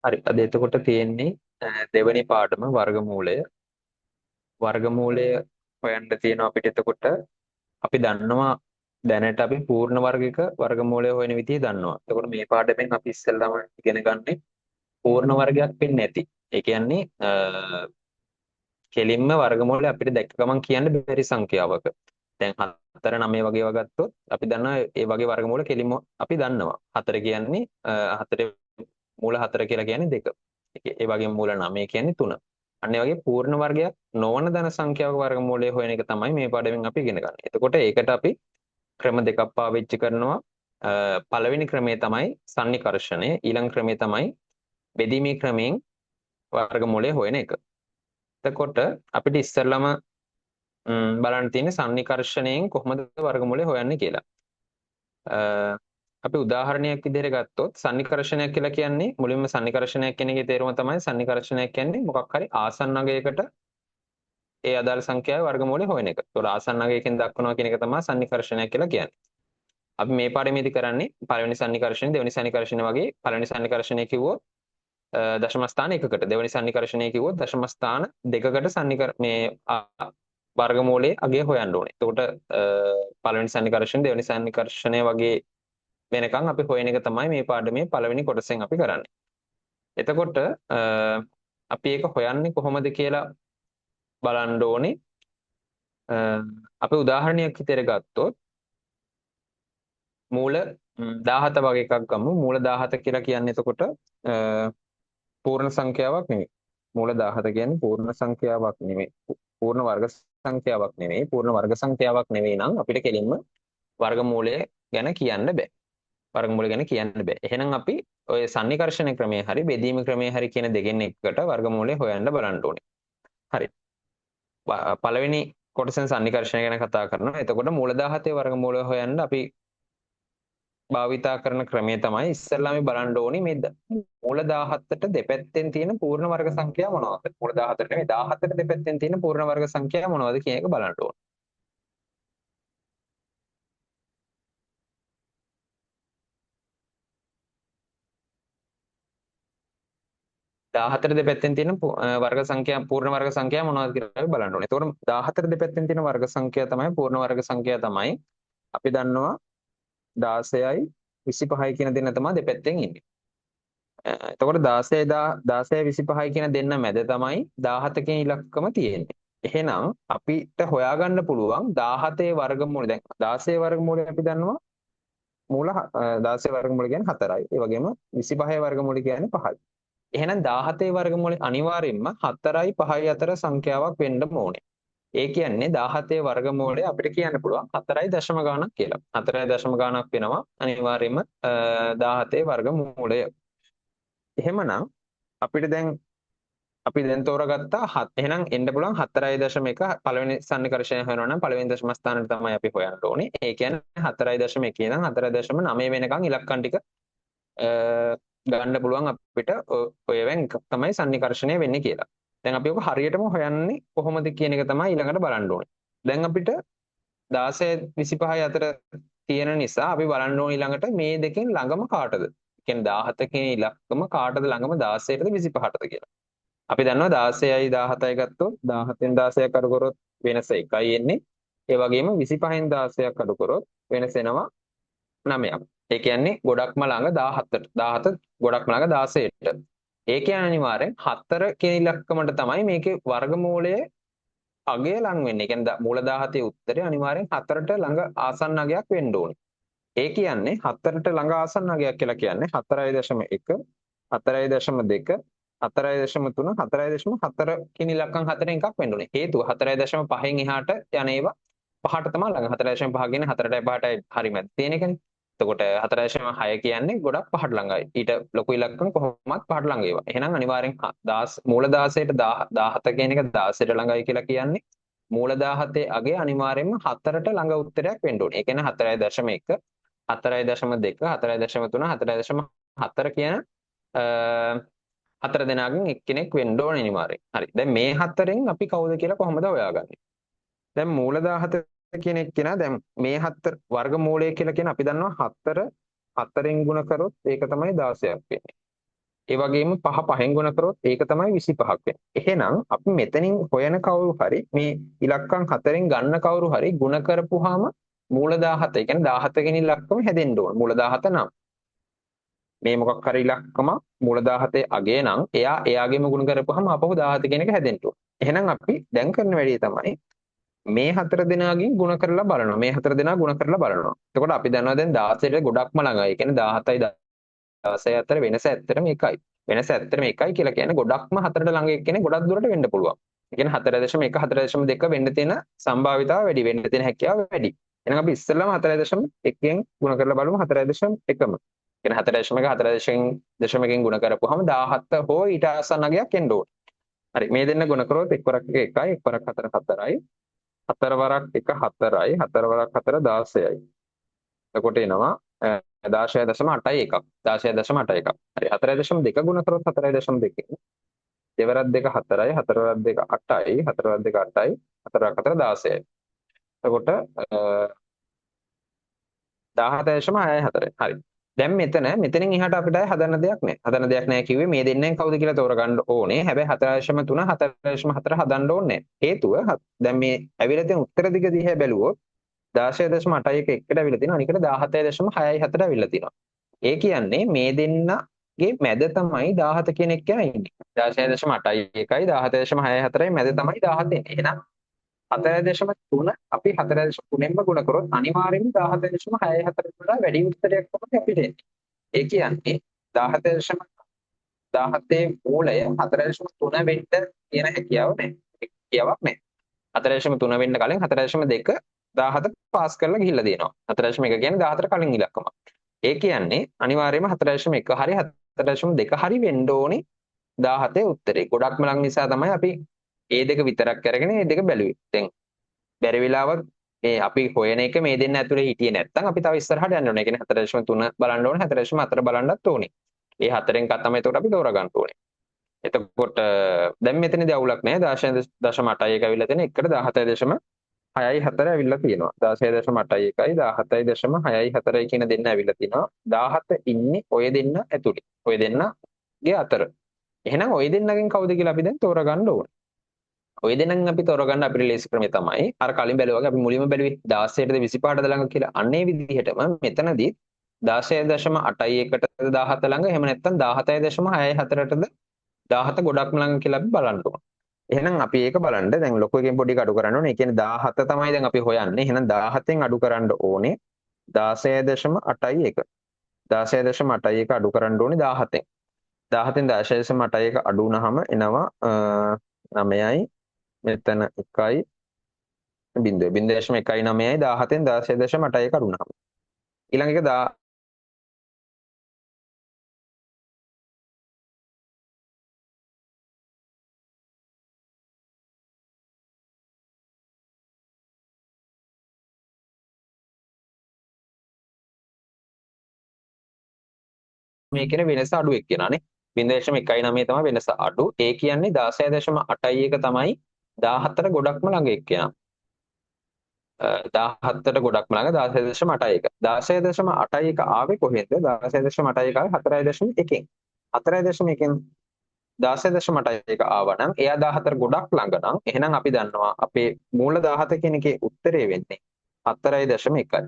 හරි. අද එතකොට තියෙන්නේ දෙවෙනි පාඩම වර්ගමූලය. වර්ගමූලය හොයන්න තියෙනවා අපිට. එතකොට අපි දන්නවා දැනට අපි පූර්ණ වර්ගයක වර්ගමූලය හොයන විදිහ දන්නවා. එතකොට මේ පාඩමෙන් අපි ඉස්සෙල්ලාම ඉගෙන ගන්නේ පූර්ණ වර්ගයක් වෙන්නේ නැති. ඒ කියන්නේ කෙලින්ම වර්ගමූලය අපිට දැක්ක ගමන් කියන්න බැරි සංඛ්‍යාවක. දැන් 4 9 වගේ ඒවා ගත්තොත් අපි දන්නවා ඒ වගේ වර්ගමූල කෙලින්ම අපි දන්නවා. 4 කියන්නේ 4 මූල 4 කියලා කියන්නේ 2. ඒ වගේම මූල 9 කියන්නේ 3. අන්න ඒ වගේ පූර්ණ වර්ගයක් නොවන ධන සංඛ්‍යාවක වර්ගමූලය හොයන එක තමයි මේ පාඩමෙන් අපි ඉගෙන ගන්න. එතකොට ඒකට අපි ක්‍රම දෙකක් පාවිච්චි කරනවා. පළවෙනි ක්‍රමය තමයි සන්නිකර්ෂණය. ඊළඟ ක්‍රමය තමයි බෙදීමේ ක්‍රමයෙන් වර්ගමූලය හොයන එක. එතකොට අපිට ඉස්සෙල්ලාම බලන්න තියෙන්නේ සන්නිකර්ෂණයෙන් කොහොමද වර්ගමූලය හොයන්නේ කියලා. අපි උදාහරණයක් විදිහට ගත්තොත් සන්නිකර්ෂණයක් කියලා කියන්නේ මුලින්ම සන්නිකර්ෂණයක් කියන එකේ තේරුම තමයි සන්නිකර්ෂණයක් කියන්නේ මොකක් හරි ආසන්න අගයකට ඒ අදාළ සංඛ්‍යාවේ වර්ගමූලය හොයන එක. ඒතකොට ආසන්න අගයකින් දක්වනවා කියන එක තමයි සන්නිකර්ෂණයක් කියලා කියන්නේ. අපි මේ පාඩමේදී කරන්නේ පළවෙනි සන්නිකර්ෂණය දෙවෙනි සන්නිකර්ෂණය වගේ පළවෙනි සන්නිකර්ෂණය කිව්වොත් දශම ස්ථාන 1කට දෙවෙනි සන්නිකර්ෂණය කිව්වොත් දශම ස්ථාන 2කට මේ වර්ගමූලයේ අගය හොයන්න ඕනේ. එතකොට පළවෙනි සන්නිකර්ෂණ දෙවෙනි සන්නිකර්ෂණය වගේ වෙනකන් අපි හොයන එක තමයි මේ පාඩමේ පළවෙනි කොටසෙන් අපි කරන්නේ. එතකොට අපි ඒක හොයන්නේ කොහොමද කියලා බලන්න ඕනේ. අපි උදාහරණයක් විදිහට ගත්තොත් මූල 17 වගේ එකක් ගමු. මූල 17 කියලා කියන්නේ එතකොට පූර්ණ සංඛ්‍යාවක් නෙමෙයි. මූල 17 කියන්නේ පූර්ණ සංඛ්‍යාවක් නෙමෙයි. පූර්ණ වර්ග සංඛ්‍යාවක් නෙමෙයි. පූර්ණ වර්ග සංඛ්‍යාවක් නෙමෙයි නම් අපිට කෙලින්ම වර්ගමූලය ගැන කියන්න බෑ. වර්ගමූලය ගැන කියන්න බෑ. එහෙනම් අපි ඔය සන්නිකර්ෂණ ක්‍රමය හරි බෙදීම ක්‍රමය හරි කියන දෙකෙන් එකකට වර්ගමූලය හොයන්න බලන්න ඕනේ. හරි. පළවෙනි කොටසෙන් සන්නිකර්ෂණය ගැන කතා කරනවා. එතකොට මූල 17 වර්ගමූලය හොයන්න අපි භාවිතා කරන ක්‍රමය තමයි ඉස්සෙල්ලාම බලන්න ඕනේ මේ මූල 17ට දෙපැත්තෙන් තියෙන පූර්ණ වර්ග සංඛ්‍යා මොනවද? මූල 17ට නෙමෙයි 17ට දෙපැත්තෙන් තියෙන පූර්ණ වර්ග සංඛ්‍යා මොනවද කියන එක බලන්න ඕනේ. 14 දෙපැත්තෙන් තියෙන වර්ග සංඛ්‍යා පූර්ණ වර්ග සංඛ්‍යා මොනවද කියලා අපි බලන්න ඕනේ. එතකොට 14 දෙපැත්තෙන් තියෙන වර්ග සංඛ්‍යා තමයි පූර්ණ වර්ග සංඛ්‍යා තමයි අපි දන්නවා 16යි 25යි කියන දෙන්න තමයි දෙපැත්තෙන් ඉන්නේ. එතකොට 16යි 25යි කියන දෙන්න මැද තමයි 17 කියන ඉලක්කම තියෙන්නේ. එහෙනම් අපිට හොයාගන්න පුළුවන් 17 වර්ගමූලය දැන් 16 වර්ගමූලය අපි දන්නවා මූල 16 වර්ගමූලය කියන්නේ 4යි. ඒ වගේම 25 වර්ගමූලය කියන්නේ 5යි. එහෙනම් 17 වර්ගමූලය අනිවාර්යයෙන්ම 4යි 5යි අතර සංඛ්‍යාවක් වෙන්න ඕනේ. ඒ කියන්නේ 17 වර්ගමූලය අපිට කියන්න පුළුවන් 4යි දශම ගාණක් කියලා. 4යි දශම ගාණක් වෙනවා අනිවාර්යයෙන්ම 17 වර්ගමූලය. එහෙමනම් අපිට දැන් අපි දැන් තෝරගත්තා එහෙනම් එන්න පුළුවන් 4.1 පළවෙනි සන්නිකර්ෂණය හොයනවා නම් පළවෙනි දශම ස්ථානෙට තමයි අපි හොයන්න ඕනේ. ඒ කියන්නේ 4.1 ඉඳන් 4.9 වෙනකන් ඉලක්කම් ටික ගන්න පුළුවන් අපිට ඔයවෙන් තමයි සන්නිකර්ෂණය වෙන්නේ කියලා. දැන් අපි ඔක හරියටම හොයන්නේ කොහොමද කියන එක තමයි ඊළඟට බලන්න ඕනේ. දැන් අපිට 16 25 අතර තියෙන නිසා අපි බලන්න ඕනේ ඊළඟට මේ දෙකෙන් ළඟම කාටද? කියන්නේ 17 කියන ඉලක්කම කාටද ළඟම 16ටද 25ටද කියලා. අපි දන්නවා 16යි 17යි ගත්තොත් 17න් 16ක් අඩු කරොත් වෙනස 1යි එන්නේ. ඒ වගේම 25න් 16ක් අඩු කරොත් වෙනස එනවා 9ක්. ඒ කියන්නේ ගොඩක්ම ළඟ 17ට 17 ගොඩක්ම ළඟ 16ට. ඒ කියන්නේ අනිවාර්යෙන් 4 කියන ඉලක්කමට තමයි මේකේ වර්ගමූලයේ අගය ලං වෙන්නේ. ඒ කියන්නේ මූල 17 උත්තරේ අනිවාර්යෙන් 4ට ළඟ ආසන්න අගයක් වෙන්න ඕනේ. ඒ කියන්නේ 4ට ළඟ ආසන්න අගයක් කියලා කියන්නේ 4.1 4.2 4.3 4.4 කියන ඉලක්කම් හතරෙන් එකක් වෙන්න ඕනේ. හේතුව 4.5න් එහාට යන ඒවා පහට තමයි ළඟ. 4.5 කියන්නේ 4ටයි 5ටයි හරි මැද තියෙන එකනේ. එතකොට 4.6 කියන්නේ ගොඩක් පහට ළඟයි. ඊට ලොකු ඉලක්කම් කොහොමවත් පහට ළඟ ඒවා. එහෙනම් අනිවාර්යෙන් 10 මූල 16ට 17 කියන එක 16ට ළඟයි කියලා කියන්නේ මූල 17 අගේ අනිවාර්යෙන්ම 4ට ළඟ උත්තරයක් වෙන්න ඕනේ. ඒ කියන්නේ 4.1 4.2 4.3 4.4 කියන හතර දෙනාගෙන් එක්කෙනෙක් වෙන්න ඕනේ අනිවාර්යෙන්. හරි. දැන් මේ හතරෙන් අපි කවුද කියලා කොහොමද හොයාගන්නේ? දැන් මූල 17 කියන එක්කෙනා දැන් මේ හතර වර්ගමූලය කියලා කියන අපි දන්නවා 4 4න් ගුණ කරොත් ඒක තමයි 16ක් වෙන්නේ. ඒ වගේම 5 5න් ගුණ කරොත් ඒක තමයි 25ක් වෙන්නේ. එහෙනම් අපි මෙතනින් හොයන කවුරු හරි මේ ඉලක්කම් 4න් ගන්න කවුරු හරි ගුණ කරපුවාම මූල 17 ඒ කියන්නේ 17 වෙනි ඉලක්කම හැදෙන්න ඕන. මූල 17 නම් මේ මොකක් හරි ඉලක්කම මූල 17 අගේ නම් එයාගේම ගුණ කරපුවාම අපහු 17 කියන එක හැදෙන්න ඕන. එහෙනම් අපි දැන් කරන වැඩේ තමයි මේ 4 දෙනාගෙන් ගුණ කරලා බලනවා. මේ 4 දෙනා ගුණ කරලා බලනවා. එතකොට අපි දන්නවා දැන් 16ට ගොඩක්ම ළඟයි. ඒ කියන්නේ 17යි 16 අතර වෙනස ඇත්තටම එකයි. වෙනස ඇත්තටම එකයි කියලා කියන්නේ ගොඩක්ම 4ට ළඟ එක්කෙනෙක් ගොඩක් දුරට වෙන්න පුළුවන්. ඒ කියන්නේ 4.1 4.2 වෙන්න තියෙන සම්භාවිතාව වැඩි, වෙන්න තියෙන හැකියාව වැඩි. එහෙනම් අපි ඉස්සෙල්ලාම 4.1න් ගුණ කරලා බලමු 4.1ම. කියන්නේ 4.1 ගුණ කරපුවාම 17 හෝ ඊට ආසන්න අගයක් එන්න ඕනේ. හරි මේ දෙන්න ගුණ කරොත් එක් වරක් 1 1යි, එක් වරක් 4 4යි. 4 වරක් 1 4යි, 4 වරක් 4 16යි. එතකොට එනවා 16.8යි එකක්. 16.8යි එකක්. හරි 4.2 ගුණ කරොත් 4.2. දෙවරක් 2 4යි, 4 වරක් 2 8යි, 4 වරක් 2 8යි, 4 වරක් 4 16යි. එතකොට 17.64. හරි. දැන් මෙතනින් එහාට අපිට හදන්න දෙයක් නැහැ. හදන්න දෙයක් නැහැ කිව්වේ මේ දෙන්නෙන් කවුද කියලා තෝරගන්න ඕනේ. හැබැයි 4.3 4.4 හදන්න ඕනේ නැහැ. හේතුව දැන් මේ ඇවිල්ලා තියෙන උත්තර දිග දිහා බැලුවොත් 16.81 එකට ඇවිල්ලා තියෙනවා. අනිකට 17.64 ඇවිල්ලා තියෙනවා. ඒ කියන්නේ මේ දෙන්නගේ මැද තමයි 17 කියන එක ඉන්නේ. 16.81යි 17.64යි මැද තමයි 17 එන්නේ. එහෙනම් 4.3 අපි 4.3ෙන්ම ගුණ කරොත් අනිවාර්යෙන්ම 17.64ට වඩා වැඩි උත්තරයක් තමයි අපිට එන්නේ. ඒ කියන්නේ 17 මූලය 4.3 වෙන්න තියෙන හැකියාව නැහැ. හැකියාවක් නැහැ. 4.3 වෙන්න කලින් 4.2 17 පාස් කරලා ගිහිල්ලා තියෙනවා. 4.1 කියන්නේ 17ට කලින් ඉලක්කමක්. ඒ කියන්නේ අනිවාර්යයෙන්ම 4.1 හරි 4.2 හරි වෙන්න ඕනේ 17 උත්තරේ. ගොඩක්ම ලඟ නිසා තමයි අපි ඒ දෙක විතරක් අරගෙන ඒ දෙක බැලුවේ. දැන් බැරි වෙලාවක් මේ අපි හොයන එක මේ දෙන්න ඇතුලේ හිටියේ නැත්නම් අපි තව ඉස්සරහට යන්න ඕනේ. ඒ කියන්නේ 4.3 බලන්න ඕනේ, 4.4 බලන්නත් ඕනේ. ඒ හතරෙන් එකක් තමයි එතකොට අපි තෝරගන්න ඕනේ. එතකොට දැන් මෙතනදී අවුලක් නැහැ. 16.8 එක ඇවිල්ලා තියෙන එකට 17.6යි 4 ඇවිල්ලා තියෙනවා. 16.8යි 1යි 17.6යි 4යි කියන දෙන්න ඇවිල්ලා තිනවා. 17 ඉන්නේ ඔය දෙන්න ඇතුලේ. ඔය දෙන්නගේ අතර. එහෙනම් ඔය දෙන්නගෙන් කවුද කියලා අපි දැන් තෝරගන්න ඕනේ. ඔය දෙන්නගෙන් අපි තෝරගන්න අපිට ලේසි ක්‍රමය තමයි අර කලින් බැලුවා වගේ අපි මුලින්ම බැලුවේ 16ටද 25ටද ළඟ කියලා. අන්නේ විදිහටම මෙතනදී 16.8යි 1ටද 17 ළඟ, එහෙම නැත්නම් 17.64ටද 17 ගොඩක්ම ළඟ කියලා අපි බලන්න ඕනේ. එහෙනම් අපි ඒක බලන්න දැන් ලොකු එකෙන් පොඩි එක අඩු කරන්න ඕනේ. ඒ කියන්නේ 17 තමයි දැන් අපි හොයන්නේ. එහෙනම් 17න් අඩු කරන්න ඕනේ 16.8යි 1. 16.8යි 1 අඩු කරන්න ඕනේ 17න්. 17න් 16.8යි 1 අඩු වුනහම එනවා 9යි, මෙතන 1යි, 0.1.9යි 17න් 16.8යි 1 අඩු වුනහම. ඊළඟ එක මේ කියන වෙනස අඩු එක්කෙනානේ 0.1.9 තමයි වෙනස අඩු. ඒ කියන්නේ 16.8යි 1 තමයි 17ට ගොඩක්ම ළඟ එක්කෙනා. 17ට ගොඩක්ම ළඟ 16.8යි 1. 16.8යි 1 ආවේ කොහෙන්ද? 16.8යි 1 ආවේ 4.1කින්. 4.1කින් 16.8යි 1 ආවනම් එයා 14 ගොඩක් ළඟ නම් එහෙනම් අපි දන්නවා අපේ මූල 17 කියන එකේ උත්තරේ වෙන්නේ 4.1යි.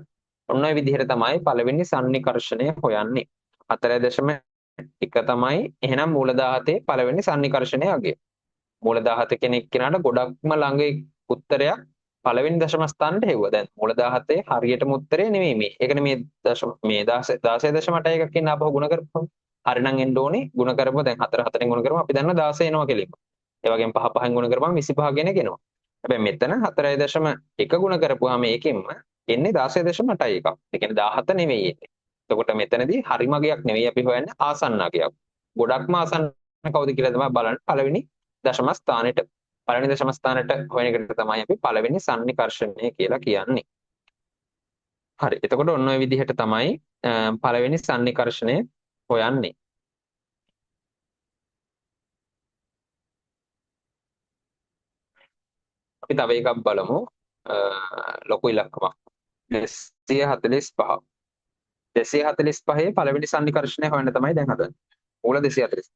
ඔන්න ඔය විදිහට තමයි පළවෙනි සන්නිකර්ෂණය හොයන්නේ. 4.1 තමයි එහෙනම් මූල 17 පළවෙනි සන්නිකර්ෂණය අගය. මූල 17 කෙනෙක් කෙනාට ගොඩක්ම ළඟ උත්තරයක් පළවෙනි දශම ස්ථානට හෙව්වා. දැන් මූල 17 හරියටම උත්තරේ නෙමෙයි මේ. ඒකනේ මේ 16.8 කියන අපහ ගුණ කරපුවම හරිනම් එන්න ඕනේ. ගුණ කරපුවා දැන් 4 4ෙන් ගුණ කරපුවම අපි දන්නවා 16 එනවා කියලා. ඒ වගේම 5 5ෙන් ගුණ කරපුවම 25 කියන එක එනවා. හැබැයි මෙතන 4.1 ගුණ කරපුවාම ඒකෙන්ම එන්නේ 16.8 එකක්. ඒ කියන්නේ 17 නෙවෙයි එන්නේ. එතකොට මෙතනදී හරි මගයක් නෙවෙයි අපි හොයන්නේ ආසන්න අගයක්. ගොඩක්ම ආසන්න කවුද කියලා තමයි බලන්න පළවෙනි දශම ස්ථානෙට. පළවෙනි දශම ස්ථානට හොයන එකට තමයි අපි පළවෙනි සන්නිකර්ෂණය කියලා කියන්නේ. හරි. එතකොට ඔන්න ඔය විදිහට තමයි පළවෙනි සන්නිකර්ෂණය හොයන්නේ. අපි තව එකක් බලමු. ලොකු ඉලක්කමක්. 245. 245 පළවෙනි සන්නිකර්ෂණය හොයන්න තමයි දැන් හදන්නේ. මූල 245.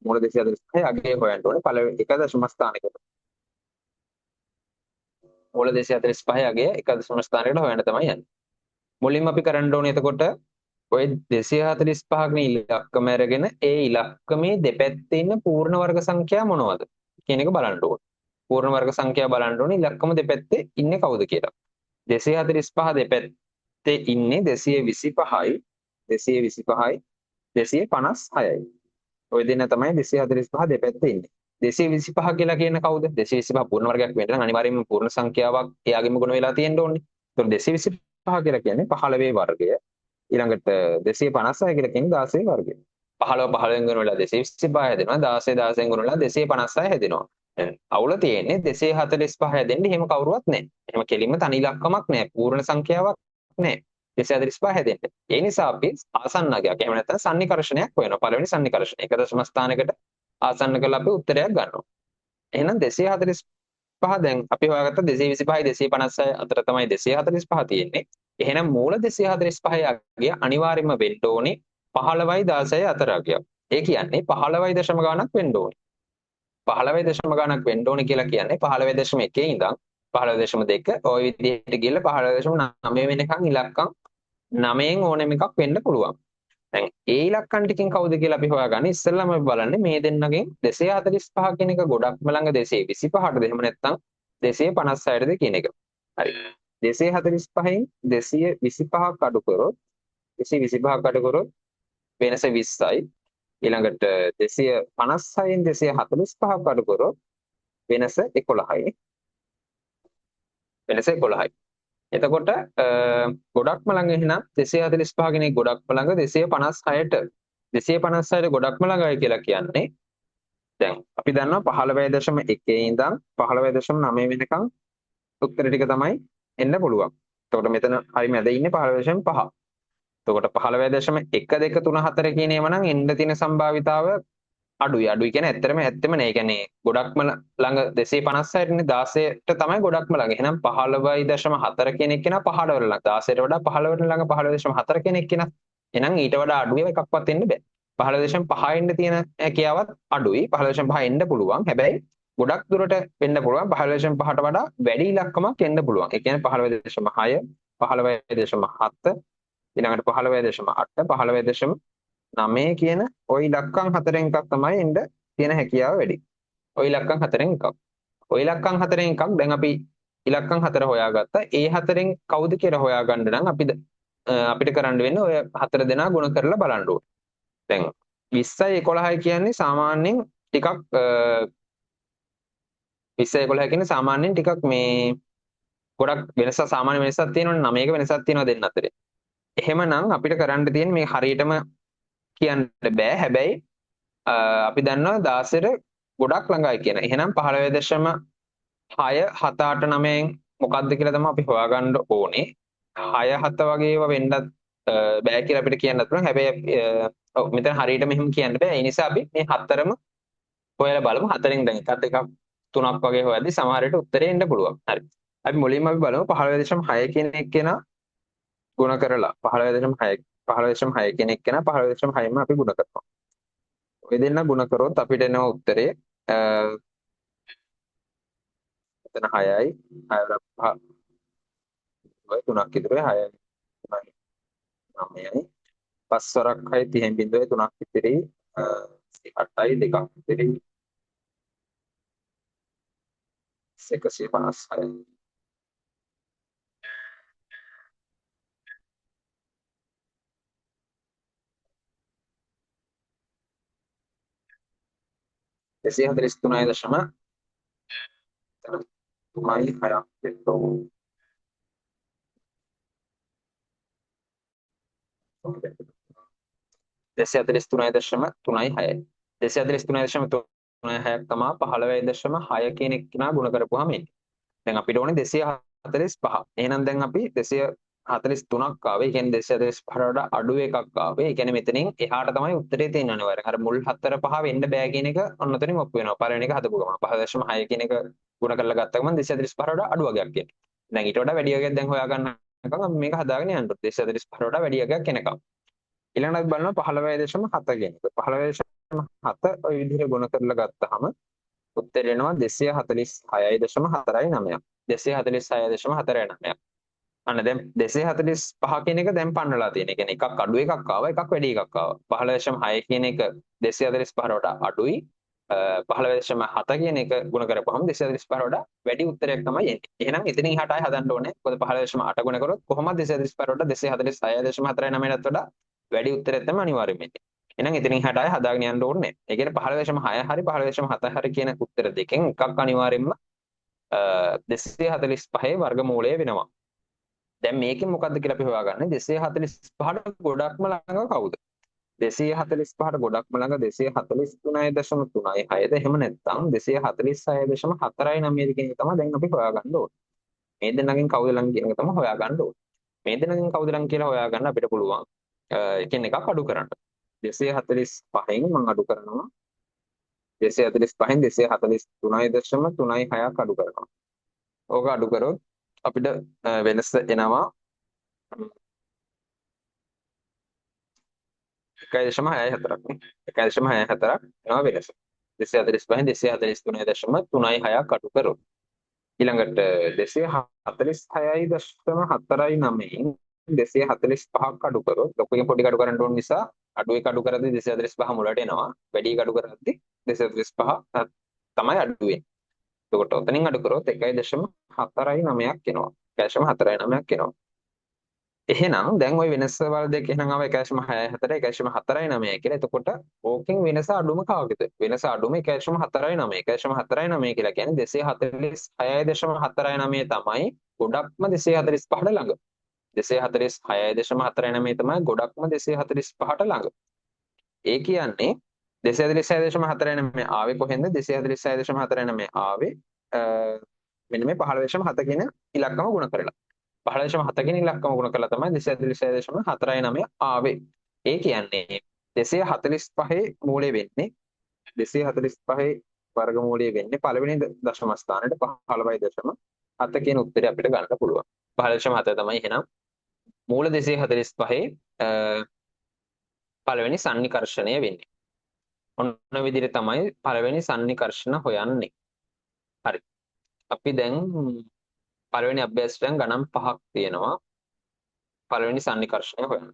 මූල 245 අගය හොයන්න ඕනේ පළවෙනි එක දශම ස්ථානයකට. මූල 245 අගය එක දශම ස්ථානයකට හොයන්න තමයි යන්නේ. මුලින්ම අපි කරන්න ඕනේ එතකොට ඔය 245 නේ ඉලක්කම අරගෙන ඒ ඉලක්කමේ දෙපැත්තේ ඉන්න පූර්ණ වර්ග සංඛ්‍යා මොනවද කියන එක බලන්න ඕනේ. පූර්ණ වර්ග සංඛ්‍යා බලන්න ඕනේ ඉලක්කම දෙපැත්තේ ඉන්නේ කවුද කියලා. 245 දෙපැත්තේ ඉන්නේ 225යි 225යි 256යි. ඔය දෙන්න තමයි 245 දෙපැත්තේ ඉන්නේ. 225 කියලා කියන කවුද? 225 පූර්ණ වර්ගයක් වෙන්න නම් අනිවාර්යයෙන්ම පූර්ණ සංඛ්‍යාවක් එයාගෙම ගුණ වෙලා තියෙන්න ඕනේ. ඒතකොට 225 කියලා කියන්නේ 15 වර්ගය. ඊළඟට 256 කියලා කියන්නේ 16 වර්ගය. 15 15න් ගුණ වෙලා 225 හැදෙනවා. 16 16න් ගුණ වෙලා 256 හැදෙනවා. අවුල තියෙන්නේ 245 හැදෙන්න එහෙම කවුරුවත් නැහැ. එහෙම කෙලින්ම තනි ඉලක්කමක් නැහැ. පූර්ණ සංඛ්‍යාවක් නැහැ. 245 හැදෙන්න. ඒ නිසා අපි ආසන්න අගයක් එහෙම නැත්නම් සන්නිකර්ෂණයක් හොයනවා. පළවෙනි සන්නිකර්ෂණය. එක දශම ස්ථානයකට ආසන්න කරලා අපි උත්තරයක් ගන්නවා. එහෙනම් 245 දැන් අපි හොයාගත්ත 225යි 256 අතර තමයි 245 තියෙන්නේ. එහෙනම් මූල 245 අගය අනිවාර්යයෙන්ම වෙන්න ඕනේ 15යි 16යි අතර අගයක්. ඒ කියන්නේ 15යි දශම ගාණක් වෙන්න ඕනේ. 15යි දශම ගාණක් වෙන්න ඕනේ කියලා කියන්නේ 15.1 ඉඳන් 15.2 ওই විදිහට ගිහලා 15.9 වෙනකන් ඉලක්කම් 9න් ඕනෙම එකක් වෙන්න පුළුවන්. දැන් ඒ ඉලක්කම් ටිකෙන් කවුද කියලා අපි හොයාගන්නේ ඉස්සෙල්ලාම අපි බලන්නේ මේ දෙන්නගෙන් 245 කියන එක ගොඩක්ම ළඟ 225ටද එහෙම නැත්නම් 256ටද කියන එක. හරි. 245න් 225ක් අඩු කරොත් 225ක් අඩු කරොත් වෙනස 20යි. ඊළඟට 256න් 245ක් අඩු කරොත් වෙනස 11යි. වෙනස 11යි. එතකොට ගොඩක්ම ළඟ එහෙනම් 245 කෙනෙක් ගොඩක්ම ළඟ 256ට 256ට ගොඩක්ම ළඟයි කියලා කියන්නේ දැන් අපි දන්නවා 15.1 ඉඳන් 15.9 වෙනකන් උත්තර ටික තමයි එන්න පුළුවන්. එතකොට මෙතන හරි මැද ඉන්නේ 15.5. එතකොට 15.1 2 3 4 කියන ඒවා නම් එන්න තියෙන සම්භාවිතාව අඩුයි කියන්නේ ඇත්තම නෑ. ඒ කියන්නේ ගොඩක්ම ළඟ 256ටනේ 16ට තමයි ගොඩක්ම ළඟ. එහෙනම් 15.4 කෙනෙක් කෙනා 15 වල ළඟ. 16ට වඩා 15ට ළඟ 15.4 කෙනෙක් කෙනා. එහෙනම් ඊට වඩා අඩු ඒවා එකක්වත් එන්න බෑ. 15.5 එන්න තියෙන හැකියාවත් අඩුයි. 15.5 එන්න පුළුවන්. හැබැයි ගොඩක් දුරට වෙන්න පුළුවන් 15.5ට වඩා වැඩි ඉලක්කමක් එන්න පුළුවන්. ඒ කියන්නේ 15.6 15.7 ඊළඟට 15.8 15.9 කියන ওই ඉලක්කම් හතරෙන් එකක් තමයි එන්න තියෙන හැකියාව වැඩි. ওই ඉලක්කම් හතරෙන් එකක්. ওই ඉලක්කම් හතරෙන් එකක් දැන් අපි ඉලක්කම් හතර හොයාගත්තා. ඒ හතරෙන් කවුද කියලා හොයාගන්න නම් අපිට කරන්න වෙන්නේ ඔය හතර දෙනා ගුණ කරලා බලන්න ඕනේ. දැන් 20යි 11යි කියන්නේ සාමාන්‍යයෙන් ටිකක් 20යි 11යි කියන්නේ සාමාන්‍යයෙන් ටිකක් මේ ගොඩක් වෙනස සාමාන්‍ය වෙනසක් තියෙනවනේ 9ක වෙනසක් තියෙනවා දෙන්න අතරේ. එහෙමනම් අපිට කරන්න තියෙන්නේ මේ හරියටම කියන්න බෑ. හැබැයි අපි දන්නවා 16ට ගොඩක් ළඟයි කියන. එහෙනම් 15.6 7 8 9න් මොකක්ද කියලා තමයි අපි හොයාගන්න ඕනේ. 6 7 වගේ ඒවා වෙන්නත් බෑ කියලා අපිට කියන්නත් පුළුවන්. හැබැයි ඔව් මෙතන හරියට මෙහෙම කියන්න බෑ. ඒ නිසා අපි මේ හතරම හොයලා බලමු. හතරෙන් දැන් එකක් දෙකක් තුනක් වගේ හොයද්දි සමහර විට උත්තරේ එන්න පුළුවන්. හරි. අපි මුලින්ම අපි බලමු 15.6 කියන එක්කෙනා ගුණ කරලා 15.6 කියන එක්කෙනා 15.6ම අපි ගුණ කරනවා. ඔය දෙන්න ගුණ කරොත් අපිට එන උත්තරේ එතන 6යි 6 තුනක් ඉදිරියේ 6යි 9යි 5 වරක් 6 30 බිඳුවේ 3ක් ඉතිරි 8යි 2ක් ඉතිරි 156යි. එසේ 43 දශම තුනයි හයක් එතෝ 243.36යි 243.36ක් තමයි 15.6 කියන එක නා ගුණ කරපුවාම එන්නේ. දැන් අපිට ඕනේ 245. එහෙනම් දැන් අපි 243ක් ආවේ. ඒ කියන්නේ 245ට වඩා අඩු එකක් ආවේ. ඒ කියන්නේ මෙතනින් එහාට තමයි උත්තරේ තියෙන්නේ අනිවාර්යෙන්. අර මුල් 4 5 වෙන්න බෑ කියන එක ඔන්න ඔතනින් ඔප්පු වෙනවා. පළවෙනි එක හදපු ගමන් 5.6 කියන එක ගුණ කරලා ගත්ත ගමන් 245ට වඩා අඩු වගයක් එන්නේ. දැන් ඊට වඩා වැඩි වගයක් දැන් හොයාගන්නකම් අපි මේක හදාගෙන යන්න ඕනේ. 245ට වඩා වැඩි වගයක් එනකම්. ඊළඟට අපි බලනවා 15.7 කියන එක. 15.7 ඔය විදිහට ගුණ කරලා ගත්තාම උත්තරේ එනවා 246.49ක්. 246.49ක්. අන්න දැන් 245 කියන එක දැන් පන්නලා තියෙන. ඒ කියන්නේ එකක් අඩු එකක් ආවා, එකක් වැඩි එකක් ආවා. 15.6 කියන එක 245 වඩා අඩුයි. 15.7 කියන එක ගුණ කරපුවම 245 වඩා වැඩි උත්තරයක් තමයි එන්නේ. එහෙනම් එතනින් එහාට ආයෙ හදන්න ඕනේ. මොකද 15.8 ගුණ කරොත් කොහොමද 245 වඩා 246.49ට වඩා වැඩි උත්තරයක් තමයි අනිවාර්යයෙන්ම එන්නේ. එහෙනම් එතනින් එහාට ආයෙ හදාගෙන යන්න ඕනේ. ඒ කියන්නේ 15.6 හරි 15.7 හරි කියන උත්තර දෙකෙන් එකක් අනිවාර්යයෙන්ම 245 වර්ගමූලය වෙනවා. දැන් මේකෙන් මොකද්ද කියලා අපි හොයාගන්නේ 245ට ගොඩක්ම ළඟ කවුද? 245ට ගොඩක්ම ළඟ 243.36ද එහෙම නැත්නම් 246.49ද කියන එක තමයි දැන් අපි හොයාගන්න ඕනේ. මේ දෙන්නගෙන් කවුද ළඟ කියන එක තමයි හොයාගන්න ඕනේ. මේ දෙන්නගෙන් කවුද ළඟ කියලා හොයාගන්න අපිට පුළුවන් එකින් එකක් අඩු කරන්න. 245න් මම අඩු කරනවා 245න් 243.36ක් අඩු කරනවා. ඕක අඩු කරොත් අපිට වෙනස එනවා 1.64ක් නේ. 1.64ක් එනවා වෙනස. 245න් 243.36ක් අඩු කරොත් ඊළඟට 246.49න් 245ක් අඩු කරොත් ලොකුගෙන් පොඩි අඩු කරන්න ඕන නිසා අඩු එක අඩු කරද්දී 245 මුලට එනවා. වැඩි එක අඩු කරද්දී 245 තමයි අඩු වෙන්නේ. එතකොට ඔතනින් අඩු කරොත් 1.49ක් එනවා. 1.49ක් එනවා. එහෙනම් දැන් ওই වෙනස වල දෙක එහෙනම් ආව 1.64 1.49 කියලා. එතකොට ඕකෙන් වෙනස අඩුම කාගෙද? වෙනස අඩුම 1.49 1.49 කියලා කියන්නේ 246.49 තමයි ගොඩක්ම 245ට ළඟ. 246.49 තමයි ගොඩක්ම 245ට ළඟ. ඒ කියන්නේ 246.49 ආවේ කොහෙන්ද? 246.49 ආවේ මෙන්න මේ 15.7 කියන ඉලක්කම ගුණ කරලා. 15.7 කියන ඉලක්කම ගුණ කරලා තමයි 246.49 ආවේ. ඒ කියන්නේ 245 මූලය වෙන්නේ 245 වර්ගමූලය වෙන්නේ පළවෙනි දශම ස්ථානෙට 15.7 කියන උත්තරය අපිට ගන්න පුළුවන්. 15.7 තමයි එහෙනම් මූල 245 පළවෙනි සන්නිකර්ෂණය වෙන්නේ. ඔන්න විදිහට තමයි පළවෙනි සන්නිකර්ෂණ හොයන්නේ. හරි. අපි දැන් පළවෙනි අභ්‍යාසයෙන් ගණන් 5ක් තියෙනවා. පළවෙනි සන්නිකර්ෂණය හොයන්න.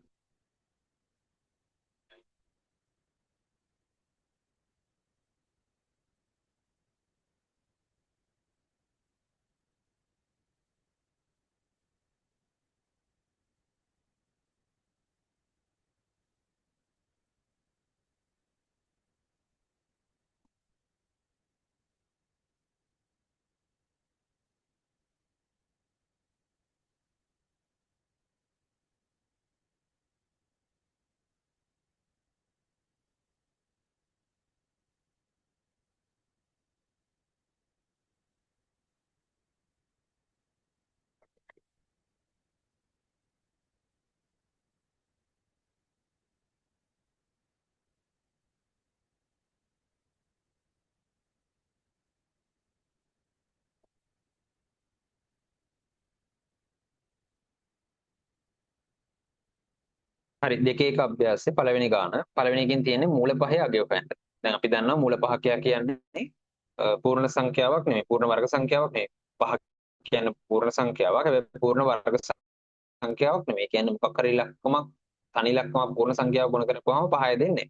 හරි දෙක එක අභ්‍යාසයේ පළවෙනි ගාන පළවෙනි එකෙන් තියෙන්නේ මූල පහේ අගය හොයන්න. දැන් අපි දන්නවා මූල පහ කියන්නේ පූර්ණ සංඛ්‍යාවක් නෙමෙයි පූර්ණ වර්ග සංඛ්‍යාවක් නෙමෙයි. පහ කියන්නේ පූර්ණ සංඛ්‍යාවක්. හැබැයි පූර්ණ වර්ග සංඛ්‍යාවක් නෙමෙයි. ඒ කියන්නේ මොකක් හරි ඉලක්කමක් තනි ඉලක්කමක් පූර්ණ සංඛ්‍යාව ගුණ කරපුවාම 5යි දෙන්නේ.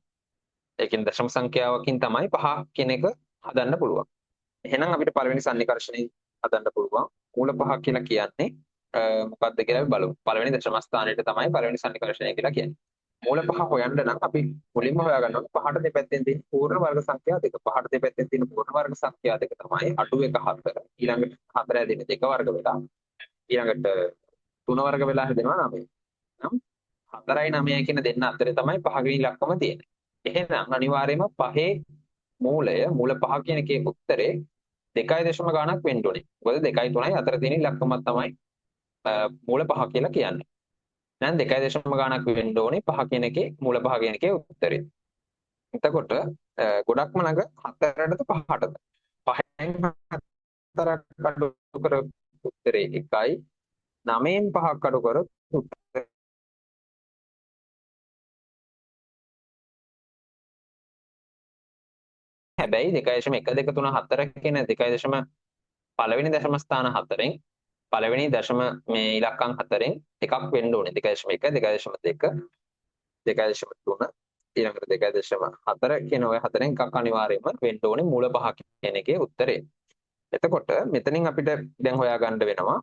ඒ කියන්නේ දශම සංඛ්‍යාවකින් තමයි 5 කියන එක හදන්න පුළුවන්. එහෙනම් අපිට පළවෙනි සන්නිකර්ෂණය හදන්න පුළුවන්. මූල පහ කියලා කියන්නේ මොකක්ද කියලා අපි බලමු. පළවෙනි දශම ස්ථානයේ තමයි පළවෙනි සන්නිකර්ෂණය කියලා කියන්නේ. මූල පහ හොයන්න නම් අපි මුලින්ම හොයාගන්න ඕනේ පහට දෙපැත්තෙන් තියෙන පූර්ණ වර්ග සංඛ්‍යා දෙක. පහට දෙපැත්තෙන් තියෙන පූර්ණ වර්ග සංඛ්‍යා දෙක තමයි අඩු එක 4. ඊළඟට 4 හැදෙන්නේ 2 වර්ග වෙලා. ඊළඟට 3 වර්ග වෙලා හැදෙනවා 9. නම් 4යි 9යි කියන දෙන්න අතරේ තමයි පහගේ ඉලක්කම තියෙන්නේ. එහෙනම් අනිවාර්යයෙන්ම පහේ මූලය මූල පහ කියන එකේ උත්තරේ 2 ගාණක් වෙන්න ඕනේ. මොකද 2යි 3යි අතර තියෙන ඉලක්කමක් තමයි මූල පහ කියලා කියන්නේ. දැන් 2 ගාණක් වෙන්න ඕනේ 5 කියන එකේ මූල පහ කියන එකේ උත්තරේ. එතකොට ගොඩක්ම ළඟ 4ටද 5ටද? 5න් 4ක් අඩු කර උත්තරේ 1යි. 9න් 5ක් අඩු කරොත් උත්තරේ හැබැයි 2.1 2 3 4 කියන 2. පළවෙනි දශම ස්ථාන 4න් පළවෙනි දශම මේ ඉලක්කම් 4න් එකක් වෙන්න ඕනේ. 2.1 2.2 2.3 ඊළඟට 2.4 කියන ඔය හතරෙන් එකක් අනිවාර්යයෙන්ම වෙන්න ඕනේ මූල පහ කියන එකේ උත්තරේ. එතකොට මෙතනින් අපිට දැන් හොයාගන්න වෙනවා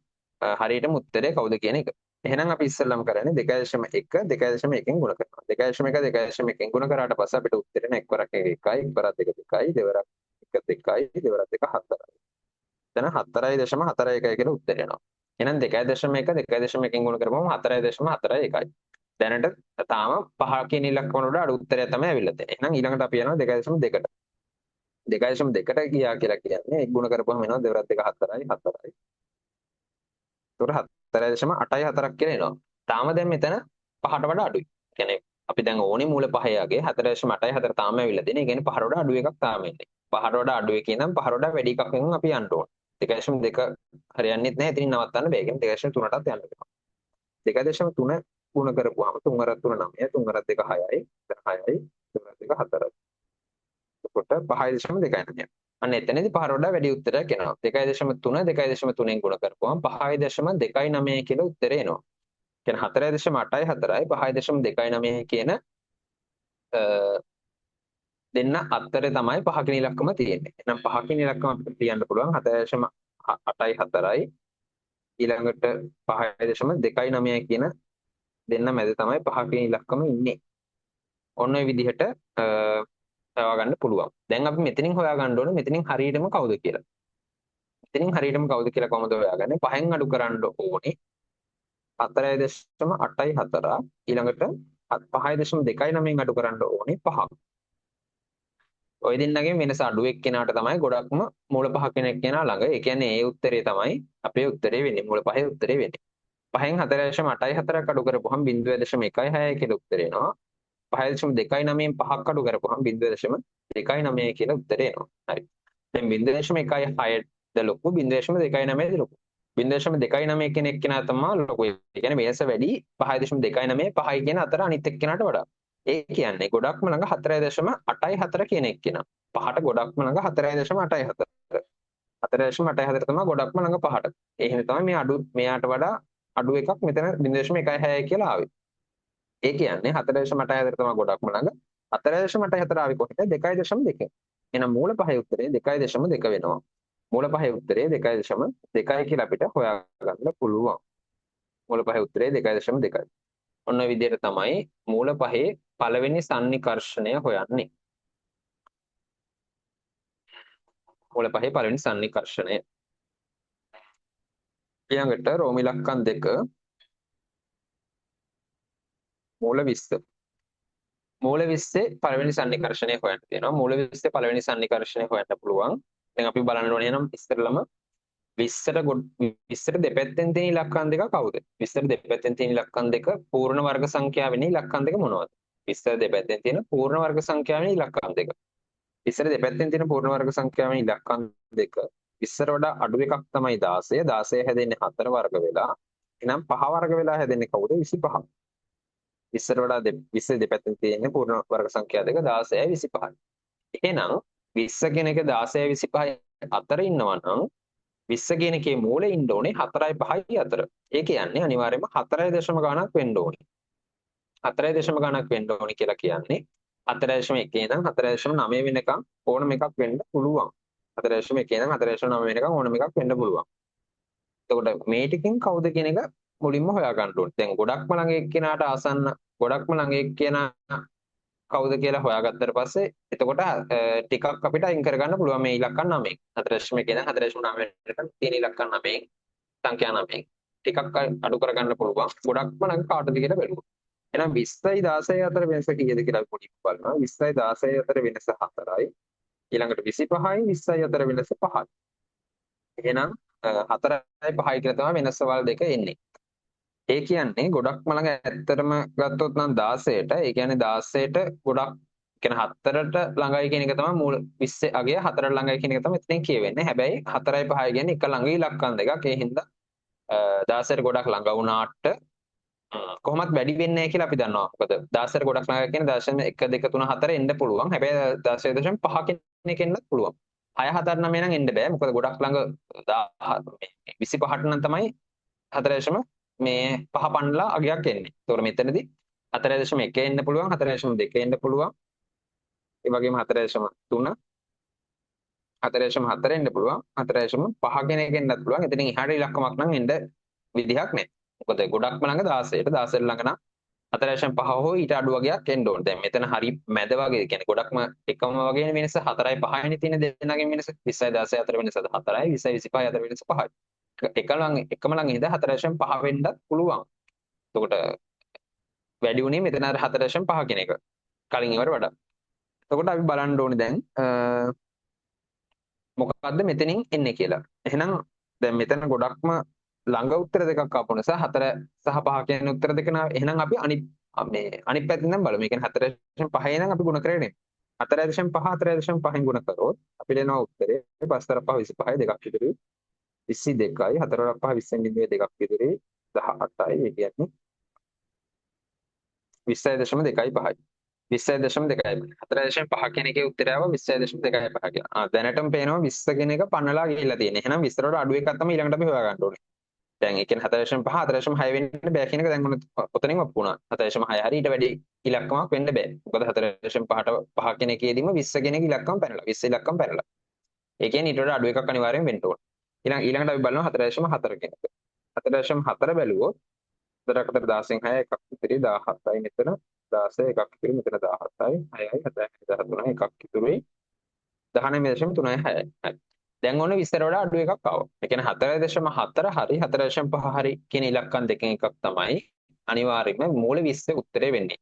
හරියටම උත්තරේ කවුද කියන එක. එහෙනම් අපි ඉස්සෙල්ලාම කරන්නේ 2.1 2.1 ගුණ කරනවා. 2.1 2.1 ගුණ කරාට පස්සේ අපිට උත්තරේ නේ එක්වරක් 1 1යි එක්වරක් 2 2යි දෙවරක් 1 2යි දෙවරක් 2 4යි. එතන 4.41 කියලා උත්තරේ එනවා. එහෙනම් 2.1 2.1 ගුණ කරපුවම 4.41යි. දැනට තාම 5 කියන ඉලක්කම වල අඩු උත්තරය තමයි අවිල්ල තියෙන්නේ. එහෙනම් ඊළඟට අපි යනවා 2.2ට. 2.2ට ගියා කියලා කියන්නේ 1 ගුණ කරපුවම එනවා 2 2 4යි 4යි. ඒතකොට 4.84ක් කියලා එනවා. තාම දැන් මෙතන 5ට වඩා අඩුයි. කියන්නේ අපි දැන් ඕනේ මූල 5 යගේ 4.84 තාම ඇවිල්ලා තියෙන. ඒ කියන්නේ 5ට වඩා අඩු එකක් තාම එන්නේ. 5ට වඩා අඩු එකේ නම් 5ට වඩා වැඩි එකකින් අපි යන්න ඕනේ. 2.2 හරියන්නේත් නැහැ. එතනින් නවත්තන්න බෑ. කියන්නේ 2.3ටත් යන්න වෙනවා. 2.3 ගුණ කරපුවාම 3 වරක් 3 9යි 3 වරක් 2 6යි 6යි 3 වරක් 2 4යි. එතකොට 5.2 අන්න එතනදී 5ට වඩා වැඩි උත්තරයක් එනවා. 2.3 2.3න් ගුණ කරපුවාම 5.29 කියලා උත්තරේ එනවා. කියන්නේ 4.8යි 4යි 5.29 කියන දෙන්න අතරේ තමයි 5 කියන ඉලක්කම තියෙන්නේ. එහෙනම් 5 කියන ඉලක්කම අපිට තියන්න පුළුවන් 4.8යි 4යි ඊළඟට 5.29 කියන දෙන්න මැද තමයි 5 කියන ඉලක්කම ඉන්නේ. ඔන්න ඔය විදිහට හොයාගන්න පුළුවන්. දැන් අපි මෙතනින් හොයාගන්න ඕනේ මෙතනින් හරියටම කවුද කියලා. මෙතනින් හරියටම කවුද කියලා කොහොමද හොයාගන්නේ? 5න් අඩු කරන්න ඕනේ 4.8යි 4 ඊළඟට 5.29න් අඩු කරන්න ඕනේ 5ක්. ඔය දෙන්නගෙන් වෙනස අඩු එක්කෙනාට තමයි ගොඩක්ම මූල 5 කෙනෙක් කෙනා ළඟ. ඒ කියන්නේ ඒ උත්තරේ තමයි අපේ උත්තරේ වෙන්නේ. මූල 5 උත්තරේ වෙන්නේ. 5න් 4.8යි 4ක් අඩු කරපුවහම 0.16යි කියලා උත්තරේ එනවා. 5.29න් 5ක් අඩු කරපුවහම 0.29 කියලා උත්තරේ එනවා. හරි. දැන් 0.16ද ලොකු 0.29ද ලොකු. 0.29 කියන එක්කෙනා තමයි ලොකු. ඒ කියන්නේ වෙනස වැඩි 5.29 5යි කියන අතර අනිත් එක්කෙනාට වඩා. ඒ කියන්නේ ගොඩක්ම ළඟ 4.84 කියන එක්කෙනා. 5ට ගොඩක්ම ළඟ 4.84. 4.84 තමයි ගොඩක්ම ළඟ 5ට. ඒ හින්දා තමයි මේ අඩු මෙයාට වඩා අඩු එකක් මෙතන 0.16 කියලා ආවේ. ඒ කියන්නේ 4.84 තමයි ගොඩක්ම ළඟ. 4.84 ආවේ කොහෙද? 2.2. එහෙනම් මූල පහේ උත්තරේ 2.2 වෙනවා. මූල පහේ උත්තරේ 2.2 කියලා අපිට හොයාගන්න පුළුවන්. මූල පහේ උත්තරේ 2.2. ඔන්න ඔය විදිහට තමයි මූල පහේ පළවෙනි සන්නිකර්ෂණය හොයන්නේ. මූල පහේ පළවෙනි සන්නිකර්ෂණය. ඊළඟට රෝම ඉලක්කම් 2 මූල 20. මූල 20 පළවෙනි සන්නිකර්ෂණය හොයන්න තියෙනවා. මූල 20 පළවෙනි සන්නිකර්ෂණය හොයන්න පුළුවන්. දැන් අපි බලන්න ඕනේ නම් ඉස්සරළම 20ට දෙපැත්තෙන් තියෙන ඉලක්කම් දෙක කවුද? 20ට දෙපැත්තෙන් තියෙන ඉලක්කම් දෙක පූර්ණ වර්ග සංඛ්‍යාවෙනි ඉලක්කම් දෙක මොනවද? 20ට දෙපැත්තෙන් තියෙන පූර්ණ වර්ග සංඛ්‍යාවෙනි ඉලක්කම් දෙක. 20ට දෙපැත්තෙන් තියෙන පූර්ණ වර්ග සංඛ්‍යාවෙනි ඉලක්කම් දෙක 20ට වඩා අඩු එකක් තමයි 16. 16 හැදෙන්නේ 4 වර්ග වෙලා. එහෙනම් 5 වර්ග වෙලා හැදෙන්නේ කවුද? 25. 20ට වඩා 20 දෙපැත්තෙන් තියෙන පූර්ණ වර්ග සංඛ්‍යා දෙක 16යි 25යි. එහෙනම් 20 කියන එක 16යි 25යි අතර ඉන්නවා නම් 20 කියන එකේ මූලේ ඉන්න ඕනේ 4යි 5යි අතර. ඒ කියන්නේ අනිවාර්යයෙන්ම 4 දශම ගණක් වෙන්න ඕනේ. 4 දශම ගණක් වෙන්න ඕනේ කියලා කියන්නේ 4.1 ඉඳන් 4.9 වෙනකම් ඕනම එකක් වෙන්න පුළුවන්. 4.1 ඉඳන් 4.9 වෙනකම් ඕනම එකක් වෙන්න පුළුවන්. එතකොට මේ ටිකෙන් කවුද කියන එක මුලින්ම හොයා ගන්න ඕනේ. දැන් ගොඩක්ම ළඟ එක්කෙනාට ආසන්න ගොඩක්ම ළඟ එක්කෙනා කවුද කියලා හොයාගත්තට පස්සේ එතකොට ටිකක් අපිට අයින් කරගන්න පුළුවන් මේ ඉලක්කම් 9න් 4.1 ඉඳන් 4.9 වෙනකම් තියෙන ඉලක්කම් 9න් සංඛ්‍යා 9න් ටිකක් අඩු කරගන්න පුළුවන් ගොඩක්ම ළඟ කාටද කියලා බලමු. එහෙනම් 20යි 16යි අතර වෙනස කීයද කියලා අපි පොඩි බලනවා. 20යි 16යි අතර වෙනස 4යි. ඊළඟට 25යි 20යි අතර වෙනස 5යි. එහෙනම් 4යි 5යි කියලා තමයි වෙනස වල දෙක එන්නේ. ඒ කියන්නේ ගොඩක්ම ළඟ ඇත්තටම ගත්තොත් නම් 16ට ඒ කියන්නේ 16ට ගොඩක් කියන්නේ 4ට ළඟයි කියන එක තමයි මූල 20 අගය 4ට ළඟයි කියන එක තමයි එතනින් කියවෙන්නේ. හැබැයි 4යි 5යි කියන්නේ එක ළඟ ඉලක්කම් දෙකක්. ඒ හින්දා 16ට ගොඩක් ළඟ වුණාට කොහොමත් වැඩි වෙන්නේ නැහැ කියලා අපි දන්නවා. මොකද 16ට ගොඩක් ළඟ කියන්නේ 0.1 2 3 4 එන්න පුළුවන්. හැබැයි 16.5 කියන කෙනෙක් එන්නත් පුළුවන්. 6 4 9 නම් එන්න බෑ. මොකද ගොඩක් ළඟ 25ට නම් තමයි 4 මේ 5 පන්නලා අගයක් එන්නේ. ඒතකොට මෙතනදී 4.1 එන්න පුළුවන්, 4.2 එන්න පුළුවන්. ඒ වගේම 4.3 4.4 එන්න පුළුවන් 4.5 කෙනෙක් එන්නත් පුළුවන්. එතනින් එහාට ඉලක්කමක් නම් එන්න විදිහක් නැහැ. මොකද ගොඩක්ම ළඟ 16ට 16 ළඟ නම් 4.5 හෝ ඊට අඩු වගේක් එන්න ඕනේ. දැන් මෙතන හරි මැද වගේ කියන්නේ ගොඩක්ම එකම වගේ වෙනස 4යි 5යිනේ තියෙන දෙන්නගේ වෙනස. 20යි 16යි අතර වෙනස 4යි 20යි 25යි අතර වෙනස 5යි. එකම ළඟ ඉඳ 4.5 වෙන්නත් පුළුවන්. එතකොට වැඩි උනේ මෙතන අර 4.5 කියන එක. කලින් ඉවර වඩා. එතකොට අපි බලන්න ඕනේ දැන් මොකක්ද මෙතනින් එන්නේ කියලා. එහෙනම් දැන් මෙතන ගොඩක්ම ළඟ උත්තර දෙකක් ආපු නිසා 4 සහ 5 කියන උත්තර දෙක නා එහෙනම් අපි අනිත් පැත්තෙන් නම් බලමු. ඒ කියන්නේ 4.5 නම් අපි ගුණ කරගෙන 4.5 4.5න් ගුණ කරොත් අපිට එනවා උත්තරේ 5 5 25 දෙකක් ඉදිරි 22යි 4 5 20 දෙකක් ඉදිරි 18යි. ඒ කියන්නේ 20.25යි. 20.2යි. 4.5 කියන එකේ උත්තරය ආව 20.25 කියලා. දැනටම පේනවා 20 කියන එක පන්නලා ගිහිල්ලා තියෙන්නේ. එහෙනම් 20ට වඩා අඩු එකක් තමයි ඊළඟට අපි හොයාගන්න ඕනේ. දැන් ඒ කියන්නේ 4.5 4.6 වෙන්න බෑ කියන එක දැන් ඔතනින් ඔප්පු වුණා. 4.6 හරි ඊට වැඩි ඉලක්කමක් වෙන්න බෑ. මොකද 4.5ට 5 කියන එකේදීම 20 කියන එක ඉලක්කම පැනලා. 20 ඉලක්කම පැනලා. ඒ කියන්නේ ඊට වඩා අඩු එකක් අනිවාර්යෙන් වෙන්න ඕනේ. ඊළඟට අපි බලනවා 4.4 කියන එක. 4.4 බැලුවොත් 4කට 10න් 6 එකක් ඉතිරි 17යි මෙතන 16 එකක් ඉතිරි මෙතන 17යි 6යි 7යි 13යි එකක් ඉතුරුයි 19.36යි. හරි. දැන් ඔන්න 20ට වඩා අඩු එකක් ආවා. ඒ කියන්නේ 4.4 හරි 4.5 හරි කියන ඉලක්කම් දෙකෙන් එකක් තමයි අනිවාර්යයෙන්ම මූල 20 උත්තරේ වෙන්නේ.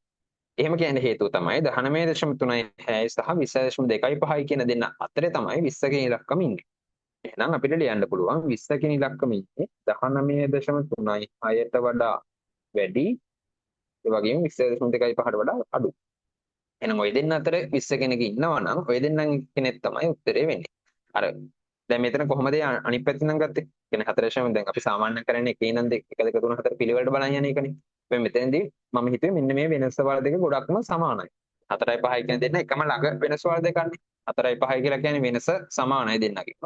එහෙම කියන හේතුව තමයි 19.36යි සහ 20.25යි කියන දෙන්න අතරේ තමයි 20 කියන ඉලක්කම ඉන්නේ. එහෙනම් අපිට ලියන්න පුළුවන් 20 කියන ඉලක්කම ඉන්නේ 19.36යි 6ට වඩා වැඩි ඒ වගේම 20.25ට වඩා අඩු. එහෙනම් ওই දෙන්න අතර 20 කෙනෙක් ඉන්නවා නම් ওই දෙන්නන් කෙනෙක් තමයි උත්තරේ වෙන්නේ. අර දැන් මෙතන කොහොමද අනිත් පැත්තෙන් නම් ගත්තේ? කියන්නේ 4 දැන් අපි සාමාන්‍යයෙන් කරන්නේ 1 ඉඳන් 2 1 2 3 4 පිළිවෙලට බලන් යන එකනේ. මේ මෙතනදී මම හිතුවේ මෙන්න මේ වෙනස වල දෙක ගොඩක්ම සමානයි. 4යි 5යි කියන දෙන්න එකම ළඟ වෙනස වල දෙකන්නේ. 4යි 5යි කියලා කියන්නේ වෙනස සමානයි දෙන්නගේ.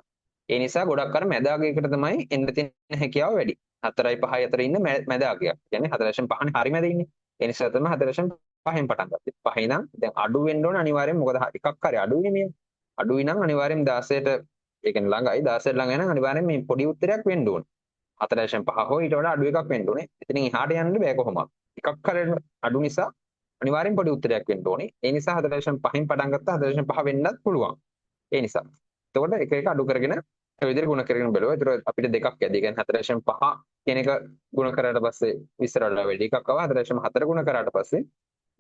ඒ නිසා ගොඩක් අර මැද අගයකට තමයි එන්න තියෙන හැකියාව වැඩි. 4යි 5යි අතර ඉන්න මැද අගයක්. කියන්නේ 4.5නේ හරි මැද ඉන්නේ. ඒ නිසා තමයි 4.5න් පටන් ගත්තේ. 5 ඉඳන් දැන් අඩු වෙන්න ඕන අනිවාර්යෙන් මොකද එකක් හරි අඩුයිනේ මේ. අඩුයි නම් අනිවාර්යෙන් 16ට ඒ කියන්නේ ළඟයි 16ට ළඟ යන අනිවාර්යෙන් මේ පොඩි උත්තරයක් වෙන්න ඕන. 4.5 හෝ ඊට වඩා අඩු එකක් වෙන්න ඕනේ. එතනින් එහාට යන්න බෑ කොහොමද? එකක් හරි අඩු නිසා අනිවාර්යෙන් පොඩි උත්තරයක් වෙන්න ඕනේ. ඒ නිසා 4.5න් පටන් ගත්තා 4.5 වෙන්නත් පුළුවන්. ඒ නිසා. එතකොට එක එක අඩු කරගෙන ඒ විදිහට ගුණ කරගෙන බලුවා. ඒතර අපිට දෙකක් ඇද. ඒ කියන්නේ 4.5 කියන එක ගුණ කරාට පස්සේ 20ට වඩා වැඩි එකක් ආවා. 4.4 ගුණ කරාට පස්සේ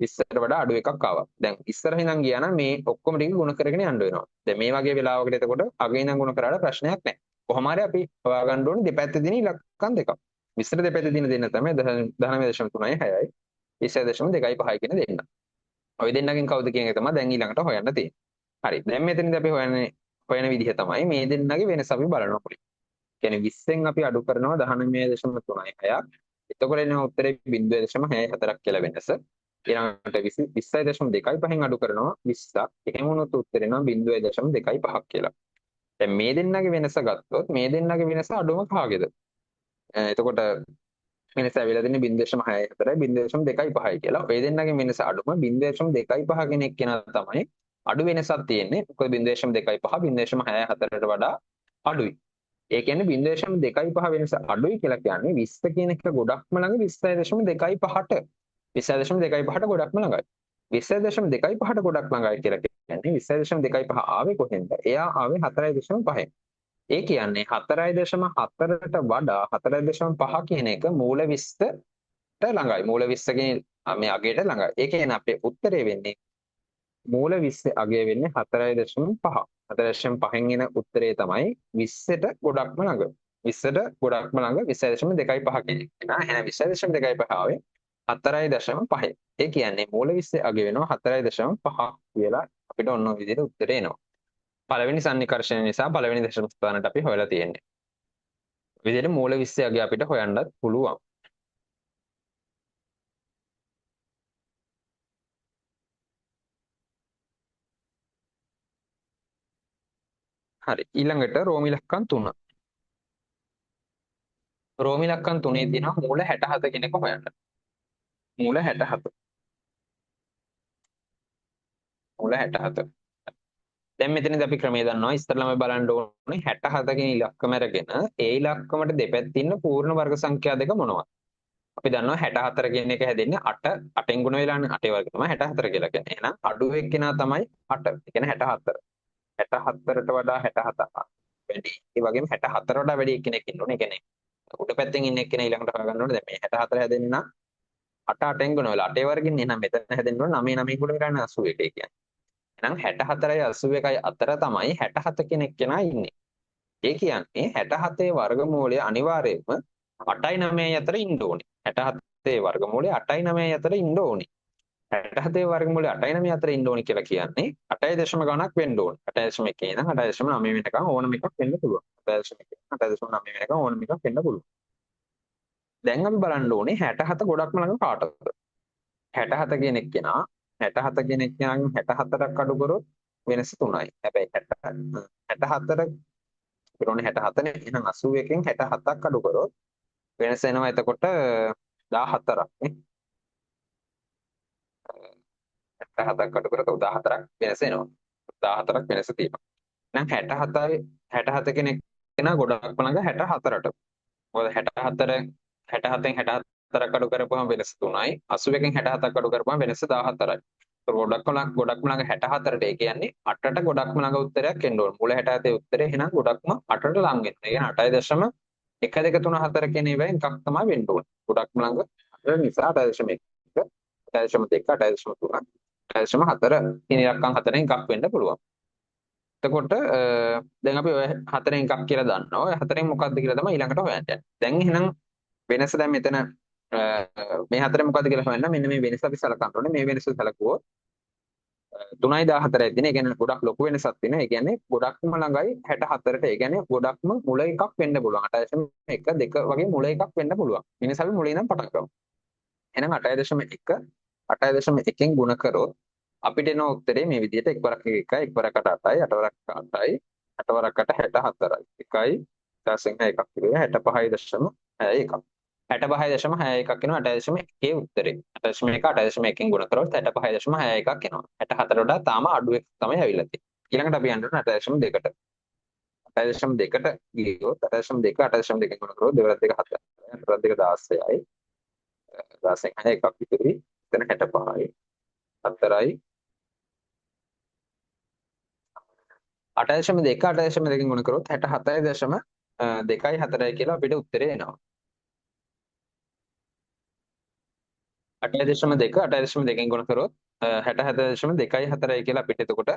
20ට වඩා අඩු එකක් ආවා. දැන් ඉස්සරහින් ඉඳන් ගියා නම් මේ ඔක්කොම ටික ගුණ කරගෙන යන්න වෙනවා. දැන් මේ වගේ වෙලාවකට එතකොට අගේ ඉඳන් ගුණ කරාට ප්‍රශ්නයක් නැහැ. කොහොම හරි අපි හොයාගන්න ඕනේ දෙපැත්තේ දින ඉලක්කම් දෙකක්. 20ට දෙපැත්තේ දින දෙන්න තමයි 19.3යි 6යි 20.25යි කියන දෙන්න. ඔය දෙන්නගෙන් කවුද කියන එක තමයි දැන් ඊළඟට හොයන්න තියෙන්නේ. හරි. දැන් මෙතනදී අපි හොයන විදිහ තමයි මේ දෙන්නගේ වෙනස අපි බලනවා පුලි. කියන්නේ 20න් අපි අඩු කරනවා 19.3යි 6ක්. එතකොට එන උත්තරේ 0.64ක් කියලා වෙනස. ඊළඟට 20.25න් අඩු කරනවා 20ක්. එහෙම වුණොත් උත්තරේ එනවා 0.25ක් කියලා. දැන් මේ දෙන්නගේ වෙනස ගත්තොත් මේ දෙන්නගේ වෙනස අඩුම කාගේද? එතකොට වෙනස ඇවිල්ලා තියෙන්නේ 0.64යි 0.25යි කියලා. ඔය දෙන්නගේ වෙනස අඩුම 0.25 කෙනෙක් කෙනා තමයි අඩු වෙනසක් තියෙන්නේ. මොකද 0.25 0.64ට වඩා අඩුයි. ඒ කියන්නේ 0.25 වෙනස අඩුයි කියලා කියන්නේ 20 කියන එක ගොඩක්ම ළඟ 20.25ට 20.25ට ගොඩක්ම ළඟයි. 20.25ට ගොඩක් ළඟයි කියලා කියන්නේ 20.25 ආවේ කොහෙන්ද? එයා ආවේ 4.5න්. ඒ කියන්නේ 4.4ට වඩා 4.5 කියන එක මූල 20ට ළඟයි. මූල 20 කියන මේ අගයට ළඟයි. ඒ කියන්නේ අපේ උත්තරේ වෙන්නේ මූල 20 අගය වෙන්නේ 4.5. 4.5න් එන උත්තරේ තමයි 20ට ගොඩක්ම ළඟ. 20ට ගොඩක්ම ළඟ 20.25 කියන එක. එහෙනම් 20.25 ආවේ 4.5. ඒ කියන්නේ මූල 20 අගය වෙනවා 4.5 කියලා අපිට ඔන්න ඔය විදිහට උත්තරේ එනවා. පළවෙනි සන්නිකර්ෂණය නිසා පළවෙනි දශම ස්ථානට අපි හොයලා තියෙන්නේ. විදිහට මූල 20 අගය අපිට හොයන්නත් පුළුවන්. හරි. ඊළඟට රෝම ඉලක්කම් 3. රෝම ඉලක්කම් 3 තියෙනවා මූල 67 කියන එක හොයන්න. මූල 67. මූල 67. දැන් මෙතනදී අපි ක්‍රමය දන්නවා. ඉස්සරළම බලන්න ඕනේ 67 කියන ඉලක්කම අරගෙන ඒ ඉලක්කමට දෙපැත්තේ ඉන්න පූර්ණ වර්ග සංඛ්‍යා දෙක මොනවද? අපි දන්නවා 64 කියන එක හැදෙන්නේ 8 8න් ගුණ වෙලානේ 8 වර්ග තමයි 64 කියලා කියන්නේ. එහෙනම් අඩු එක්කෙනා තමයි 8. ඒ කියන්නේ 64. 64ට වඩා 67 වැඩි. ඒ වගේම 64ට වඩා වැඩි එක්කෙනෙක් ඉන්න ඕනේ. ඒ කියන්නේ උඩ පැත්තෙන් ඉන්න එක්කෙනා ඊළඟට හොයාගන්න ඕනේ. දැන් මේ 64 හැදෙන්න 8 8න් ගුණ වෙලා 8 වර්ගෙන් එහෙනම් මෙතන හැදෙන්න ඕනේ 9 9 ගුණ වෙලා 81 ඒ කියන්නේ. එහෙනම් 64යි 81යි අතර තමයි 67 කෙනෙක් කෙනා ඉන්නේ. ඒ කියන්නේ 67 වර්ගමූලය අනිවාර්යයෙන්ම 8යි 9යි අතර ඉන්න ඕනේ. 67 වර්ගමූලය 8යි 9යි අතර ඉන්න ඕනේ. 67 වර්ගමූලය 8යි 9යි අතර ඉන්න ඕනේ කියලා කියන්නේ 8යි දශම ගණක් වෙන්න ඕනේ. 8.1 ඉඳන් 8.9 වෙනකන් ඕනම එකක් වෙන්න පුළුවන්. 8.1 8.9 වෙනකන් ඕනම එකක් වෙන්න පුළුවන්. දැන් අපි බලන්න ඕනේ 67 ගොඩක්ම ළඟ කාටද? 67 කියන එක්කෙනා 67 කියන එක්කෙනාගෙන් 67ක් අඩු කරොත් වෙනස 3යි. හැබැයි 64 පිරෝනේ 67නේ. එහෙනම් 81කින් 67ක් අඩු කරොත් වෙනස එනවා එතකොට 14ක් නේ. 67ක් අඩු කරොත් 14ක් වෙනස එනවා. 14ක් වෙනස තියෙනවා. එහෙනම් 67යි 67 කෙනෙක් කෙනා ගොඩක්ම ළඟ 64ට. මොකද 64 67න් 64ක් අඩු කරපුවම වෙනස 3යි. 81කින් 67ක් අඩු කරපුවම වෙනස 14යි. ගොඩක්ම ළඟ 64ට ඒ කියන්නේ 8ට ගොඩක්ම ළඟ උත්තරයක් එන්න ඕන. මුල 67 උත්තරේ එහෙනම් ගොඩක්ම 8ට ලං වෙන්න. ඒ කියන්නේ 8.1 2 3 4 කියන ඒවායින් එකක් තමයි වෙන්න ඕන. ගොඩක්ම ළඟ 8 නිසා 8.1 8.2 8.3 8.4 කියන ඉලක්කම් හතරෙන් එකක් වෙන්න පුළුවන්. එතකොට දැන් අපි ඔය හතරෙන් එකක් කියලා දන්නවා. ඔය හතරෙන් මොකක්ද කියලා තමයි ඊළඟට හොයන්න යන්නේ. දැන් එහෙනම් වෙනස දැන් මෙතන මේ හතරෙන් මොකක්ද කියලා හොයන්න මෙන්න මේ වෙනස අපි සලකන්න ඕනේ. මේ වෙනස සලකුවොත් 3යි 14යි තියෙන. ඒ කියන්නේ ගොඩක් ලොකු වෙනසක් තියෙනවා. ඒ කියන්නේ ගොඩක්ම ළඟයි 64ට. ඒ කියන්නේ ගොඩක්ම මුල එකක් වෙන්න පුළුවන්. 8.1 2 වගේ මුල එකක් වෙන්න පුළුවන්. වෙනස අපි මුලින් ඉඳන් පටන් ගමු. එහෙනම් 8.1 8.1න් ගුණ කරොත් අපිට එන උත්තරේ මේ විදිහට 1 වරක් 1යි 1 වරකට 8යි 8 වරක් 8යි 8 වරකට 64යි. 1යි 1.1 කිව්වේ 65.61. 65.61 වෙනවා 8.1 උත්තරේ. 8.1 8.1කින් ගුණ කරොත් 65.61 එනවා. 64 වඩා තාම අඩු එක තමයි ඇවිල්ලා තියෙන්නේ. ඊළඟට අපි යන්න ඕනේ 8.2ට. 8.2ට ගියොත් 8.2 8.2කින් ගුණ කරොත් 2 2 4. 8 2 16යි. 16 එකක් විතරයි. එතන 65යි. 4යි 8.2 8.2කින් ගුණ කරොත් 67.2.4යි කියලා අපිට උත්තරේ එනවා. 8.2 8.2කින් ගුණ කරොත් 67.2.4යි කියලා අපිට එතකොට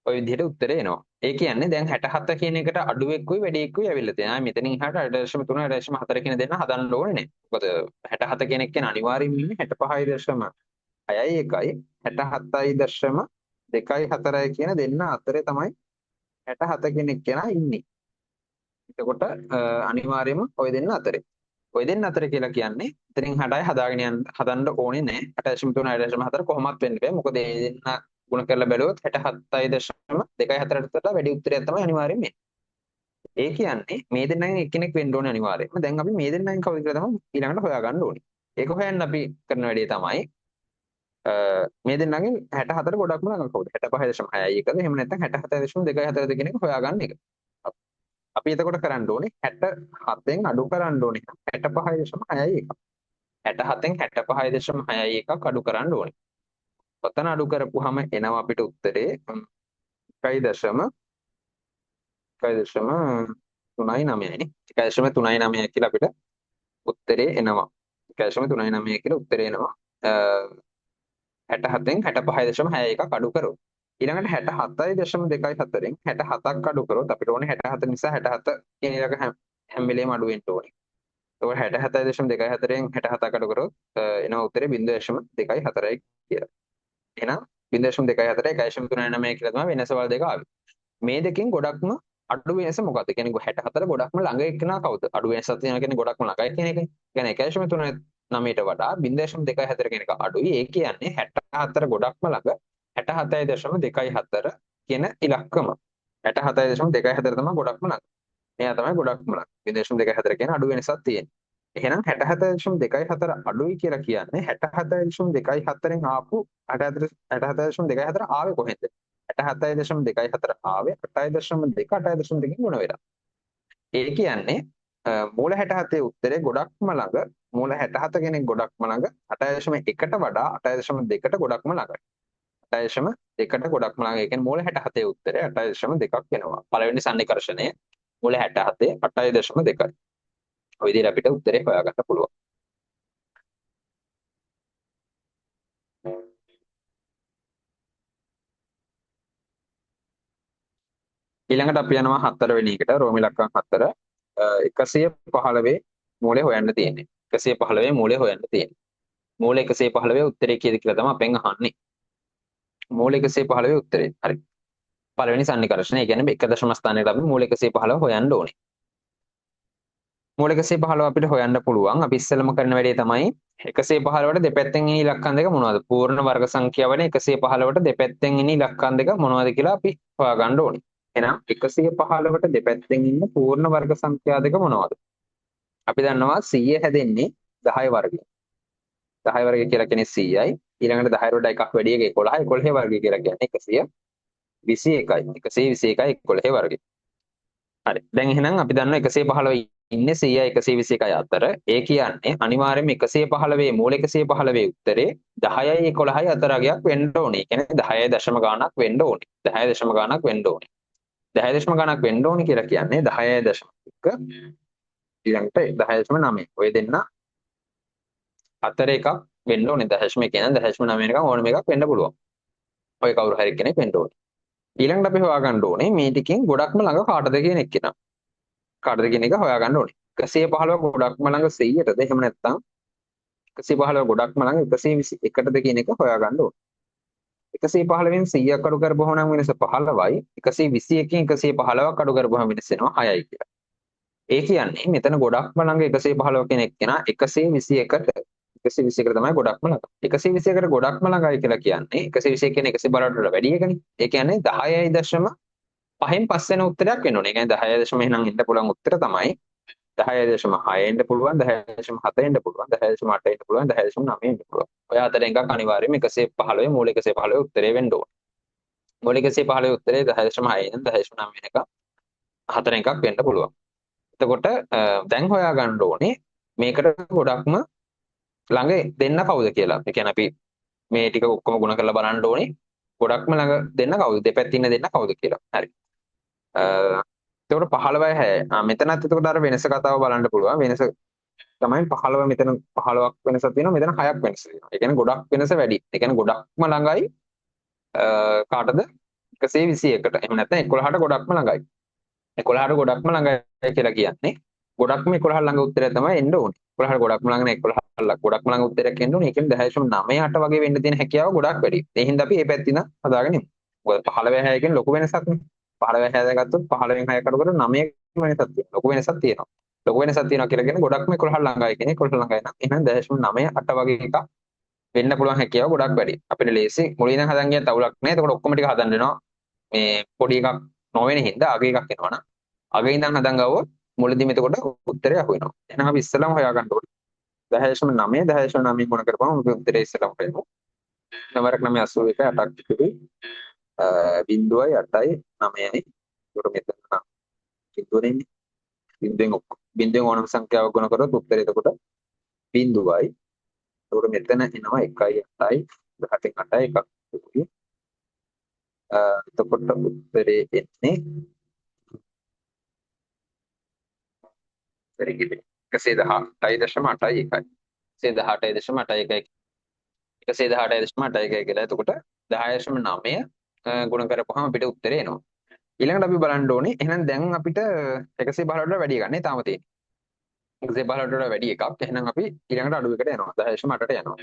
ওই විදිහට උත්තරේ එනවා. ඒ කියන්නේ දැන් 67 කියන එකට අඩුවෙකුයි වැඩියෙකුයි ඇවිල්ලා තියෙනවා. මෙතනින් එහාට 8.3 8.4 කියන දෙන්න හදන්න ඕනේ නේ. මොකද 67 කෙනෙක් කියන අනිවාර්යයෙන්ම ඉන්නේ 65.6යි 1යි 67.2.4යි කියන දෙන්න අතරේ තමයි 67 කෙනෙක් කෙනා ඉන්නේ. එතකොට අනිවාර්යයෙන්ම ওই දෙන්න අතරේ. ওই දෙන්න අතර කියලා කියන්නේ එතනින් 6යි හදාගෙන යන්න හදන්න ඕනේ නැහැ. 8.3 8.4 කොහොමත් වෙන්න බෑ. මොකද ඒ දෙන්න ගුණ කරලා බැලුවොත් 67.2.4ට වඩා වැඩි උත්තරයක් තමයි අනිවාර්යයෙන්ම එන්නේ. ඒ කියන්නේ මේ දෙන්නෙන් එක්කෙනෙක් වෙන්න ඕනේ අනිවාර්යයෙන්ම. දැන් අපි මේ දෙන්නෙන් කවුද කියලා තමයි ඊළඟට හොයාගන්න ඕනේ. ඒක හොයන්න අපි කරන වැඩේ තමයි මේ දෙන්නගෙන් 64 ගොඩක්ම ළඟ කවුද? 65.6යි එකද? එහෙම නැත්නම් 67.2.4ද කියන එක හොයාගන්න එක. අපි එතකොට කරන්න ඕනේ 67න් අඩු කරන්න ඕනේ 65.6යි එක. 67න් 65.6යි එකක් අඩු කරන්න ඕනේ. ඔතන අඩු කරපුවාම එනවා අපිට උත්තරේ 1.39යි නේ. 1.39 කියලා අපිට උත්තරේ එනවා. 1.39 කියලා උත්තරේ එනවා. 67න් 65.6 එකක් අඩු කරොත්. ඊළඟට 67.2.4න් 67ක් අඩු කරොත් අපිට ඕනේ 67 නිසා 67 කියන එක හැම වෙලේම අඩු වෙන්න ඕනේ. ඒකෝ 67.2.4න් 67ක් අඩු කරොත් එනවා උත්තරේ 0.2.4යි කියලා. එහෙනම් 0.2.4 1.39 කියලා තමයි වෙනස වල දෙක ආවේ. මේ දෙකෙන් ගොඩක්ම අඩු වෙනස මොකක්ද? කියන්නේ 64 ගොඩක්ම ළඟ එක්කනා කවුද? අඩු වෙනසක් තියෙනවා කියන්නේ ගොඩක්ම ළඟයි කියන එකයි. කියන්නේ 1.39ට වඩා 0.2.4 කියන එක අඩුයි. ඒ කියන්නේ 64 ගොඩක්ම ළඟ 67.2.4 කියන ඉලක්කම. 67.24 තමයි ගොඩක්ම ළඟ. මෙයා තමයි ගොඩක්ම ළඟ. 0.24 කියන අඩු වෙනසක් තියෙනවා. එහෙනම් 67.24 අඩුයි කියලා කියන්නේ 67.24න් ආපු 67.24 ආවේ කොහෙන්ද? 67.24 ආවේ 8.2 8.2කින් ගුණ වෙලා. ඒ කියන්නේ මූල 67 උත්තරේ ගොඩක්ම ළඟ මූල 67 කෙනෙක් ගොඩක්ම ළඟ 8.1ට වඩා 8.2ට ගොඩක්ම ළඟයි. 8.2ට ගොඩක්ම ළඟ. ඒ කියන්නේ මූල 67 උත්තරේ 8.2ක් වෙනවා. පළවෙනි සන්නිකර්ෂණය මූල 67 8.2යි. ඔය විදිහට අපිට උත්තරේ හොයාගන්න පුළුවන්. ඊළඟට අපි යනවා 4 වෙනි එකට රෝමි ලක්කම් 4 115 මූලය හොයන්න තියෙන්නේ. 115 මූලය හොයන්න තියෙන්නේ. මූල 115 උත්තරේ කීයද කියලා තමයි අපෙන් අහන්නේ. මූල 115 උත්තරේ. හරි. පළවෙනි සන්නිකර්ෂණය. ඒ කියන්නේ 1 ස්ථානයකට අපි මූල 115 හොයන්න ඕනේ. මූල 115 අපිට හොයන්න පුළුවන්. අපි ඉස්සෙල්ලම කරන වැඩේ තමයි 115ට දෙපැත්තෙන් ඉන්න ඉලක්කම් දෙක මොනවද? පූර්ණ වර්ග සංඛ්‍යාවනේ 115ට දෙපැත්තෙන් ඉන්න ඉලක්කම් දෙක මොනවද කියලා අපි හොයාගන්න ඕනේ. එහෙනම් 115ට දෙපැත්තෙන් ඉන්න පූර්ණ වර්ග සංඛ්‍යා දෙක මොනවද? අපි දන්නවා 100 හැදෙන්නේ 10 වර්ගයෙන්. 10 වර්ගය කියලා කියන්නේ 100යි. ඊළඟට 10 වලට එකක් වැඩි එක 11. 11 වර්ගය කියලා කියන්නේ 121යි. 121යි 11 වර්ගය. හරි. දැන් එහෙනම් අපි දන්නවා 115 ඉන්නේ 100යි 121යි අතර. ඒ කියන්නේ අනිවාර්යයෙන්ම 115 මූල 115 උත්තරේ 10යි 11යි අතර අගයක් වෙන්න ඕනේ. ඒ කියන්නේ 10 දශම ගාණක් වෙන්න ඕනේ. 10 දශම ගාණක් වෙන්න ඕනේ. 10 දශම ගාණක් වෙන්න ඕනේ කියලා කියන්නේ 10.1 ඊළඟට 10.9. ඔය දෙන්න අතර එකක් වෙන්න ඕනේ. 10.1 නම් 10.9 වෙනකම් ඕනම එකක් වෙන්න පුළුවන්. ඔය කවුරු හරි කෙනෙක් වෙන්න ඕනේ. ඊළඟට අපි හොයාගන්න ඕනේ මේ ටිකෙන් ගොඩක්ම ළඟ කාටද කියන එක කෙනා. කාටද කියන එක හොයාගන්න ඕනේ. 115 ගොඩක්ම ළඟ 100ටද එහෙම නැත්නම් 115 ගොඩක්ම ළඟ 121ටද කියන එක හොයාගන්න ඕනේ. 115න් 100ක් අඩු කරපුවම නම් වෙනස 15යි. 121කින් 115ක් අඩු කරපුවම වෙනස වෙනවා 6යි කියලා. ඒ කියන්නේ මෙතන ගොඩක්ම ළඟ 115 කෙනෙක් කෙනා 121ට 121ට තමයි ගොඩක්ම ළඟ. 121ට ගොඩක්ම ළඟයි කියලා කියන්නේ 121 කියන්නේ 115ට වඩා වැඩි එකනේ. ඒ කියන්නේ 10.5න් පස් වෙන උත්තරයක් වෙන්න ඕනේ. ඒ කියන්නේ 10 එහෙනම් ඉන්න පුළුවන් උත්තර තමයි 10.6 එන්න පුළුවන් 10.7 එන්න පුළුවන් 10.8 එන්න පුළුවන් 10.9 එන්න පුළුවන්. ඔය හතර එකක් අනිවාර්යයෙන්ම 115 මූල 115 උත්තරේ වෙන්න ඕනේ. මූල 115 උත්තරේ 10.6 ඉඳන් 10.9 වෙනකම් හතර එකක් වෙන්න පුළුවන්. එතකොට දැන් හොයා ගන්න ඕනේ මේකට ගොඩක්ම ළඟ දෙන්න කවුද කියලා. ඒ කියන්නේ අපි මේ ටික ඔක්කොම ගුණ කරලා බලන්න ඕනේ. ගොඩක්ම ළඟ දෙන්න කවුද? දෙපැත්තින් දෙන්න කවුද කියලා. හරි. එතකොට 15යි 6යි. මෙතනත් එතකොට අර වෙනස කතාව බලන්න පුළුවන්. වෙනස තමයි 15 මෙතන 15ක් වෙනසක් තියෙනවා. මෙතන 6ක් වෙනස තියෙනවා. ඒ කියන්නේ ගොඩක් වෙනස වැඩි. ඒ කියන්නේ ගොඩක්ම ළඟයි කාටද? 121ට. එහෙම නැත්නම් 11ට ගොඩක්ම ළඟයි. 11ට ගොඩක්ම ළඟයි කියලා කියන්නේ ගොඩක්ම 11 ළඟ උත්තරය තමයි එන්න ඕනේ. 11ට ගොඩක්ම ළඟ නේ 11 ගොඩක්ම ළඟ උත්තරයක් එන්න ඕනේ. ඒ කියන්නේ 10.98 වගේ වෙන්න තියෙන හැකියාව ගොඩක් වැඩි. ඒ හින්දා අපි මේ පැත්තින හදාගෙන ඉමු. මොකද 15 6 කියන්නේ ලොකු වෙනසක් නේ. 15 6 ගත්තොත් 15න් 6 කඩ කරලා 9 වෙනසක් තියෙනවා. ලොකු වෙනසක් තියෙනවා. ලොකු වෙනසක් තියෙනවා කියලා කියන්නේ ගොඩක්ම 11 ළඟයි කියන්නේ 11 ළඟයි නම් එහෙනම් 10.98 වගේ එකක් වෙන්න පුළුවන් හැකියාව ගොඩක් වැඩි. අපිට ලේසි මුලින් ඉඳන් හදන් ගියත් අවුලක් නැහැ. එතකොට ඔක්කොම ටික හදන්න වෙනවා. මේ පොඩි එකක් නොවෙන හින්දා අග එකක් එනවනම් අගේ ඉඳන් හදන් ගාවොත් මුලදීම එතකොට උත්තරය අහු වෙනවා. එහෙනම් අපි ඉස්සෙල්ලාම හොයාගන්න ඕනේ 10.9 10.9 ගුණ කරපුවම අපි උත්තරේ ඉස්සෙල්ලාම හොයමු. 9 81 8ක් තිබුයි. 0.8යි 9යි. ඒකට මෙතන බිඳුවනේ. බිඳුවෙන් ඕනම සංඛ්‍යාවක් ගුණ කරොත් උත්තරේ එතකොට 0යි. එතකොට මෙතන එනවා 1යි 8යි 18න් 8යි එකක් තිබුයි. එතකොට උත්තරේ එන්නේ පරිගිත 118.81යි 118.81යි 118.81යි කියලා. එතකොට 10.9 ගුණ කරපුවාම අපිට උත්තරේ එනවා. ඊළඟට අපි බලන්න ඕනේ එහෙනම් දැන් අපිට 115ට වැඩි එකක් නේ තාම තියෙන්නේ. 115ට වැඩි එකක්. එහෙනම් අපි ඊළඟට අඩු එකට යනවා. 10.8ට යනවා.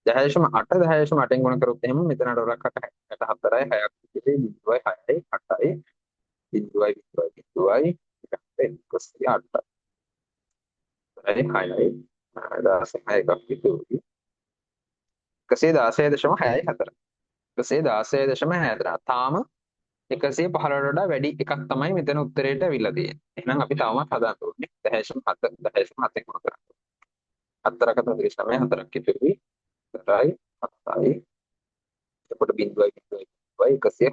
10.8 10.8න් ගුණ කරොත් එහෙනම් මෙතනට වරක් 64යි 6ක් ඉතිරි 0.6යි 8යි 0.0.0යි 108යි. හරි 6යි 16 එකක් ඉතුරුයි 116.64 116.64 තාම 115ට වඩා වැඩි එකක් තමයි මෙතන උත්තරේට අවිල්ලා තියෙන්නේ. එහෙනම් අපි තවමත් හදන්න ඕනේ 10.7 10.7 මොකද කරන්නේ? 4ක 49 4ක් ඉතුරුයි. 4යි 7යි එතකොට 0.0.107යි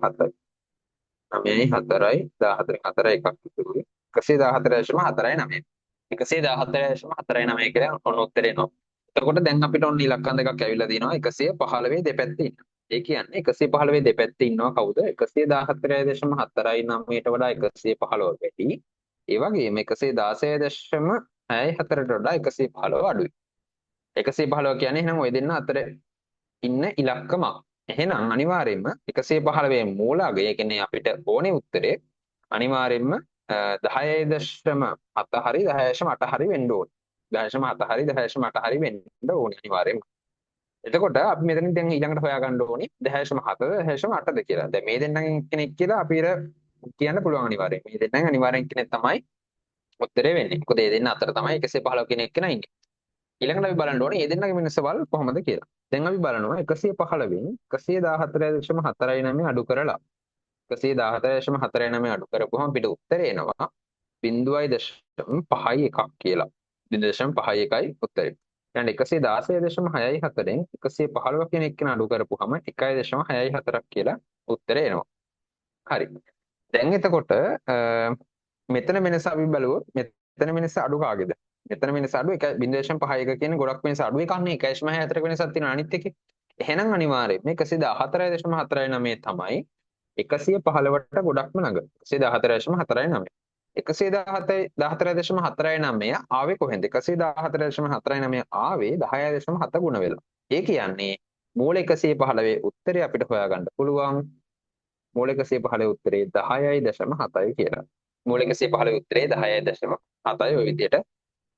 9යි 4යි 14න් 4යි එකක් ඉතුරුයි 114.49 114.49 කියලා ඔන්න උත්තරේ එනවා. එතකොට දැන් අපිට ඔන්න ඉලක්කම් දෙකක් ඇවිල්ලා තියෙනවා 115 දෙපැත්තේ ඉන්න. ඒ කියන්නේ 115 දෙපැත්තේ ඉන්නවා කවුද? 114.49ට වඩා 115 වැඩි. ඒ වගේම 116.64ට වඩා 115 අඩුයි. 115 කියන්නේ එහෙනම් ওই දෙන්න අතර ඉන්න ඉලක්කමක්. එහෙනම් අනිවාර්යයෙන්ම 115 මූලාගය කියන්නේ අපිට ඕනේ උත්තරේ අනිවාර්යයෙන්ම 10.7 හරි 10.8 හරි වෙන්න ඕනේ. 10.7 හරි 10.8 හරි වෙන්න ඕනේ අනිවාර්යයෙන්ම. එතකොට අපි මෙතනින් දැන් ඊළඟට හොයාගන්න ඕනේ 10.7ද 10.8ද කියලා. දැන් මේ දෙන්නගෙන් කෙනෙක් කියලා අපිට කියන්න පුළුවන් අනිවාර්යයෙන්. මේ දෙන්නගෙන් අනිවාර්යෙන් කෙනෙක් තමයි උත්තරේ වෙන්නේ. මොකද මේ දෙන්න අතර තමයි 115 කෙනෙක් කෙනා ඉන්නේ. ඊළඟට අපි බලන්න ඕනේ මේ දෙන්නගේ වෙනසවල් කොහොමද කියලා. දැන් අපි බලනවා 115න් 114.49 අඩු කරලා 114.49 අඩු කරපුවම අපිට උත්තරේ එනවා 0.51 කියලා. 0.51යි උත්තරේ. يعني 116.64න් 115 කෙනෙක් කෙනා අඩු කරපුවම 1.64ක් කියලා උත්තරේ එනවා. හරි. දැන් එතකොට මෙතන වෙනස අපි බලුවොත් මෙතන වෙනස අඩු කාගේද? මෙතන වෙනස අඩු 1.51 කියන්නේ ගොඩක් වෙනස අඩු එකක් නේ 1.64ක වෙනසක් තියෙනවා අනිත් එකේ. එහෙනම් අනිවාර්යයෙන් මේ 114.49 තමයි 115ට ගොඩක්ම ළඟ. 114.49. 114.49 ආවේ කොහෙන්ද? 114.49 ආවේ 10.7 ගුණ වෙලා. ඒ කියන්නේ මූල 115 උත්තරේ අපිට හොයාගන්න පුළුවන්. මූල 115 උත්තරේ 10.7යි කියලා. මූල 115 උත්තරේ 10.7යි ඔය විදිහට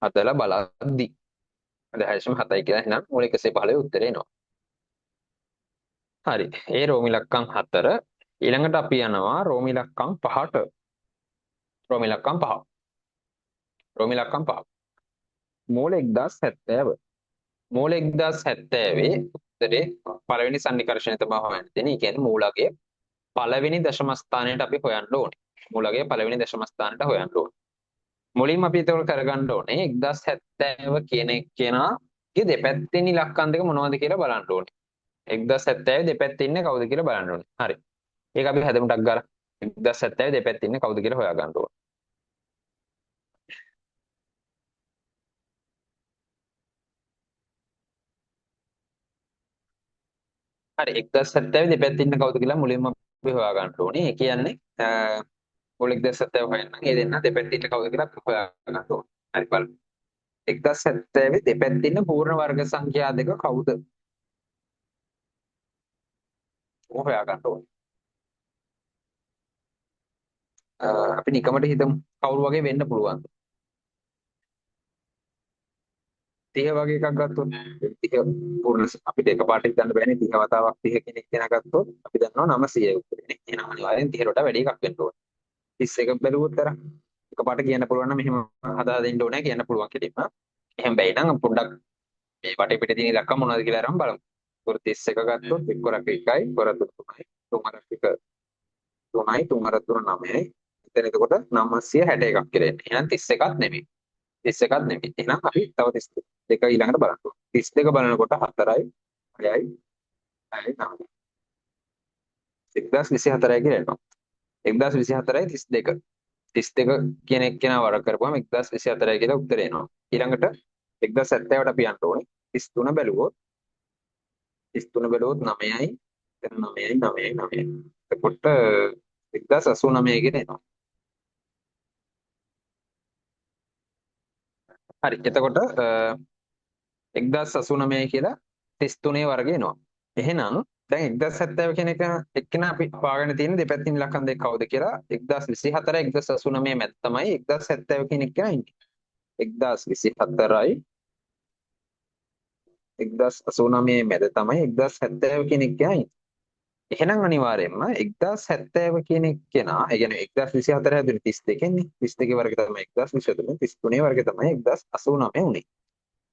හදලා බලද්දි 10.7යි කියලා එහෙනම් මූල 115 උත්තරේ එනවා. හරි. ඒ රෝම ඉලක්කම් 4 ඊළඟට අපි යනවා රෝම ඉලක්කම් 5ට. රෝම ඉලක්කම් 5. රෝම ඉලක්කම් 5. මූල 1070. මූල 1070 උත්තරේ පළවෙනි සන්නිකර්ෂණය තමයි හොයන්න තියෙන්නේ. ඒ කියන්නේ මූලකයේ පළවෙනි දශම ස්ථානයට අපි හොයන්න ඕනේ. මූලකයේ පළවෙනි දශම ස්ථානයට හොයන්න ඕනේ. මුලින්ම අපි ඒක කරගන්න ඕනේ 1070 කෙනාගේ දෙපැත්තෙන් ඉලක්කම් දෙක මොනවද කියලා බලන්න ඕනේ. 1070 දෙපැත්තේ ඉන්නේ කවුද කියලා බලන්න ඕනේ. හරි. ඒක අපි හැදෙමු ටක් ගාලා 1070 දෙපැත්තේ ඉන්නේ කවුද කියලා හොයාගන්න ඕනේ. හරි 1070 දෙපැත්තේ ඉන්න කවුද කියලා මුලින්ම අපි හොයාගන්න ඕනේ. ඒ කියන්නේ මුල 1070 හොයන්න. ඒ දෙන්න දෙපැත්තේ ඉන්න කවුද කියලා අපි හොයාගන්න ඕනේ. හරි බලන්න. 1070 දෙපැත්තේ ඉන්න පූර්ණ වර්ග සංඛ්‍යා දෙක කවුද? හොයාගන්න ඕනේ. අපි නිකමට හිතමු කවුරු වගේ වෙන්න පුළුවන්ද? 30 වගේ එකක් ගත්තොත් 30 පූර්ණ අපිට එකපාරට හිතන්න බෑනේ 30 වතාවක් 30 කෙනෙක් කෙනා ගත්තොත් අපි දන්නවා 900 උත්තරේ. එහෙනම් අනිවාර්යෙන් 30ට වඩා වැඩි එකක් වෙන්න ඕනේ. 31ක් බැලුවොත් අර එකපාරට කියන්න පුළුවන් නම් මෙහෙම හදා දෙන්න ඕනේ කියන්න පුළුවන් කෙලින්ම. එහෙම බැයි නම් පොඩ්ඩක් මේ වටේ පිටේ තියෙන ඉලක්කම් මොනවද කියලා අරන් බලමු. 31 ගත්තොත් 1 කරක් 1යි, 2 3යි, 3 කරක් 1 3යි, 3 කරක් 3 9යි. එතන එතකොට 961ක් කියලා එන්නේ. එහෙනම් 31ක් නෙමෙයි. 31ක් නෙමෙයි. එහෙනම් අපි තව 32 ඊළඟට බලන්න ඕනේ. 32 බලනකොට 4යි 6යි 6යි 9යි. 1024යි කියලා එනවා. 1024යි 32. 32 කියන එක්කෙනා වරක් කරපුවම 1024යි කියලා උත්තරේ එනවා. ඊළඟට 1070ට අපි යන්න ඕනේ. 33 බැලුවොත් 9යි එතන 9යි 9යි 9යි. එතකොට 1089 කියලා එනවා. හරි. එතකොට 1089 කියලා 33 වර්ගය එනවා. එහෙනම් දැන් 1070 කියන එක එක්කෙනා අපි හොයාගෙන තියෙන දෙපැත්තින් ඉලක්කම් දෙක කවුද කියලා 1024 1089 මැද තමයි 1070 කියන එක ඉන්නේ. 1024යි 1089 මැද තමයි 1070 කියන එක ඉන්නේ. එහෙනම් අනිවාර්යයෙන්ම 1070 කියන කෙනා ඒ කියන්නේ 1024 හැදුනේ 32 නේ 32 වර්ගය තමයි 1023 33 වර්ගය තමයි 1089 උනේ.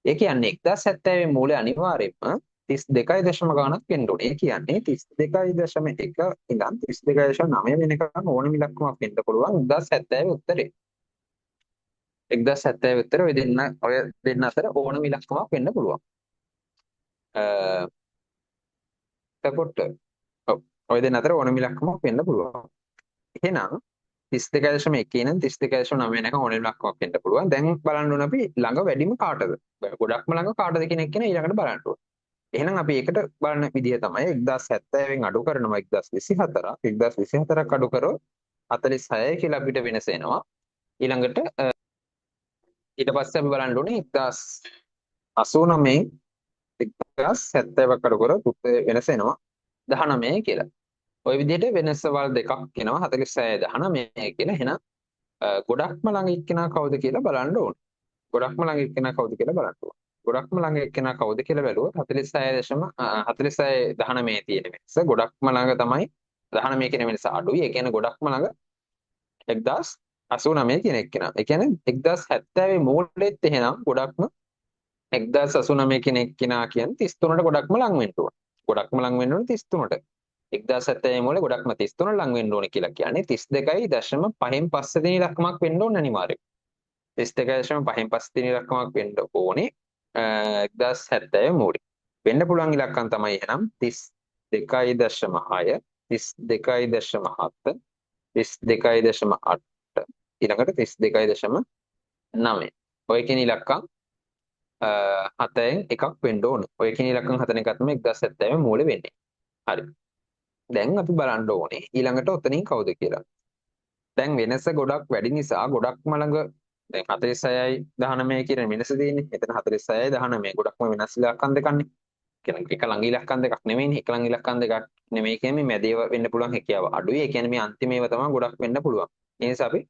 ඒ කියන්නේ 1070 මූලය අනිවාර්යයෙන්ම 32යි දශම ගානක් වෙන්න ඕනේ. ඒ කියන්නේ 32.1 ඉඳන් 32.9 වෙනකන් ඕනම ඉලක්කමක් වෙන්න පුළුවන් 1070 උත්තරේ. 1070 උත්තර ඔය දෙන්න අතර ඕනම ඉලක්කමක් වෙන්න පුළුවන්. එතකොට ඔව් ඔය දෙන්න අතර ඕනම ඉලක්කමක් වෙන්න පුළුවන්. එහෙනම් 32.1 ඉඳන් 32.9 වෙනකන් ඕනම ඉලක්කමක් වෙන්න පුළුවන්. දැන් බලන්න ඕන අපි ළඟ වැඩිම කාටද? ගොඩක්ම ළඟ කාටද කියන එක ඊළඟට බලන්න ඕන. එහෙනම් අපි ඒකට බලන විදිහ තමයි 1070 න් අඩු කරනවා 1024 1024ක් අඩු කරොත් 46 කියලා අපිට වෙනස එනවා. ඊළඟට ඊට පස්සේ අපි බලන්න ඕනේ 1089 1070ක් අඩු කරොත් වෙනස එනවා 19 කියලා. ওই විදිහට වෙනසවල් දෙකක් එනවා 46 19 කියලා. එහෙනම් ගොඩක්ම ළඟ එක්කෙනා කවුද කියලා බලන්න ඕනේ. ගොඩක්ම ළඟ එක්කෙනා කවුද කියලා බලන්න ඕනේ. ගොඩක්ම ළඟ එක්කෙනා කවුද කියලා බැලුවොත් 46 19 තියෙන වෙනස. ගොඩක්ම ළඟ තමයි 19 කියන වෙනස අඩුයි. ඒ කියන්නේ ගොඩක්ම ළඟ 1089 කියන එක්කෙනා. ඒ කියන්නේ 1070 මූලෙත් එහෙනම් ගොඩක්ම 1089 කියන එක්කෙනා කියන්නේ 33ට ගොඩක්ම ලං වෙන්න ඕන. ගොඩක්ම ලං වෙන්න ඕනේ 33ට. 1070 මූලෙ ගොඩක්ම 33 ලං වෙන්න ඕනේ කියලා කියන්නේ 32.5න් පස්සේ දෙන ඉලක්කමක් වෙන්න ඕනේ අනිවාර්යයෙන්. 32.5න් පස්සේ දෙන ඉලක්කමක් වෙන්න ඕනේ 1070 මූලෙ. වෙන්න පුළුවන් ඉලක්කම් තමයි එහෙනම් 32.6 32.7 32.8 ඊළඟට 32.9 ඔය කියන ඉලක්කම් 7න් එකක් වෙන්න ඕන. ඔය කියන ඉලක්කම් 7න් එකක් තමයි 1070 මූලෙ වෙන්නේ. හරි. දැන් අපි බලන්න ඕනේ ඊළඟට ඔතනින් කවුද කියලා. දැන් වෙනස ගොඩක් වැඩි නිසා ගොඩක්ම ළඟ දැන් 46යි 19 කියන වෙනස තියෙන්නේ. එතන 46යි 19 ගොඩක්ම වෙනස් ඉලක්කම් දෙකක්නේ. කියන්නේ එක ළඟ ඉලක්කම් දෙකක් නෙමෙයිනේ. එක ළඟ ඉලක්කම් දෙකක් නෙමෙයි කියන්නේ මේ මැදේව වෙන්න පුළුවන් හැකියාව අඩුයි. ඒ කියන්නේ මේ අන්තිමේව තමයි ගොඩක් වෙන්න පුළුවන්. ඒ නිසා අපි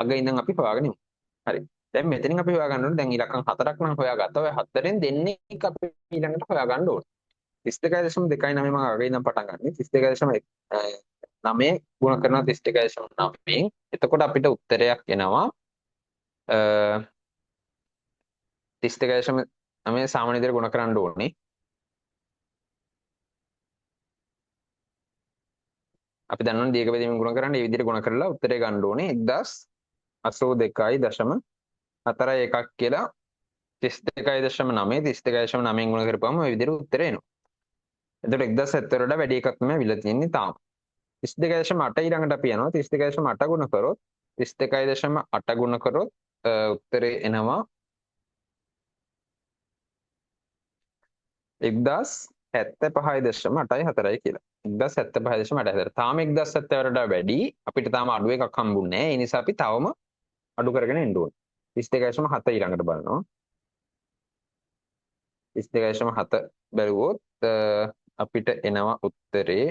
අග ඉඳන් අපි හොයාගෙන ඉමු. හරි. දැන් මෙතනින් අපි හොයාගන්න ඕනේ දැන් ඉලක්කම් 4ක් නම් හොයාගත්තා. ඔය 4ෙන් දෙන්නේ අපි ඊළඟට හොයාගන්න ඕනේ. 32.29 මම අග ඉඳන් පටන් ගන්නෙ. 32.9 ගුණ කරනවා 32.9. එතකොට අපිට උත්තරයක් එනවා 32.9 සාමාන්‍ය විදිහට ගුණ කරන්න ඕනේ. අපි දන්නවනේ දීර්ඝ බෙදීමෙන් ගුණ කරන්නේ මේ විදිහට ගුණ කරලා උත්තරේ ගන්න ඕනේ 1082.41 කියලා 32.9 32.9 ගුණ කරපුවම ওই විදිහට උත්තරේ එනවා. එතකොට 1070 වඩා වැඩි එකක් තමයි අවිලා තියෙන්නේ තාම. 32.8 ඊළඟට අපි යනවා 32.8 ගුණ කරොත් 32.8 ගුණ කරොත් උත්තරේ එනවා 1075.84 කියලා. 1075.84. තාම 1070 වඩා වැඩි. අපිට තාම අඩු එකක් හම්බුන්නේ නැහැ. ඒ නිසා අපි තවම අඩු කරගෙන එන්න ඕනේ. 32.7 ඊළඟට බලනවා. 32.7 බැලුවොත් අපිට එනවා උත්තරේ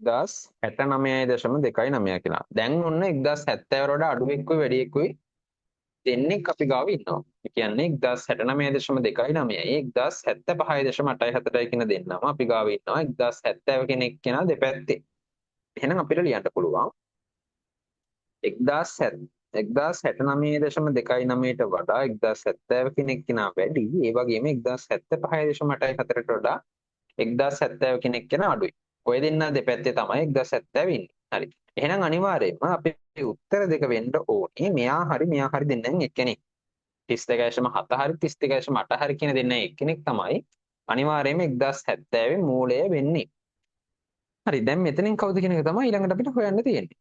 1069.29 කියලා. දැන් ඔන්න 1070 වඩා අඩු එක්කුයි වැඩි එක්කුයි දෙන්නේ අපි ගාව ඉන්නවා. ඒ කියන්නේ 1069.29 1075.84 කියන දෙන්නම අපි ගාව ඉන්නවා. 1070 කෙනෙක් කෙනා දෙපැත්තේ. එහෙනම් අපිට ලියන්න පුළුවන් 1069.29ට වඩා 1070 කෙනෙක් කෙනා වැඩි. ඒ වගේම 1075.84ට වඩා 1070 කෙනෙක් කෙනා අඩුයි. ඔය දෙන්න දෙපැත්තේ තමයි 1070 ඉන්නේ. හරි. එහෙනම් අනිවාර්යයෙන්ම අපේ උත්තර දෙක වෙන්න ඕනේ. මෙයා හරි මෙයා හරි දෙන්නෙන් එක්කෙනෙක්. 32.7 හරි 32.8 හරි කියන දෙන්න එක්කෙනෙක් තමයි අනිවාර්යයෙන්ම 1070 මූලය වෙන්නේ. හරි. දැන් මෙතනින් කවුද කියන එක තමයි ඊළඟට අපිට හොයන්න තියෙන්නේ.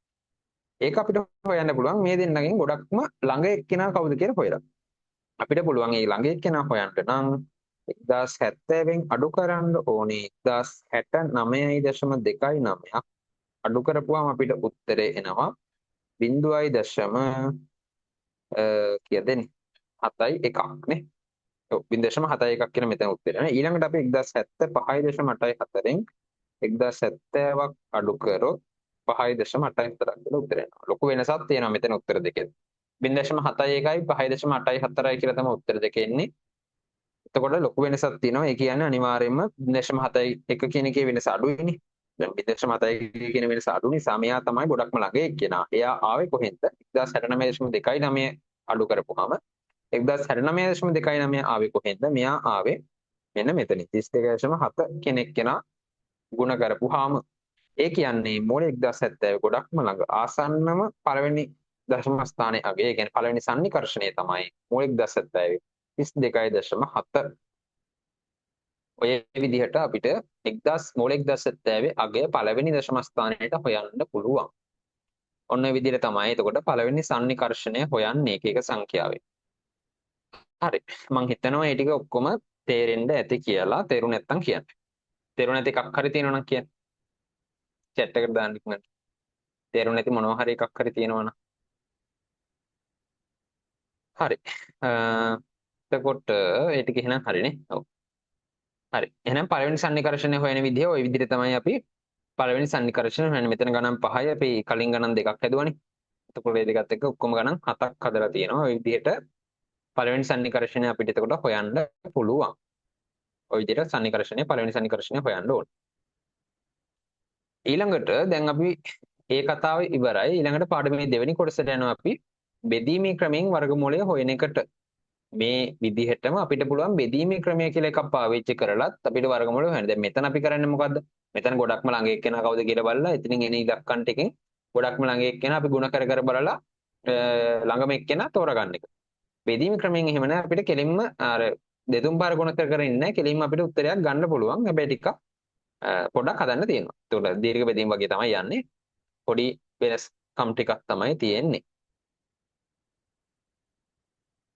ඒක අපිට හොයන්න පුළුවන් මේ දෙන්නගෙන් ගොඩක්ම ළඟ එක්කෙනා කවුද කියලා හොයලා. අපිට පුළුවන් මේ ළඟ එක්කෙනා හොයන්න නම් 1070න් අඩු කරන්න ඕනේ 1069.29ක් අඩු කරපුවාම අපිට උත්තරේ එනවා 0.7 1ක් නේ. ඔව් 0.71ක් කියන මෙතන උත්තරේ නේ. ඊළඟට අපි 1075.84න් 1070ක් අඩු කරොත් 5.84ක් කියලා උත්තරේ එනවා. ලොකු වෙනසක් තියෙනවා මෙතන උත්තර දෙකේ. 0.71යි 5.84යි කියලා තමයි උත්තර දෙකේ එන්නේ. එතකොට ලොකු වෙනසක් තියෙනවා. ඒ කියන්නේ අනිවාර්යයෙන්ම 0.71 කියන එකේ වෙනස අඩුයිනේ. දැන් 0.71 කියන වෙනස අඩු නිසා මෙයා තමයි ගොඩක්ම ළඟ එක්කෙනා. එයා ආවේ කොහෙන්ද? 1069.29 අඩු කරපුවාම 1069.29 ආවේ කොහෙන්ද? මෙයා ආවේ මෙන්න මෙතනින්. 32.7 කෙනෙක් කෙනා ಗುಣ කරපුවාම ඒ කියන්නේ මූල 1070 ගොඩක්ම ළඟ ආසන්නම පළවෙනි දශම ස්ථානයේ අගය. ඒ කියන්නේ පළවෙනි සන්නිකර්ෂණය තමයි මූල 1070 32.7. ඔය විදිහට අපිට 1000 මූල 1070 අගය පළවෙනි දශම ස්ථානයට හොයන්න පුළුවන්. ඔන්න ඔය විදිහට තමයි එතකොට පළවෙනි සන්නිකර්ෂණය හොයන්නේ එක එක සංඛ්‍යාවෙන්. හරි. මම හිතනවා මේ ටික ඔක්කොම තේරෙන්න ඇති කියලා. තේරු නැත්තම් කියන්න. තේරු නැති එකක් හරි තියෙනවා නම් කියන්න. chat එකට දාන්න ඉක්මනට. තේරු නැති මොනවා හරි එකක් හරි තියෙනවා නම්. හරි. එතකොට ඒ ටික එහෙනම් හරිනේ. ඔව්. හරි. එහෙනම් පළවෙනි සන්නිකර්ෂණය හොයන විදිය ওই විදිහට තමයි අපි පළවෙනි සන්නිකර්ෂණය හොයන්නේ. මෙතන ගණන් 5යි අපි කලින් ගණන් 2ක් හැදුවානේ. එතකොට මේ දෙකත් එක්ක ඔක්කොම ගණන් 7ක් හදලා තියෙනවා. ওই විදිහට පළවෙනි සන්නිකර්ෂණය අපිට එතකොට හොයන්න පුළුවන්. ওই විදිහට සන්නිකර්ෂණය පළවෙනි සන්නිකර්ෂණය හොයන්න ඕන. ඊළඟට දැන් අපි ඒ කතාව ඉවරයි. ඊළඟට පාඩමේ දෙවෙනි කොටසට යනවා අපි බෙදීමේ ක්‍රමයෙන් වර්ගමූලය හොයන එකට. මේ විදිහටම අපිට පුළුවන් බෙදීමේ ක්‍රමය කියලා එකක් පාවිච්චි කරලත් අපිට වර්ගමූලය හොයන්න. දැන් මෙතන අපි කරන්නේ මොකද්ද? මෙතන ගොඩක්ම ළඟ එක්කෙනා කවුද කියලා බලලා එතනින් එන ඉලක්කම් ටිකෙන් ගොඩක්ම ළඟ එක්කෙනා අපි ගුණ කර කර බලලා ළඟම එක්කෙනා තෝරගන්න එක. බෙදීමේ ක්‍රමයෙන් එහෙම නැහැ. අපිට කෙලින්ම අර දෙතුන් පාර ගුණ කර කර ඉන්නේ නැහැ. කෙලින්ම අපිට උත්තරයක් ගන්න පුළුවන්. හැබැයි ටිකක් පොඩ්ඩක් හදන්න තියෙනවා. ඒකට දීර්ඝ බෙදීම වගේ තමයි යන්නේ. පොඩි වෙනස්කම් ටිකක් තමයි තියෙන්නේ.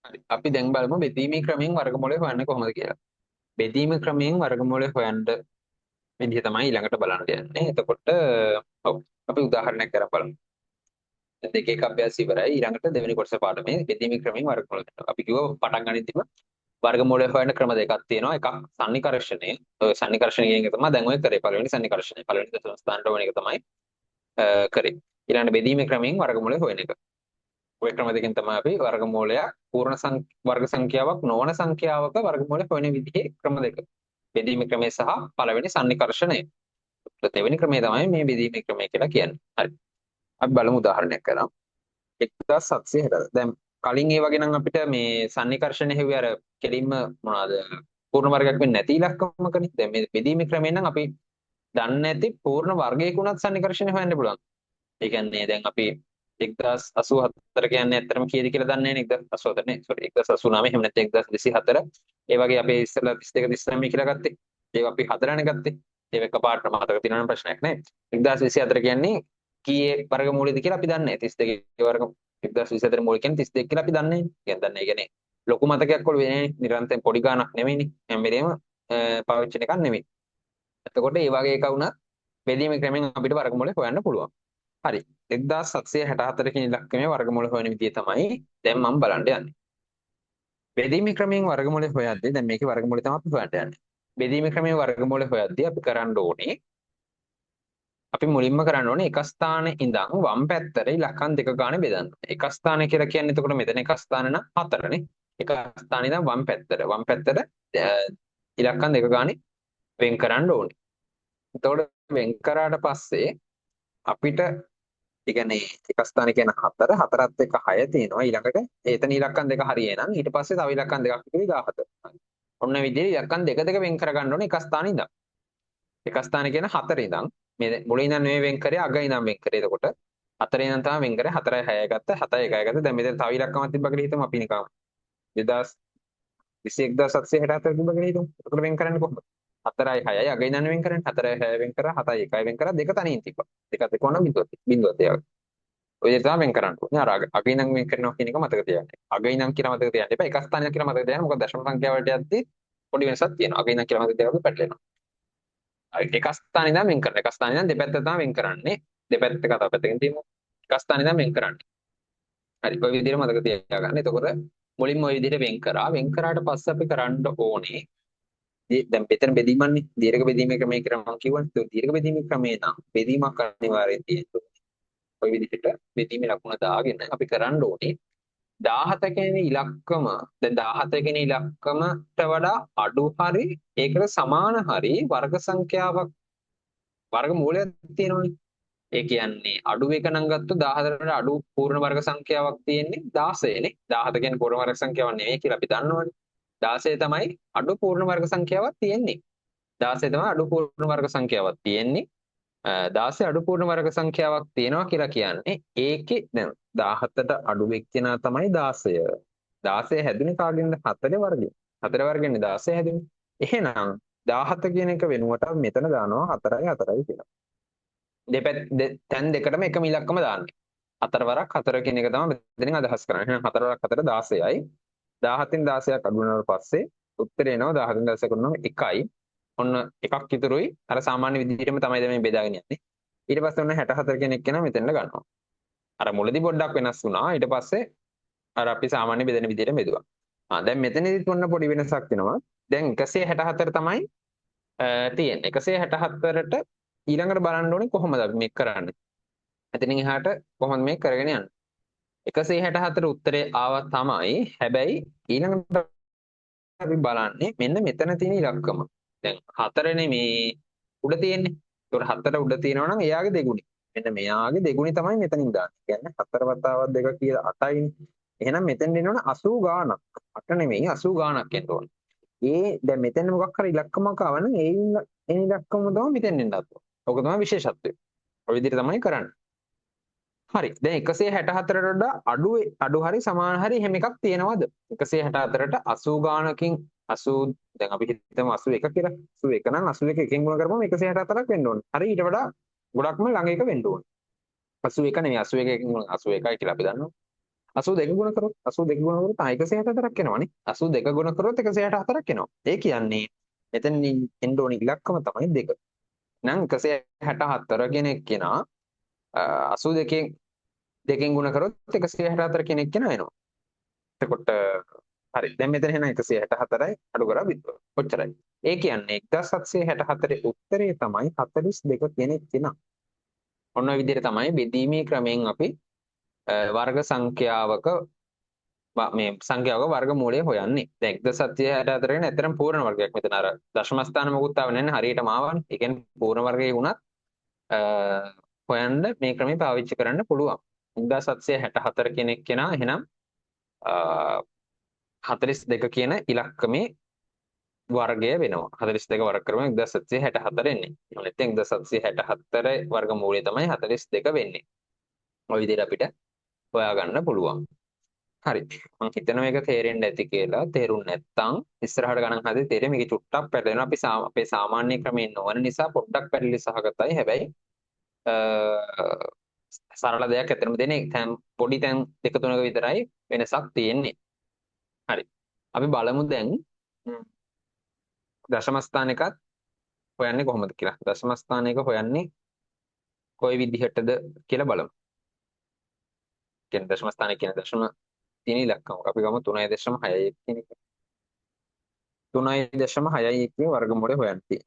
හරි. අපි දැන් බලමු බෙදීමේ ක්‍රමයෙන් වර්ගමූලය හොයන්නේ කොහොමද කියලා. බෙදීමේ ක්‍රමයෙන් වර්ගමූලය හොයන්න විදිහ තමයි ඊළඟට බලන්න යන්නේ. එතකොට ඔව් අපි උදාහරණයක් කරලා බලමු. දැන් දෙක එක අභ්‍යාස ඉවරයි. ඊළඟට දෙවෙනි කොටස පාඩමේ බෙදීමේ ක්‍රමයෙන් වර්ගමූලය. අපි කිව්වා පටන් ගනිද්දිම වර්ගමූලය හොයන ක්‍රම දෙකක් තියෙනවා. එකක් සන්නිකර්ෂණය. ඔය සන්නිකර්ෂණය කියන එක තමයි දැන් ඔය කරේ. පළවෙනි සන්නිකර්ෂණය. පළවෙනි දශම ස්ථානට ඕන එක තමයි කරේ. ඊළඟට බෙදීමේ ක්‍රමයෙන් වර්ගමූලය හොයන එක. ඔය ක්‍රම දෙකෙන් තමයි අපි වර්ගමූලයක් පූර්ණ වර්ග සංඛ්‍යාවක් නොවන සංඛ්‍යාවක වර්ගමූලය හොයන විදිහේ ක්‍රම දෙක. බෙදීමේ ක්‍රමය සහ පළවෙනි සන්නිකර්ෂණය. දෙවෙනි ක්‍රමය තමයි මේ බෙදීමේ ක්‍රමය කියලා කියන්නේ. හරි. අපි බලමු උදාහරණයක් කරලා. 1760. දැන් කලින් ඒ වගේ නම් අපිට මේ සන්නිකර්ෂණය හෙව්වේ අර කෙලින්ම මොනවාද පූර්ණ වර්ගයක් වෙන්නේ නැති ඉලක්කමකනේ. දැන් මේ බෙදීමේ ක්‍රමයෙන් නම් අපි දන්නේ නැති පූර්ණ වර්ගයකුණත් සන්නිකර්ෂණය හොයන්න පුළුවන්. ඒ කියන්නේ දැන් අපි 1084 කියන්නේ ඇත්තටම කීයද කියලා දන්නේ නැහැ නේ. 1084 නේ. සෝරි 1089 එහෙම නැත්නම් 1024. ඒ වගේ අපේ ඉස්සෙල්ලා 32 39 කියලා ගත්තේ. ඒක අපි හතරනේ ගත්තේ. ඒක එකපාරට මතක තියෙනවනම් ප්‍රශ්නයක් නැහැ. 1024 කියන්නේ කීයේ වර්ගමූලයද කියලා අපි දන්නේ නැහැ. 32 වර්ග 1024 මූල කියන්නේ 32 කියලා අපි දන්නේ නැහැ. කියන්නේ දන්නේ. ඒ කියන්නේ ලොකු මතකයක් වල වෙන්නේ නිරන්තරයෙන් පොඩි ගාණක් නෙමෙයිනේ. හැම වෙලේම පාවිච්චි එකක් නෙමෙයි. එතකොට මේ වගේ එක වුණා බෙදීමේ ක්‍රමෙන් අපිට වර්ගමූලය හොයන්න පුළුවන්. හරි. 1764 කියන ඉලක්කමේ වර්ගමූල හොයන විදිය තමයි දැන් මම බලන්න යන්නේ. බෙදීමේ ක්‍රමයෙන් වර්ගමූලය හොයද්දී දැන් මේකේ වර්ගමූලය තමයි අපි හොයන්න යන්නේ. බෙදීමේ ක්‍රමයෙන් වර්ගමූලය හොයද්දී අපි කරන්න ඕනේ අපි මුලින්ම කරන්න ඕනේ එක ස්ථානයේ ඉඳන් වම් පැත්තට ඉලක්කම් දෙක ගානේ බෙදන්න. එක ස්ථානය කියලා කියන්නේ එතකොට මෙතන එක ස්ථාන නම් 4නේ. එක ස්ථානයේ ඉඳන් වම් පැත්තට ඉලක්කම් දෙක ගානේ වෙන් කරන්න ඕනේ. එතකොට වෙන් කරාට පස්සේ අපිට ඒ කියන්නේ එක ස්ථාන කියන 4 4ත් එක්ක 6 තියෙනවා ඊළඟට එතන ඉලක්කම් දෙක හරියේ නම් ඊට පස්සේ තව ඉලක්කම් දෙකක් ඉතිරි 17. ඔන්න විදිහේ ඉලක්කම් දෙක වෙන් කර ගන්න ඕනේ එක ස්ථානෙ ඉඳන්. එක ස්ථාන කියන 4 ඉඳන් මේ මුලින් ඉඳන් නෙවෙයි වෙන් කරේ අග ඉඳන් වෙන් කරේ. එතකොට 4 ඉඳන් තමයි වෙන් කරේ 4යි 6යි ගත්ත 7යි 1යි ගත්ත. දැන් මෙතන තව ඉලක්කමක් තිබ්බ කියලා හිතමු අපි නිකන් 1764 තිබ්බ කියලා හිතමු. එතකොට වෙන් කරන්නේ කොහොමද? 4යි 6යි අග ඉඳන් වෙන් කරන්නේ 4යි 6යි වෙන් කරා 7යි 1යි වෙන් කරා දෙක තනියෙන් තිබ්බා. දෙකත් එක්ක වුණා බිඳුවක් තියනවා. ඔය දේ තමයි වෙන් කරන්න ඕනේ. අර අග ඉඳන් වෙන් කරනවා කියන එක මතක තියාගන්න. අග ඉඳන් කියලා මතක තියාගන්න එපා. එක ස්ථානයක් කියලා මතක තියාගන්න. මොකද දශම සංඛ්‍යාව වලට යද්දී පොඩි වෙනසක් තියෙනවා. අග ඉඳන් කියලා මතක තියාගන්න පැටලෙනවා. එක ස්ථාන ඉඳන් වෙන් කරන. එක ස්ථාන ඉඳන් දෙපැත්ත තමයි වෙන් කරන්නේ. දෙපැත්ත කතාව පැත්තකින් තියෙනවා. එක ස්ථාන ඉඳන් වෙන් කරන්නේ. හරි. ඔය විදිහට මතක තියාගන්න. එතකොට මුලින්ම ඔය විදිහට වෙන් කරා. වෙන් කරාට පස්සේ අපි කරන්න ඕනේ දැන් මෙතන බෙදීමන්නේ දීර්ඝ බෙදීමේ ක්‍රමය කියලා මම කියවනේ. දීර්ඝ බෙදීමේ ක්‍රමේ නම් බෙදීමක් අනිවාර්යයෙන් තියෙනවා. ඔය විදිහට බෙදීමේ ලකුණ දාගෙන අපි කරන්න ඕනේ 17 කියන ඉලක්කම දැන් 17 කියන ඉලක්කමට වඩා අඩු හරි ඒකට සමාන හරි වර්ග සංඛ්‍යාවක් වර්ග මූලයක් තියෙනවනේ. ඒ කියන්නේ අඩු එක නම් ගත්තොත් 14ට අඩු පූර්ණ වර්ග සංඛ්‍යාවක් තියෙන්නේ 16 නේ. 17 කියන්නේ පූර්ණ වර්ග සංඛ්‍යාවක් නෙවෙයි කියලා අපි දන්නවනේ. 16 තමයි අඩු පූර්ණ වර්ග සංඛ්‍යාවක් තියෙන්නේ. 16 තමයි අඩු පූර්ණ වර්ග සංඛ්‍යාවක් තියෙන්නේ. 16 අඩු පූර්ණ වර්ග සංඛ්‍යාවක් තියෙනවා කියලා කියන්නේ ඒකේ දැන් 17ට අඩු එක්කෙනා තමයි 16. 16 හැදුනේ කාගෙන්ද? 4 වර්ගෙන්. 4 වර්ගෙන්නේ 16 හැදුනේ. එහෙනම් 17 කියන එක වෙනුවට මෙතන දානවා 4යි 4යි කියලා. තැන් දෙකටම එකම ඉලක්කම දාන්නේ. 4 වරක් 4 කියන එක තමයි මෙතනින් අදහස් කරන්නේ. එහෙනම් 4 වරක් 4 16යි. 17න් 16ක් අඩු වුණාට පස්සේ උත්තරේ එනවා 17න් 16ක් අඩු වුණාම 1යි. ඔන්න එකක් ඉතුරුයි. අර සාමාන්‍ය විදිහටම තමයි දැන් මේ බෙදාගෙන යන්නේ. ඊට පස්සේ ඔන්න 64 කෙනෙක් කෙනා මෙතෙන්ට ගන්නවා. අර මුලදී පොඩ්ඩක් වෙනස් වුණා. ඊට පස්සේ අර අපි සාමාන්‍ය බෙදෙන විදිහට බෙදුවා. දැන් මෙතනදිත් ඔන්න පොඩි වෙනසක් වෙනවා. දැන් 164 තමයි තියෙන්නේ. 164ට ඊළඟට බලන්න ඕනේ කොහොමද අපි මේක කරන්නේ. එතනින් එහාට කොහොමද මේක කරගෙන යන්නේ. 164 උත්තරේ ආවා තමයි. හැබැයි ඊළඟට අපි බලන්නේ මෙන්න මෙතන තියෙන ඉලක්කම. දැන් 4 නෙමේ උඩ තියෙන්නේ. ඒකට 4 උඩ තියෙනවා නම් එයාගේ දෙගුණේ. මෙන්න මෙයාගේ දෙගුණේ තමයි මෙතනින් දාන්නේ. කියන්නේ 4 වතාවක් 2 කියලා 8යිනේ. එහෙනම් මෙතෙන් එනවනේ 80 ගාණක්. 8 නෙමෙයි 80 ගාණක් එන්න ඕනේ. දැන් මෙතන මොකක් හරි ඉලක්කමක් ආවනම් ඒ ඉලක්කම තමයි මෙතෙන් එන්නත් ඕනේ. ඔක තමයි විශේෂත්වය. ඔය විදිහට තමයි කරන්නේ. හරි. දැන් 164ට වඩා අඩු හරි සමාන හරි එහෙම එකක් තියෙනවද? 164ට 80 ගානකින් 80 දැන් අපි හිතමු 81 කියලා. 81 නම් 81 එකෙන් ගුණ කරපුවම 164ක් වෙන්න ඕනේ. හරි ඊට වඩා ගොඩක්ම ළඟ එක වෙන්න ඕනේ. 81 නෙමෙයි 81 එකෙන් ගුණ 81යි කියලා අපි දන්නවා. 82 ගුණ කරොත් 82 ගුණ කරොත් 164ක් එනවනේ. 82 ගුණ කරොත් 164ක් එනවා. ඒ කියන්නේ මෙතන එන්න ඕනේ ඉලක්කම තමයි 2. නම් 164 කෙනෙක් කෙනා 82කින් දෙකෙන් ගුණ කරොත් 164 කෙනෙක් කෙනා එනවා. එතකොට හරි දැන් මෙතන එහෙනම් 164යි අඩු කරා බිත්තුව. ඔච්චරයි. ඒ කියන්නේ 1764 උත්තරේ තමයි 42 කෙනෙක් කෙනා. ඔන්න ඔය විදිහට තමයි බෙදීමේ ක්‍රමයෙන් අපි වර්ග සංඛ්‍යාවක මේ සංඛ්‍යාවක වර්ගමූලය හොයන්නේ. දැන් 1764 කියන්නේ ඇත්තටම පූර්ණ වර්ගයක්. මෙතන අර දශම ස්ථාන මොකුත් ආව නැහැ හරියටම ආවනේ. ඒ කියන්නේ පූර්ණ වර්ගයේ වුණත් හොයන්න මේ ක්‍රමය පාවිච්චි කරන්න පුළුවන්. 1764 කෙනෙක් කෙනා එහෙනම් 42 කියන ඉලක්කමේ වර්ගය වෙනවා. 42 වර්ග කරම 1764 එන්නේ. නැත්නම් 1764 වර්ගමූලය තමයි 42 වෙන්නේ. ඔය විදිහට අපිට හොයාගන්න පුළුවන්. හරි. මම හිතනවා මේක තේරෙන්න ඇති කියලා. තේරුම් නැත්නම් ඉස්සරහට ගණන් හදේ තේරෙයි මේක චුට්ටක් පැටලෙනවා. අපි අපේ සාමාන්‍ය ක්‍රමයෙන් නොවන නිසා පොඩ්ඩක් පැටලි සහගතයි. හැබැයි සරල දෙයක් ඇත්තටම දෙන්නේ තැන් පොඩි තැන් දෙක තුනක විතරයි වෙනසක් තියෙන්නේ. හරි. අපි බලමු දැන් දශම ස්ථානිකත් හොයන්නේ කොහොමද කියලා. දශම ස්ථානික හොයන්නේ කොයි විදිහටද කියලා බලමු. කියන්නේ දශම ස්ථානික කියන දශම තියෙන ඉලක්කම. අපි ගමු 3.61 කියන එක. 3.61 ගේ වර්ගමූලය හොයන්නේ.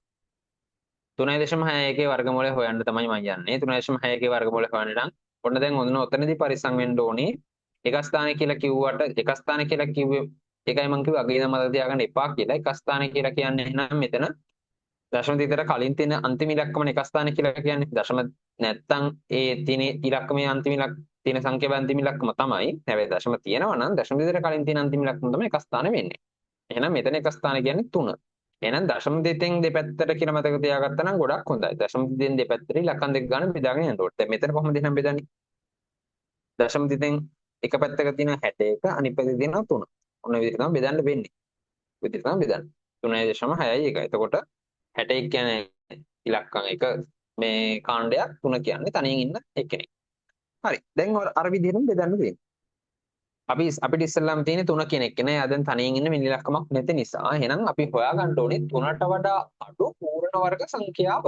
3.61 වර්ගමූලය හොයන්න තමයි මම යන්නේ. 3.61 වර්ගමූලය හොයන්න නම් ඔන්න දැන් ඔතනදී පරිස්සම් වෙන්න ඕනේ. එක ස්ථානය කියලා කිව්වට එක ස්ථානය කියලා කිව්වේ ඒකයි මම කිව්වේ අගේ නම් මතක තියාගන්න එපා කියලා. එක ස්ථානය කියලා කියන්නේ එහෙනම් මෙතන දශම දෙකට කලින් තියෙන අන්තිම ඉලක්කමනේ එක ස්ථානය කියලා කියන්නේ. දශම නැත්තම් ඒ තියෙන ඉලක්කමේ අන්තිම තියෙන සංඛ්‍යාවේ අන්තිම ඉලක්කම තමයි. හැබැයි දශම තියෙනවා නම් දශම දෙකට කලින් තියෙන අන්තිම ඉලක්කම තමයි එක ස්ථානෙ වෙන්නේ. එහෙනම් මෙතන එක ස්ථානය කියන්නේ 3. එහෙනම් දශම දෙකෙන් දෙපැත්තට කියලා මතක තියාගත්තා නම් ගොඩක් හොඳයි. දශම දෙකෙන් දෙපැත්තට ඉලක්කම් දෙක ගන්න බෙදාගෙන යන්න ඕනේ. දැන් මෙතන කොහොමද එහෙනම් බෙදන්නේ? දශම දෙකෙන් එක පැත්තක තියෙන 61 අනිත් පැත්තේ තියෙන 3. ඔන්න ඔය විදිහට තමයි බෙදන්න වෙන්නේ. විදිහට තමයි බෙදන්නේ. 3.61. එතකොට 61 කියන්නේ ඉලක්කම් එක මේ කාණ්ඩයක් 3 කියන්නේ තනියෙන් ඉන්න එක්කෙනෙක්. හරි. දැන් අර විදිහටම බෙදන්න තියෙන්නේ. අපිට ඉස්සෙල්ලාම තියෙන්නේ 3 කෙනෙක් නේ. දැන් තනියෙන් ඉන්න මිනි ඉලක්කමක් නැති නිසා එහෙනම් අපි හොයාගන්න ඕනේ 3ට වඩා අඩු පූර්ණ වර්ග සංඛ්‍යාව.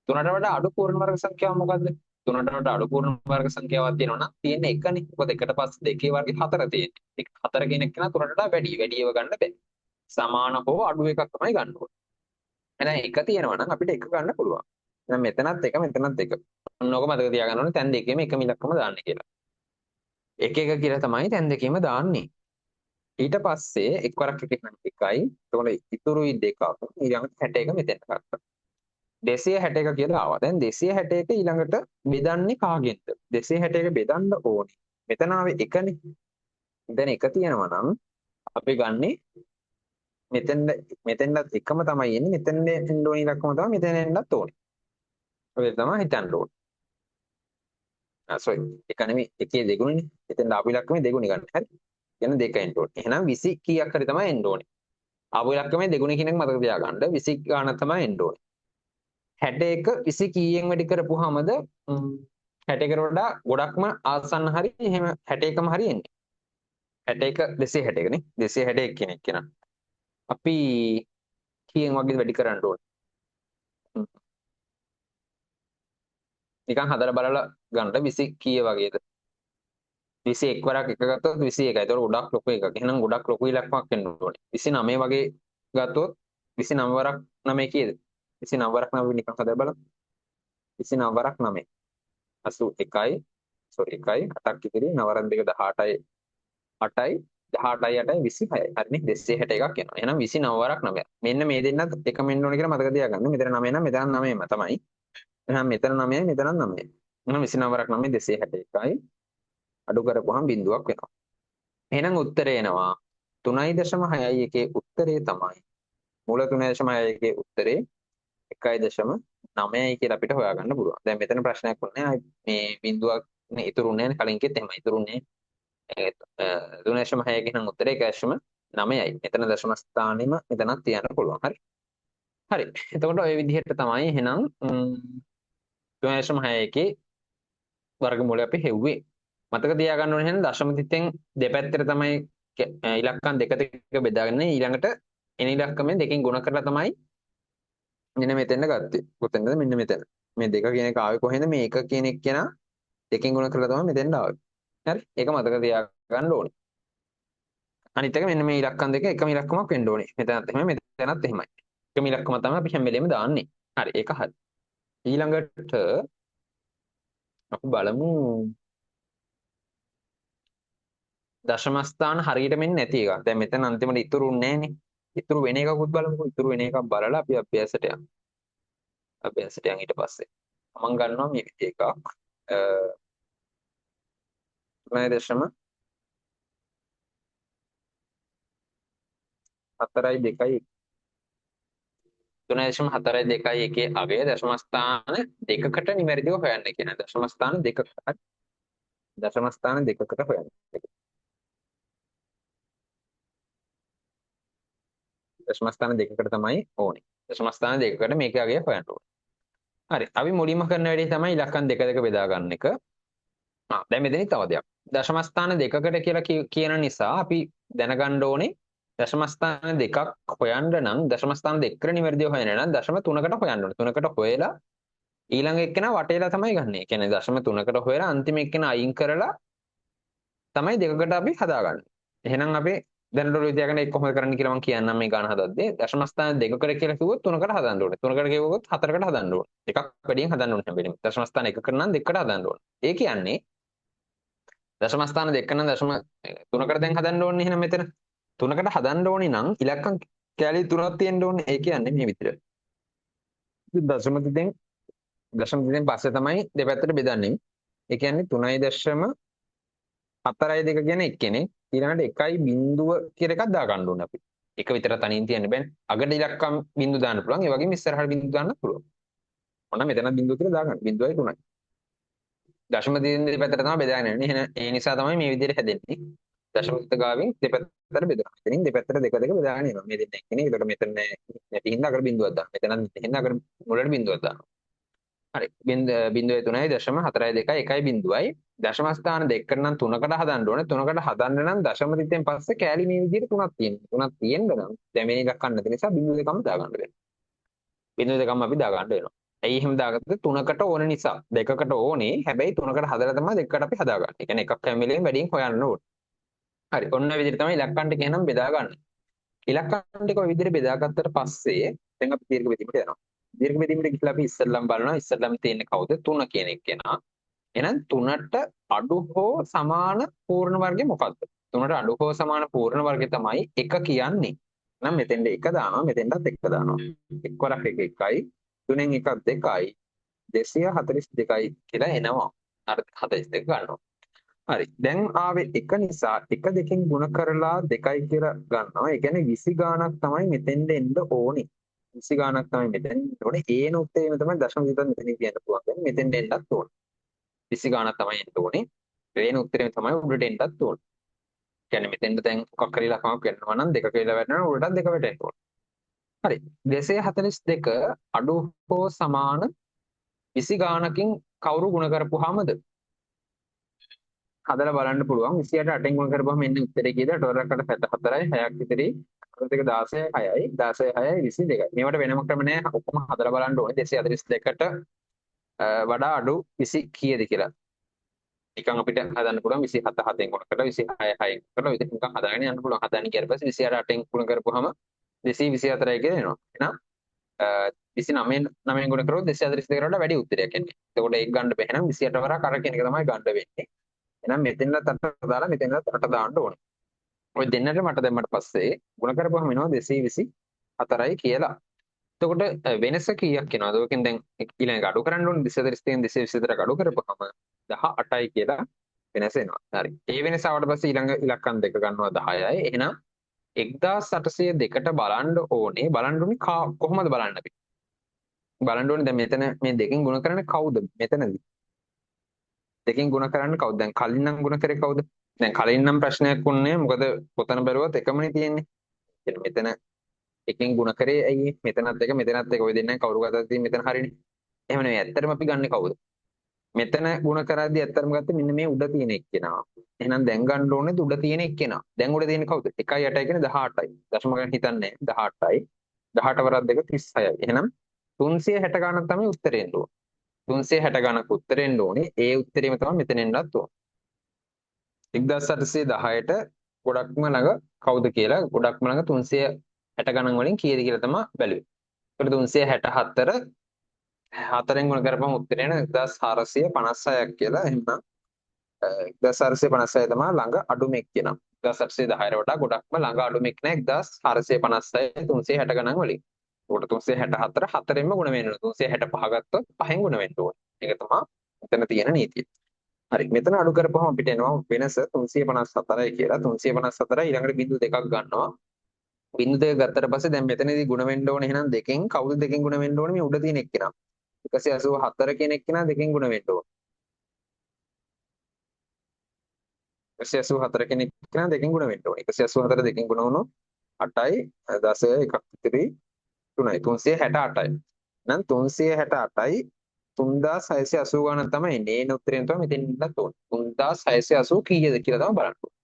3ට වඩා අඩු පූර්ණ වර්ග සංඛ්‍යාව මොකද්ද? 3ට වඩා අඩු පූර්ණ වර්ග සංඛ්‍යාවක් තියෙනවා නම් තියෙන්නේ එකනේ. මොකද එකට පස්සේ දෙකේ වර්ගේ 4 තියෙන්නේ. 4 කෙනෙක් කෙනා 3ට වඩා වැඩිව ගන්න බෑ. සමාන හෝ අඩු එකක් තමයි ගන්න ඕනේ. එහෙනම් එක තියෙනවා නම් අපිට එක ගන්න පුළුවන්. එහෙනම් මෙතනත් එක මෙතනත් එක. ඔන්නෝක මතක තියාගන්න ඕනේ තැන් දෙකේම එකම ඉලක්කම දාන්න කියලා. එක කියලා තමයි තැන් දෙකේම දාන්නේ. ඊට පස්සේ එක්වරක් එකක් නම් එකයි. එතකොට ඉතුරුයි දෙකක්. ඊළඟට 61 මෙතෙන් ගත්තා. 261 කියලා ආවා. දැන් 261 ඊළඟට බෙදන්නේ කාගෙන්ද? 261 බෙදන්න ඕනේ. මෙතන ආවේ 1නේ. දැන් 1 තියෙනවා නම් අපි ගන්නේ මෙතෙන්වත් එකම තමයි එන්නේ. මෙතෙන් එන්න ඕනේ ඉලක්කම තමයි මෙතෙන් එන්නත් ඕනේ. ඔය තමයි හිතන්න ඕනේ. සෝරි. එක නෙමෙයි එකේ දෙගුණනේ. මෙතෙන් ආපු ඉලක්කමේ දෙගුණේ ගන්න. හරි. එන 2 එන්න ඕනේ. එහෙනම් 20 කීයක් හරි තමයි එන්න ඕනේ. ආපු ඉලක්කමේ දෙගුණේ කියන එක මතක තියාගන්න. 20 ගානක් තමයි එන්න ඕනේ. 61 20 කීයෙන් වැඩි කරපුවාමද 61කට වඩා ගොඩක්ම ආසන්න හරි එහෙම 61ම හරි එන්නේ. 61 261 නේ. 261 කෙනෙක් කෙනා. අපි කීයෙන් වගේ වැඩි කරන්න ඕනේ? නිකන් හදලා බලලා ගන්න 20 කීය වගේද? 21 වරක් එක ගත්තොත් 21යි. ඒතකොට ගොඩක් ලොකු එකක්. එහෙනම් ගොඩක් ලොකු ඉලක්කමක් වෙන්න ඕනේ. 29 වගේ ගත්තොත් 29 වරක් 9 කීයද? 29 වරක් 9 නිකන් හදලා බලන්න. 29 වරක් 9. 81යි සෝරි 1යි 8ක් ඉතිරි 9 වරක් 2 18යි 8යි 18යි 8යි 26යි. හරිනේ 261ක් එනවා. එහෙනම් 29 වරක් 9. මෙන්න මේ දෙන්නත් එකම එන්න ඕනේ කියලා මතක තියාගන්න. මෙතන 9 නම් මෙතන 9ම තමයි. එහෙනම් මෙතන 9යි මෙතන 9යි. එහෙනම් 29 වරක් 9 261යි. අඩු කරපුවාම බිඳුවක් වෙනවා. එහෙනම් උත්තරේ එනවා 3.6යි එකේ උත්තරේ තමයි මූල 3.6යි උත්තරේ 1.9යි කියලා අපිට හොයාගන්න පුළුවන්. දැන් මෙතන ප්‍රශ්නයක් වුණේ මේ බිඳුවක් නේ ඉතුරුන්නේ නැහැ. කලින් කිව්ත් එහෙම ඉතුරුන්නේ 3.6 කියන උත්තරේ 1.9යි. මෙතන දශම ස්ථානෙම මෙතනක් තියන්න පුළුවන්. හරි. හරි. එතකොට ওই විදිහට තමයි එහෙනම් 3.6 වර්ගමූලය අපි හෙව්වේ. මතක තියාගන්න ඕනේ එහෙනම් දශම තිතෙන් දෙපැත්තට තමයි ඉලක්කම් දෙක දෙක බෙදාගෙන ඊළඟට එන ඉලක්කමෙන් දෙකෙන් ගුණ කරලා තමයි මෙන්න මෙතෙන්ට ගත්තේ. කොතෙන්ද? මෙන්න මෙතන. මේ දෙක කියන එක ආවේ කොහෙන්ද? මේ එක කියන එක කෙනා දෙකෙන් ගුණ කරලා තමයි මෙතෙන්ට ආවේ. හරි? ඒක මතක තියාගන්න ඕනේ. අනිත් එක මෙන්න මේ ඉලක්කම් දෙක එකම ඉලක්කමක් වෙන්න ඕනේ. මෙතනත් එහෙමයි මෙතනත් එහෙමයි. එකම ඉලක්කම තමයි අපි හැම වෙලෙම දාන්නේ. හරි ඒක හරි. ඊළඟට අපි බලමු දශම ස්ථාන හරියට මෙන්න නැති එකක්. දැන් මෙතන අන්තිමට ඉතුරුන්නේ නැහනේ. ඉතුරු වෙන එකකුත් බලමුකෝ. ඉතුරු වෙන එකක් බලලා අපි අභ්‍යාසයට යමු. අභ්‍යාසයට යන් ඊට පස්සේ මම ගන්නවා මේ විදිහ එකක්. 3.4යි 3.4යි 2යි අගය දශම ස්ථාන දෙකකට නිවැරදිව හොයන්න කියන දශම ස්ථාන දෙකකට දශම ස්ථාන දෙකකට හොයන්න. දශම ස්ථාන දෙකකට තමයි ඕනේ. දශම ස්ථාන දෙකකට මේකේ අගය හොයන්න ඕනේ. හරි. අපි මුලින්ම කරන වැඩේ තමයි ඉලක්කම් දෙක දෙක බෙදා ගන්න එක. දැන් මෙතනින් තව දෙයක්. දශම ස්ථාන දෙකකට කියලා කියන නිසා අපි දැනගන්න ඕනේ දශම ස්ථාන දෙකක් හොයන්න නම් දශම ස්ථාන දෙකකට නිවැරදිව හොයන්න නම් දශම තුනකට හොයන්න ඕනේ. තුනකට හොයලා ඊළඟ එක්කෙනා වටේලා තමයි ගන්නෙ. ඒ කියන්නේ දශම තුනකට හොයලා අන්තිම එක්කෙනා අයින් කරලා තමයි දෙකකට අපි හදාගන්නේ. එහෙනම් අපි දැනට ඔය විදිහකට එක්ක කොහොමද කරන්න කියලා මම කියන්නම් මේ ගාන හදද්දී දශම ස්ථාන දෙකකට කියලා කිව්වොත් තුනකට හදන්න ඕනේ. තුනකට කිව්වොත් හතරකට හදන්න ඕනේ. එකක් වැඩියෙන් හදන්න ඕනේ හැම වෙලෙම. දශම ස්ථාන එකකට නම් දෙකකට හදන්න ඕනේ. ඒ කියන්නේ දශම ස්ථාන දෙක නම් දශම තුනකට දැන් හදන්න ඕනේ එහෙනම් මෙතන. තුනකට හදන්න ඕනේ නම් ඉලක්කම් කැලි තුනක් තියෙන්න ඕනේ. ඒ කියන්නේ මේ විදිහට. දශම තිතෙන් පස්සේ තමයි දෙපැත්තට බෙදන්නේ. ඒ කියන්නේ 3.4යි 2 කියන එක්කෙනෙක් ඊළඟට 1.0 කියලා එකක් දා ගන්න ඕනේ අපි. එක විතර තනින් තියන්න බෑනේ. අගට ඉලක්කම් බිංදු දාන්න පුළුවන්. ඒ වගේම ඉස්සරහට බිංදු දාන්න පුළුවන්. ඔන්න මෙතන බිංදු කියලා දා ගන්න. 0යි 3යි. දශම තිතෙන් දෙපැත්තට තමයි බෙදාගෙන යන්නේ. එහෙනම් ඒ නිසා තමයි මේ විදිහට හැදෙන්නේ. දශම තිත ගාවින් දෙපැත්තට බෙදනවා. එතනින් දෙපැත්තට දෙක දෙක බෙදාගෙන යනවා. මේ දෙන්න එක්කෙනෙක්. ඒකට මෙතන නැති හින්දා අගට බිංදුවක් දානවා. මෙතන නැති හින්දා අගට මුලට බිංදුවක් දානවා. හරි 0.3.4.2 1.0යි දශම ස්ථාන දෙකකට නම් තුනකට හදන්න ඕනේ. තුනකට හදන්න නම් දශම තිතෙන් පස්සේ කෑලි මේ විදිහට තුනක් තියෙනවා. තුනක් තියෙන්න නම් දැන් මේ එකක් ගන්න නැති නිසා 0.2ම දාගන්න වෙනවා. 0.2ම අපි දාගන්න වෙනවා. ඇයි එහෙම දාගත්තේ? තුනකට ඕන නිසා. දෙකකට ඕනේ. හැබැයි තුනකට හදලා තමයි දෙකකට අපි හදාගන්නේ. ඒ කියන්නේ එකක් හැම වෙලෙම වැඩියෙන් හොයන්න ඕනේ. හරි. ඔන්න ඔය විදිහට තමයි ඉලක්කම් ටික එහෙනම් බෙදා ගන්න. ඉලක්කම් ටික ඔය විදිහට බෙදාගත්තට පස්සේ දැන් අපි දීර්ඝ බෙදීමට යනවා. දීර්ඝ බෙදීමට ගිහලා අපි ඉස්සෙල්ලම බලනවා ඉස්සෙල්ලම තියෙන්නේ කවුද? 3 කියන එක්කෙනා. එහෙනම් 3ට අඩු හෝ සමාන පූර්ණ වර්ගය මොකක්ද? 3ට අඩු හෝ සමාන පූර්ණ වර්ගය තමයි 1 කියන්නේ. නම් මෙතෙන්ට 1 දානවා මෙතෙන්ටත් 1 දානවා. එක් වරක් 1 1යි 3න් එකක් 2යි 242යි කියලා එනවා. අර 42 ගන්නවා. හරි. දැන් ආවේ 1 නිසා 1 2කින් ගුණ කරලා 2යි කියලා ගන්නවා. ඒ කියන්නේ 20 ගාණක් තමයි මෙතෙන්ද එන්න ඕනේ. 20 ගාණක් තමයි මෙතෙන් එන්න ඕනේ. ඒන උත්තරේම තමයි දශම විතර මෙතනින් කියන්න පුළුවන්. දැන් මෙතෙන්ද එන්නත් ඕනේ. 20 ගාණක් තමයි එන්න ඕනේ. ඒන උත්තරේම තමයි උඩට එන්නත් ඕනේ. කියන්නේ මෙතෙන්ද දැන් මොකක් හරි ලකුණක් වෙනවා නම් 2 කියලා වැටෙනවා උඩටත් 2 වැටෙන්න ඕනේ. හරි. 242 අඩු හෝ සමාන 20 ගාණකින් කවුරු ගුණ කරපුවාමද? හදලා බලන්න පුළුවන් 28 8න් ගුණ කරපුවම එන්නේ උත්තරේ කීයද? 8කට 74යි 6ක් ඉතිරි. අනිත් එක 16 6යි 16 6යි 22යි. මේවට වෙනම ක්‍රම නෑ. ඔක්කොම හදලා බලන්න ඕනේ 242ට වඩා අඩු 20 කීයද කියලා. නිකන් අපිට හදන්න පුළුවන් 27 7න් ගුණ කරලා 26 6න් කරලා ඉතින් නිකන් හදාගෙන යන්න පුළුවන්. හදාගෙන ඊට පස්සේ 28 8න් ගුණ කරපුවම 224යි කියලා එනවා. එහෙනම් 29 9න් ගුණ කරොත් 242කට වඩා වැඩි උත්තරයක් එන්නේ. එතකොට ඒක ගන්න බැහැ නම් 28 වරක් අර කියන එක තමයි ගන්න වෙන්නේ. එහෙනම් මෙතෙන්වත් 8 දාලා මෙතෙන්වත් 8 දාන්න ඕනේ. ඔය දෙන්නට මට දැම්මට පස්සේ ගුණ කරපුවම එනවා 224යි කියලා. එතකොට වෙනස කීයක් එනවද? ඔකෙන් දැන් ඊළඟ අඩු කරන්න ඕනේ 242න් 224ට අඩු කරපුවම 18යි කියලා වෙනස එනවා. හරි. ඒ වෙනස ආවට පස්සේ ඊළඟ ඉලක්කම් දෙක ගන්නවා 10යි. එහෙනම් 1802ට බලන්න ඕනේ. බලන්න ඕනේ කොහොමද බලන්න අපි? බලන්න ඕනේ දැන් මෙතන මේ දෙකෙන් ගුණ කරන්නේ කවුද? මෙතනදී. දෙකෙන් ගුණ කරන්නේ කවුද? දැන් කලින් නම් ගුණ කරේ කවුද? දැන් කලින් නම් ප්‍රශ්නයක් වුණේ මොකද පොතන බැලුවත් එකමනේ තියෙන්නේ. මෙතන එකෙන් ගුණ කරේ ඇයි මෙතනත් එක මෙතනත් එක ඔය දෙන්නෙන් කවුරු ගත්තත් මෙතන හරිනේ. එහෙම නෙවෙයි ඇත්තටම අපි ගන්නෙ කවුද? මෙතන ගුණ කරද්දී ඇත්තටම ගත්තේ මෙන්න මේ උඩ තියෙන එක්කෙනා. එහෙනම් දැන් ගන්න ඕනේ උඩ තියෙන එක්කෙනා. දැන් උඩ තියෙන්නේ කවුද? 1යි 8යි කියන්නේ 18යි. දශම ගණන් හිතන්නේ 18යි. 18 වරක් 2 36යි. එහෙනම් 360 ගණන් තමයි උත්තරේ එන්න ඕනේ. 360 ගණනක් උත්තරේ එන්න ඕනේ. ඒ උත්තරේම තමයි මෙතන එන්නත් ඕනේ. 1810ට ගොඩක්ම ළඟ කවුද කියලා ගොඩක්ම ළඟ 360 ගණන් වලින් කීයද කියලා තමයි බැලුවේ. ඒකට 374 4ෙන් ගුණ කරපුවම උත්තරේ එන 1456ක් කියලා. එහෙනම් 1456 තමයි ළඟ අඩුම එක්කෙනා. 1810ට වඩා ගොඩක්ම ළඟ අඩුම එක්කෙනා 1456 360 ගණන් වලින්. ඒකට 364 4ෙන්ම ගුණ වෙන්න ඕනේ. 365 ගත්තොත් 5ෙන් ගුණ වෙන්න ඕනේ. ඒක තමයි මෙතන තියෙන නීතිය. හරි මෙතන අඩු කරපුවම අපිට එනවා වෙනස 354යි කියලා. 354 ඊළඟට බිංදු දෙකක් ගන්නවා. බිංදු දෙක ගත්තට පස්සේ දැන් මෙතනදී ගුණ වෙන්න ඕනේ. එහෙනම් දෙකෙන් කවුද දෙකෙන් ගුණ වෙන්න ඕනේ? මේ උඩ තියෙන එක්කෙනා. 184 කියන එක්කෙනා දෙකෙන් ගුණ වෙන්න ඕනේ. 184 කෙනෙක් එක්කෙනා දෙකෙන් ගුණ වෙන්න ඕනේ. 184 දෙකෙන් ගුණ වුණොත් 8යි 10 එකක් ඉතිරි 3යි 368යි. නම් 368යි 3680 ගණන් තමයි එන්නේ. ඒ උත්තරෙන් තමයි මෙතෙන් ඉන්නත් ඕනේ. 3680 කීයද කියලා තමයි බලන්න ඕනේ.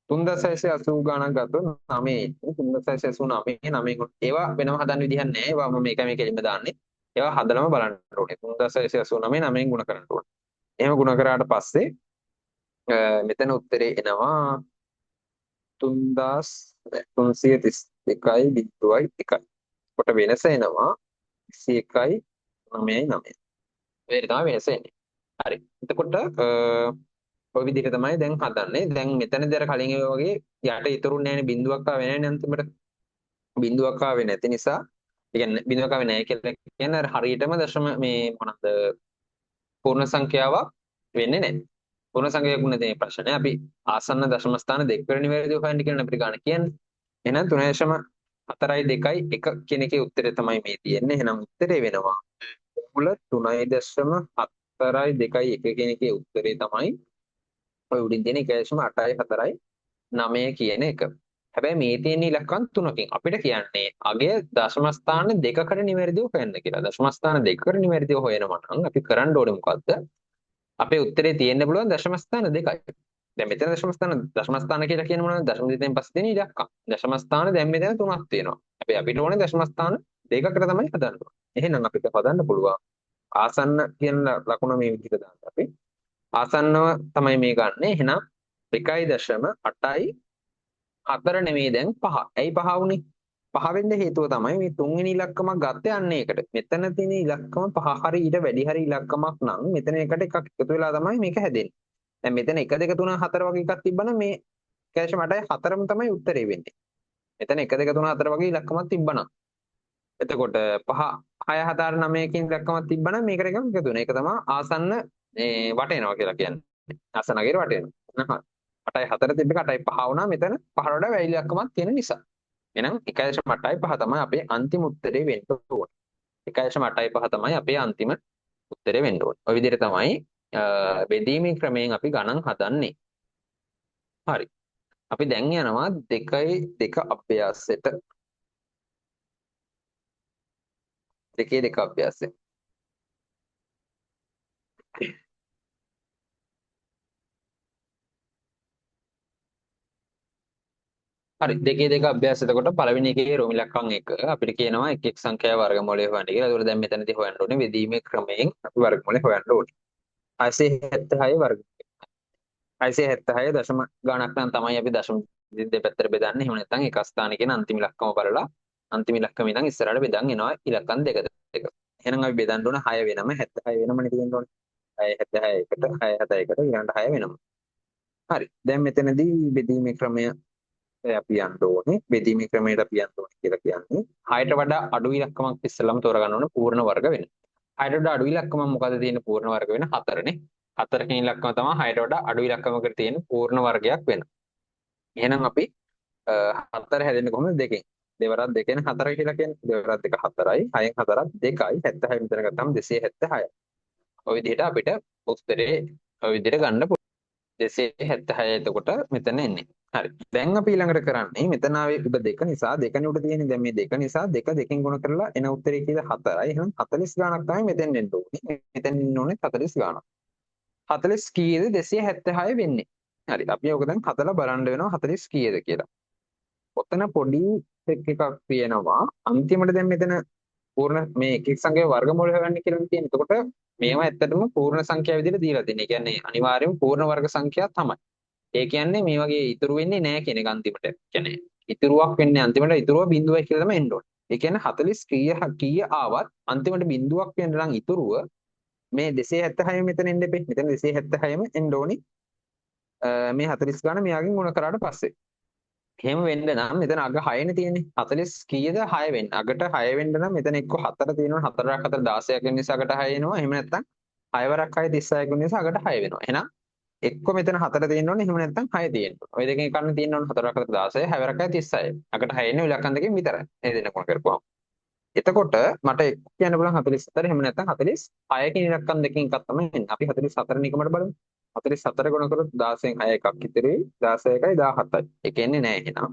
3680 ගණන් ගත්තොත් 9 3689 9 ඒවා වෙනම හදන්න විදිහක් නැහැ. ඒවා මම මේක මේක එළිම දාන්නේ. ඒවා හදලම බලන්න ඕනේ. 3689 9ෙන් ගුණ කරන්න ඕනේ. එහෙම ගුණ කරාට පස්සේ මෙතන උත්තරේ එනවා 3332යි 0.1යි. කොට වෙනස එනවා 21යි 9යි 9යි. මේ තමයි වෙනස එන්නේ. හරි. එතකොට ඔය විදිහට තමයි දැන් හදන්නේ. දැන් මෙතනදී අර කලින් ඒ වගේ යට ඉතුරුන්නේ නැහැනේ බිඳුවක් ආවේ නැහැනේ අන්තිමට. බිඳුවක් ආවේ නැති නිසා ඒ කියන්නේ බිඳුවක් ආවේ නැහැ කියලා කියන්නේ අර හරියටම දශම මේ මොනවාද පූර්ණ සංඛ්‍යාවක් වෙන්නේ නැහැ. පූර්ණ සංඛ්‍යාවක් වුණේ මේ ප්‍රශ්නේ. අපි ආසන්න දශම ස්ථාන දෙකකට නිවැරදිව හොයන්න කියන අපිට ගන්න කියන්නේ. එහෙනම් 3.4යි 2යි 1 කියන එකේ උත්තරේ තමයි මේ තියෙන්නේ. එහෙනම් උත්තරේ වෙනවා මුල 3.4යි 2යි 1 කියන එකේ උත්තරේ තමයි ඔය උඩින් තියෙන 1.8යි 4යි 9 කියන එක. හැබැයි මේ තියෙන ඉලක්කම් තුනකින් අපිට කියන්නේ අගය දශම ස්ථාන දෙකකට නිවැරදිව හොයන්න කියලා. දශම ස්ථාන දෙකකට නිවැරදිව හොයනවා නම් අපි කරන්න ඕනේ මොකද්ද? අපේ උත්තරේ තියෙන්න පුළුවන් දශම ස්ථාන දෙකයි. දැන් මෙතන දශම ස්ථාන කියලා කියන්නේ මොනවද? දශම දෙකෙන් පස්සේ තියෙන ඉලක්කම්. දශම ස්ථාන දැන් මෙතන තුනක් තියෙනවා. හැබැයි අපිට ඕනේ දශම ස්ථාන දෙකකට තමයි හදන්න ඕනේ. එහෙනම් අපිට හදන්න පුළුවන් ආසන්න කියන ලකුණ මේ විදිහට දාන්න අපි. ආසන්නව තමයි මේ ගන්න. එහෙනම් 1.8යි 4 නෙමෙයි දැන් 5. ඇයි 5 වුනේ? 5 වෙන්න හේතුව තමයි මේ තුන්වෙනි ඉලක්කමක් ගත්තේ අන්න ඒකට. මෙතන තියෙන ඉලක්කම 5 හරි ඊට වැඩි හරි ඉලක්කමක් නම් මෙතන එකට එකක් එකතු වෙලා තමයි මේක හැදෙන්නේ. දැන් මෙතන 1 2 3 4 වගේ එකක් තිබ්බනම් මේ කැෂ් 8යි 4ම තමයි උත්තරේ වෙන්නේ. මෙතන 1 2 3 4 වගේ ඉලක්කමක් තිබ්බනම් එතකොට 5 6 4 9කින් දක්වමක් තිබ්බනම් මේකට එකක් එකතු වෙනවා. ඒක තමයි ආසන්න වටේනවා කියලා කියන්නේ. ආසන්න අගේට වටේනවා. 8යි 4 තිබ්බ එක 8යි 5 වුණා. මෙතන 5ට වඩා වැඩි ඉලක්කමක් තියෙන නිසා. එහෙනම් 1.8යි 5 තමයි අපේ අන්තිම උත්තරේ වෙන්න ඕනේ. 1.8යි 5 තමයි අපේ අන්තිම උත්තරේ වෙන්න ඕනේ. ඔය විදිහට තමයි බෙදීමේ ක්‍රමයෙන් අපි ගණන් හදන්නේ. හරි. අපි දැන් යනවා 2 අභ්‍යාසෙට. 2 අභ්‍යාසෙ. හරි 2 අභ්‍යාස එතකොට පළවෙනි එකේ රෝම ඉලක්කම් 1 අපිට කියනවා එක් එක් සංඛ්‍යාව වර්ගමූලය හොයන්න කියලා. ඒකෝර දැන් මෙතනදී හොයන්න ඕනේ බෙදීමේ ක්‍රමයෙන් අපි වර්ගමූලය හොයන්න ඕනේ. 676 වර්ග 676 දශම ගණක් නම් තමයි අපි දශම දෙපැත්තට බෙදන්නේ. එහෙම නැත්නම් එක ස්ථානිකේන අන්තිම ඉලක්කම බලලා අන්තිම ඉලක්කම ඉඳන් ඉස්සරහට බෙදන් එනවා ඉලක්කම් දෙක දෙක. එහෙනම් අපි බෙදන්න ඕන 6 වෙනම 76 වෙනමනේ තියෙන්න ඕනේ. 6 76කට 6 71ට ඊළඟට 6 වෙනම. හරි. දැන් මෙතනදී බෙදීමේ ක්‍රමය අපි යන්න ඕනේ. බෙදීමේ ක්‍රමයට අපි යන්න ඕනේ කියලා කියන්නේ 6ට වඩා අඩු ඉලක්කමක් ඉස්සෙල්ලාම තෝරගන්න ඕන පූර්ණ වර්ග වෙන. 6ට වඩා අඩු ඉලක්කම මොකද තියෙන පූර්ණ වර්ග වෙන 4නේ. 4කින් ඉලක්කම තමයි 6ට වඩා අඩු ඉලක්කමකට තියෙන පූර්ණ වර්ගයක් වෙන. එහෙනම් අපි 4 හැදෙන්නේ කොහොමද දෙකෙන්? දෙවරක් දෙකෙන් 4 කියලා කියන්නේ. දෙවරක් දෙක 4යි, 6න් 4ක් 2යි, 76 මෙතන ගත්තාම 276යි. ඔය විදිහට අපිට උත්තරේ ඔය විදිහට ගන්න පුළුවන්. 276 එතකොට මෙතන එන්නේ. හරි. දැන් අපි ඊළඟට කරන්නේ මෙතන ආවේ උඩ 2 නිසා 2නේ උඩ තියෙන්නේ. දැන් මේ 2 නිසා 2 2කින් ගුණ කරලා එන උත්තරේ කියලා 4යි. එහෙනම් 40 ගාණක් තමයි මෙතෙන් එන්න ඕනේ. මෙතෙන් එන්න ඕනේ 40 ගාණක්. 40 කීයද 276 වෙන්නේ. හරි. අපි ඔක දැන් හදලා බලන්න වෙනවා 40 කීයද කියලා. ඔතන පොඩි එකක් තියෙනවා. අන්තිමට දැන් මෙතන පූර්ණ මේ එක එක සංඛ්‍යාවේ වර්ගමූල හොයන්න කියලා තියෙනවා. එතකොට මේවා ඇත්තටම පූර්ණ සංඛ්‍යා විදිහට දීලා තියෙනවා. ඒ කියන්නේ අනිවාර්යයෙන්ම පූර්ණ වර්ග සංඛ්‍යා තමයි. ඒ කියන්නේ මේ වගේ ඉතුරු වෙන්නේ නැහැ කියන එක අන්තිමට. කියන්නේ ඉතුරුවක් වෙන්නේ අන්තිමට ඉතුරුව බිඳුවයි කියලා තමයි එන්න ඕනේ. ඒ කියන්නේ 40 කීය ආවත් අන්තිමට බිඳුවක් වෙන්න නම් ඉතුරුව මේ 276 මෙතන එන්න එපේ. මෙතන 276ම එන්න ඕනි. මේ 40 ගාන මෙයාගෙන් ගුණ කරාට පස්සේ. එහෙම වෙන්න නම් මෙතන අග 6නේ තියෙන්නේ. 40 කීයද 6 වෙන්න. අගට 6 වෙන්න නම් මෙතන එක්ක 4 තියෙනවා. 4ක් 4 16ක් වෙන නිසා අගට 6 එනවා. එහෙම නැත්නම් 6 වරක් 6 36ක් වෙන නිසා අගට 6 වෙනවා. එහෙනම් එක්ක මෙතන 4 තියෙන්න ඕනේ. එහෙම නැත්නම් 6 තියෙන්න ඕනේ. ඔය දෙකෙන් එකක් තියෙන්න ඕනේ. 4ක් 4 16, 6 වරක් 6 36. අගට 6 එන්නේ ඉලක්කම් දෙකෙන් විතරයි. මේ දෙන්න කොන කරපුවාම. එතකොට මට එක්ක කියන්න පුළුවන් 44 එහෙම නැත්නම් 46කින් ඉලක්කම් දෙකකින් එකක් තමයි එන්නේ. අපි 44 නිකමට බලමු. 44 ගුණ කරොත් 16න් 6 එකක් ඉතිරි 16යි 17යි. ඒක එන්නේ නැහැ එහෙනම්.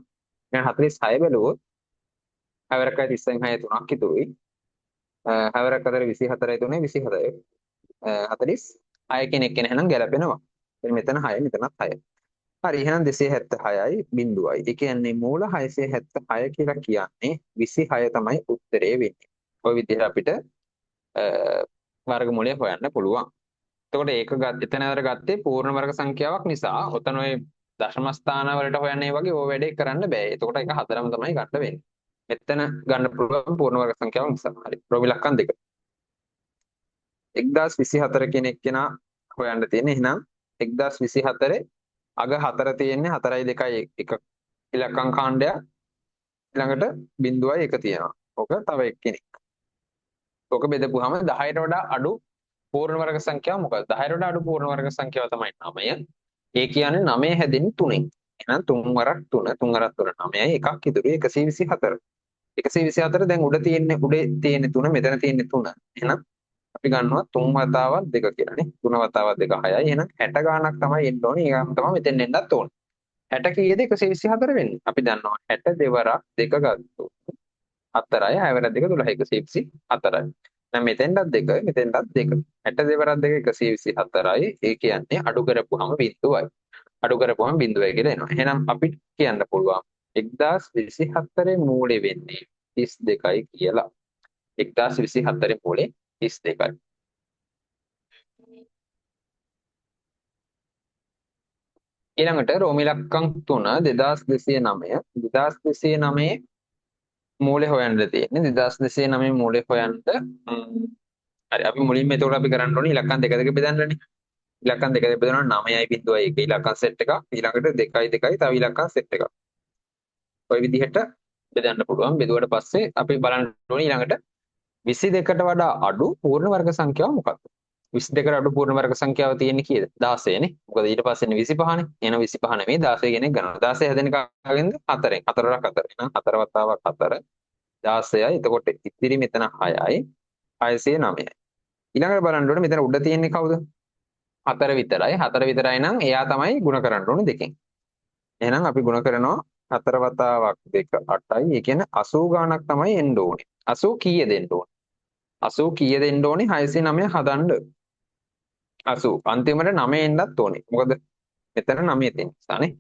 දැන් 46 බැලුවොත් හැවරක 30න් 6 3ක් ඉතුරුයි. හැවරක 4 24යි 3යි 27යි. 46 කෙනෙක් කෙන එහෙනම් ගැලපෙනවා. මෙතන 6 මෙතනත් 6. හරි එහෙනම් 276යි බිඳුවයි. ඒ කියන්නේ මූල 676 කියලා කියන්නේ 26 තමයි උත්තරේ වෙන්නේ. ඔය විදිහට අපිට වර්ගමූලය හොයන්න පුළුවන්. එතකොට ඒක එතනවර ගත්තේ පූර්ණ වර්ග සංඛ්‍යාවක් නිසා ඔතන ඔය දශම ස්ථාන වලට හොයන්නේ වගේ ඕ වැඩේ කරන්න බෑ. එතකොට ඒක හතරම තමයි ගන්න වෙන්නේ. මෙතන ගන්න පුළුවන් පූර්ණ වර්ග සංඛ්‍යාවක් නිසා. හරි. ප්‍රෝවිලක්කම් දෙක. 1024 කියන එක්කෙනා හොයන්න තියෙන්නේ. එහෙනම් 1024 අග 4 තියෙන්නේ 4යි 2යි එක ඉලක්කම් කාණ්ඩයක්. ඊළඟට බිඳුවයි 1 තියෙනවා. ඕක තව එක්කෙනෙක්. ඕක බෙදපුවාම 10ට වඩා අඩු පූර්ණ වර්ග සංඛ්‍යාව මොකක්ද? 10ට වඩා අඩු පූර්ණ වර්ග සංඛ්‍යාව තමයි 9. ඒ කියන්නේ 9 හැදෙන්නේ 3ෙන්. එහෙනම් 3 වරක් 3 3 වරක් 3 9යි එකක් ඉතුරු 124. 124 දැන් උඩේ තියෙන්නේ 3 මෙතන තියෙන්නේ 3. එහෙනම් අපි ගන්නවා 3 වතාවක් 2 කියලා නේ. 3 වතාවක් 2 6යි. එහෙනම් 60 ගාණක් තමයි එන්න ඕනේ. ඒකම තමයි මෙතෙන් එන්නත් ඕනේ. 60 කීයද 124 වෙන්නේ? අපි දන්නවා 60 දෙවරක් 2 ගත්තොත් 4යි 6 වරක් 2 12 124යි. දැන් මෙතෙන්ටත් 2 මෙතෙන්ටත් 2. 60 දෙවරක් 2 124යි. ඒ කියන්නේ අඩු කරපුවාම බිඳුවයි. අඩු කරපුවාම බිඳුවයි කියලා එනවා. එහෙනම් අපිට කියන්න පුළුවන් 1024 මූලෙ වෙන්නේ 32යි කියලා. 1024 මූලේ 32යි. ඊළඟට රෝම ඉලක්කම් 3 2209 2209 මූලේ හොයන්න තියෙන්නේ 2209 මූලේ හොයන්න හරි අපි මුලින්ම එතකොට අපි කරන්න ඕනේ ඉලක්කම් දෙක දෙක බෙදන්නනේ. ඉලක්කම් දෙක දෙක බෙදනවා 9යි බිඳුවයි එක ඉලක්කම් සෙට් එකක් ඊළඟට 2යි 2යි තව ඉලක්කම් සෙට් එකක්. ඔය විදිහට බෙදන්න පුළුවන්. බෙදුවට පස්සේ අපි බලන්න ඕනේ ඊළඟට 22ට වඩා අඩු පූර්ණ වර්ග සංඛ්‍යාව මොකක්ද? 22කට අඩු පූර්ණ වර්ග සංඛ්‍යාව තියෙන්නේ කීයද? 16 නේ. මොකද ඊට පස්සේ 25නේ. එහෙනම් 25 නෙමෙයි 16 කියන එක ගන්නවා. 16 හැදෙන කාගෙන්ද? 4ෙන්. 4ක් 4. එහෙනම් 4 වතාවක් 4 16යි. එතකොට ඉතිරි මෙතන 6යි. 609යි. ඊළඟට බලන්න ඕනේ මෙතන උඩ තියෙන්නේ කවුද? 4 විතරයි. 4 විතරයි නම් එයා තමයි ಗುಣ කරන්න ඕනේ දෙකෙන්. එහෙනම් අපි ಗುಣ කරනවා 4 වතාවක් 2 8යි. ඒ කියන්නේ 80 ගාණක් තමයි එන්න ඕනේ. 80 කීයද එන්න ඕනේ? 80 කීයද එන්න ඕනේ? 609 හදන්න 80 අන්තිමට 9 එන්නත් ඕනේ. මොකද මෙතන 9 තියෙන නිසානේ.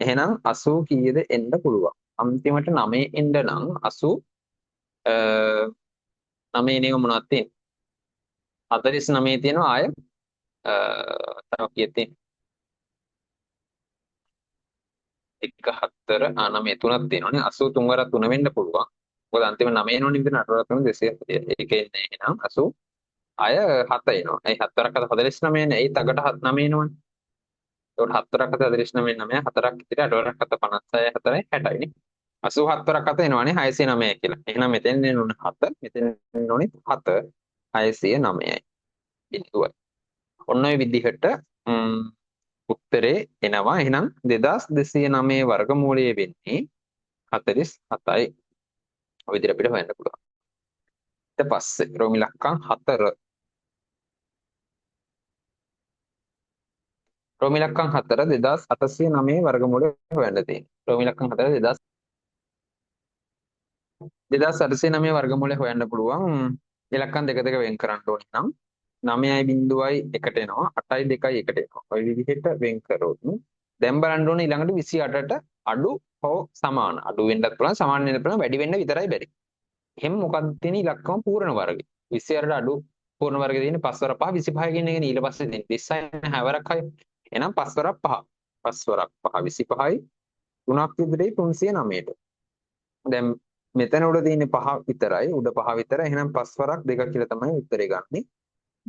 එහෙනම් 80 කීයද එන්න පුළුවන්? අන්තිමට 9 එන්න නම් 80 9 නේ මොනවද තියෙන්නේ? 49 තියෙනවා ආය තව කීයද තියෙන්නේ? 1 4 9 3ක් තියෙනවානේ. 83 වරක් 3 වෙන්න පුළුවන්. මොකද අන්තිම 9 එනවනේ විතර 8 වරක් 3 270. ඒක එන්නේ එහෙනම් 80 අය 7 එනවා. ඒ 7 වරක් 49 නේ. ඒ තකට 9 එනවනේ. ඒකට 7 වරක් 49 9 4ක් ඉතිරි 8 වරක් 56 4යි 60යි නේ. 87 වරක් 7 එනවනේ 609 කියලා. එහෙනම් මෙතෙන් එන්න ඕනේ 7. මෙතෙන් එන්න ඕනේ 7 609යි. බිඳුවයි. ඔන්න ඔය විදිහට උත්තරේ එනවා. එහෙනම් 2209 වර්ගමූලය වෙන්නේ 47යි. ඔය විදිහට අපිට හොයන්න පුළුවන්. ඊට පස්සේ රෝමි ලක්කම් 4 රෝමි ලක්කම් 4 2809 වර්ගමූලය හොයන්න තියෙනවා. රෝමි ලක්කම් 4 2809 වර්ගමූලය හොයන්න පුළුවන්. ඉලක්කම් දෙක දෙක වෙන් කරන්න ඕනේ නම් 9යි බිඳුවයි එකට එනවා 8යි 2යි එකට එනවා. ඔය විදිහට වෙන් කරොත් දැන් බලන්න ඕනේ ඊළඟට 28ට අඩු හෝ සමාන. අඩු වෙන්නත් පුළුවන් සමාන වෙන්නත් පුළුවන් වැඩි වෙන්න විතරයි බැරි. එහෙනම් මොකක්ද තියෙන ඉලක්කම පූර්ණ වර්ගය. 28ට අඩු පූර්ණ වර්ගය තියෙන්නේ 5 වරක් 5 25 කියන එකනේ ඊට පස්සේ තියෙන්නේ 26 6 වරක් 6. එහෙනම් 5 වරක් 5. 5 වරක් 5 25යි 3ක් විතරයි 309ට. දැන් මෙතන උඩ තියෙන්නේ 5 විතරයි. උඩ 5 විතරයි. එහෙනම් 5 වරක් 2 කියලා තමයි උත්තරේ ගන්නෙ.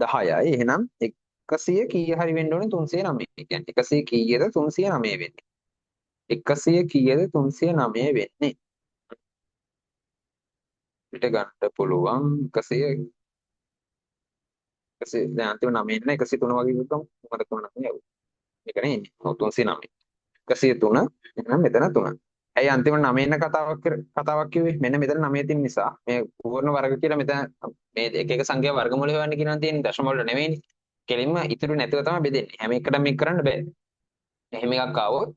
10යි. එහෙනම් 100 කීය හරි වෙන්න ඕනේ 309. ඒ කියන්නේ 100 කීයද 309 වෙන්නේ. 100 කීයද 309 වෙන්නේ. පිට ගන්න පුළුවන් 100 දැන් අන්තිම 9 ඉන්න 103 වගේ විතරම මොකද 3 9 යවුවා. මේක නේ ඉන්නේ. ඔව් 309. 103 එහෙනම් මෙතන 3. ඇයි අන්තිම 9 ඉන්න කතාවක් කිව්වේ? මෙන්න මෙතන 9 තියෙන නිසා. මේ පූර්ණ වර්ග කියලා මෙතන මේ එක එක සංඛ්‍යා වර්ගමූල හොයන්න කියනවා තියෙන්නේ දශම වලට නෙවෙයිනේ. කෙලින්ම ඉතුරු නැතිව තමයි බෙදෙන්නේ. හැම එකටම මේක කරන්න බෑ. එහෙම එකක් ආවොත්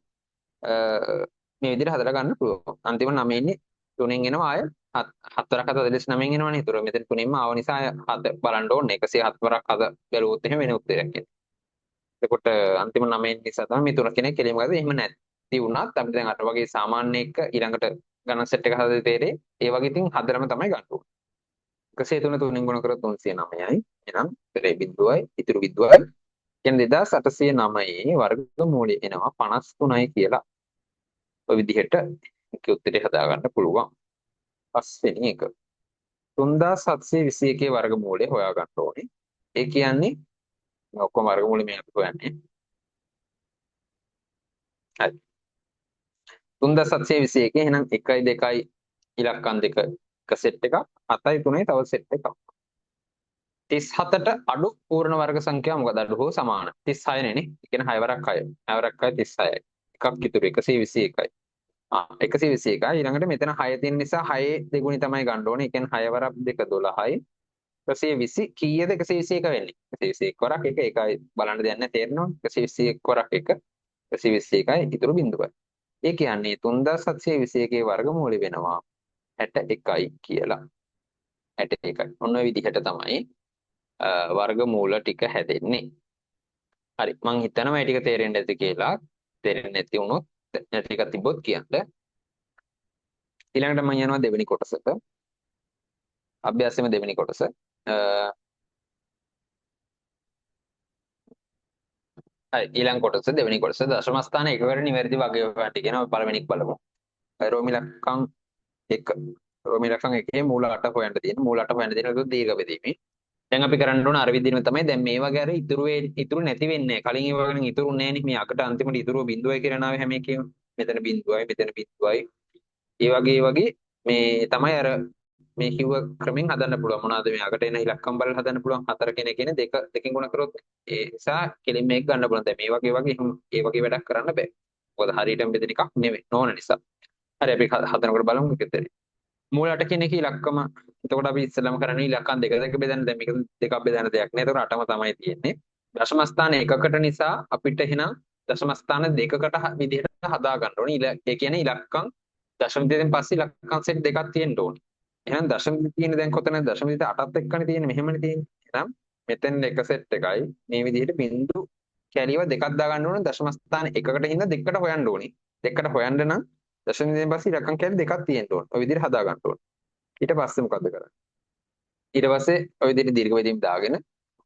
මේ විදිහට හදලා ගන්න පුළුවන්. අන්තිම 9 ඉන්නේ 3න් එනවා ආය 7 වරක් 49 එනවනේ. ඒතර මෙතන 3න්ම ආව නිසා 7 බලන්න ඕනේ. 107 වරක් 7 බැලුවොත් එහෙම වෙන උත්තරයක් එන්නේ. එතකොට අන්තිම 9 නිසා තමයි මේ 3 කෙනෙක් කෙලින්ම ගත්තේ. එහෙම නැති වුණත් අපිට දැන් අර වගේ සාමාන්‍ය එක ඊළඟට ගණන් සෙට් එක හදලා තේරෙයි. ඒ වගේ ඉතින් හදලම තමයි ගන්න ඕනේ. 103 3න් ගුණ කරොත් 309යි. එහෙනම් ඉතරේ බිඳුවයි ඉතුරු බිඳුවයි. කියන්නේ 2809 වර්ගමූලය එනවා 53යි කියලා. ඔය විදිහට ඒක උත්තරේ හදාගන්න පුළුවන්. පස්වෙනි එක 3721 වර්ගමූලය හොයාගන්න ඕනේ. ඒ කියන්නේ ඔක්කොම වර්ගමූල මේ අපි හොයන්නේ. හරි. 3721 එහෙනම් 1යි 2යි ඉලක්කම් දෙක එක සෙට් එකක් 7යි 3යි තව සෙට් එකක්. 37ට අඩු පූර්ණ වර්ග සංඛ්‍යාව මොකද? අඩු හෝ සමාන 36 නේ නේ. ඒ කියන්නේ 6 වරක් 6. 6 වරක් 6 36යි. එකක් ඉතුරු 121යි. 121යි. ඊළඟට මෙතන 6 තියෙන නිසා 6 දෙගුණි තමයි ගන්න ඕනේ. ඒ කියන්නේ 6 වරක් 2 12යි. 120 කීයද 121 වෙන්නේ? 121 වරක් 1 එකයි බලන්න දෙයක් නැහැ තේරෙනවද? 121 වරක් 1 121යි ඉතුරු බිඳුවයි. ඒ කියන්නේ 3721 වර්ගමූලය වෙනවා 61යි කියලා. 61යි. ඔන්න ඔය විදිහට තමයි වර්ගමූල ටික හැදෙන්නේ. හරි මං හිතනවා මේ ටික තේරෙන්නේ නැති කියලා. තේරෙන්නේ නැති වුණොත් නැති එකක් තිබ්බොත් කියන්න. ඊළඟට මම යනවා දෙවෙනි කොටසට. අභ්‍යාසයේ දෙවෙනි කොටස. හරි ඊළඟ කොටස දෙවෙනි කොටස දශම ස්ථාන එකකට නිවැරදි වගේ හොයන්න කියනවා. පළවෙනි එක බලමු. රෝමි ලක්කම් 1. රෝමි ලක්කම් 1 මූල 8 හොයන්න තියෙන. මූල 8 හොයන්න තියෙන දීර්ඝ බෙදීමේ. දැන් අපි කරන්න ඕන අර විදිහම තමයි. දැන් මේ වගේ අර ඉතුරු නැති වෙන්නේ. කලින් ඒ වගේ නම් ඉතුරු නැහැ නේ. මේ අකට අන්තිමට ඉතුරු බිඳුවයි කියලා නාවේ හැම එකේම. මෙතන බිඳුවයි මෙතන බිඳුවයි ඒ වගේ මේ තමයි අර මේ කිව්ව ක්‍රමෙන් හදන්න පුළුවන්. මොනවාද මේ අකට එන ඉලක්කම් බලලා හදන්න පුළුවන්. 4 කෙනෙක් කියන්නේ දෙකෙන් ගුණ කරොත් ඒ නිසා කෙලින් මේක ගන්න පුළුවන්. දැන් මේ වගේ ඒ වගේ වැඩක් කරන්න බෑ. මොකද හරියටම බෙදෙන එකක් නෙවෙයි. නොවන නිසා. හරි අපි හදනකොට බලමු මොකද. මූල 8 කියන එක ඉලක්කම. එතකොට අපි ඉස්සෙල්ලාම කරන්නේ ඉලක්කම් දෙක දෙක බෙදන්න. දැන් මේක දෙකක් බෙදන්න දෙයක් නෑ. එතකොට 8ම තමයි තියෙන්නේ. දශම ස්ථාන එකකට නිසා අපිට එහෙනම් දශම ස්ථාන දෙකකට විදිහට හදා ගන්න ඕනේ. ඒ කියන්නේ ඉලක්කම් දශම විදියෙන් පස්සේ ඉලක්කම් සෙට් දෙකක් තියෙන්න ඕනේ. එහෙනම් දශම විදි තියෙන්නේ දැන් කොතනද? දශම විදියට 8ත් එක්කනේ තියෙන්නේ. මෙහෙමනේ තියෙන්නේ. එහෙනම් මෙතෙන් එක සෙට් එකයි මේ විදිහට බිංදු කැලියව දෙකක් දා ගන්න ඕනේ. දශම ස්ථාන එකකට හින්දා දෙකකට හොයන්න ඕනේ. දෙකකට හොයන්න නම් දශම විදියෙන් පස්සේ ඉලක්කම් කැලි දෙකක් තියෙන්න ඕනේ. ඔය විදිහට හදා ගන්න ඕනේ. ඊට පස්සේ මොකද්ද කරන්නේ? ඊට පස්සේ ඔය විදිහට දීර්ඝ බෙදීම් දාගෙන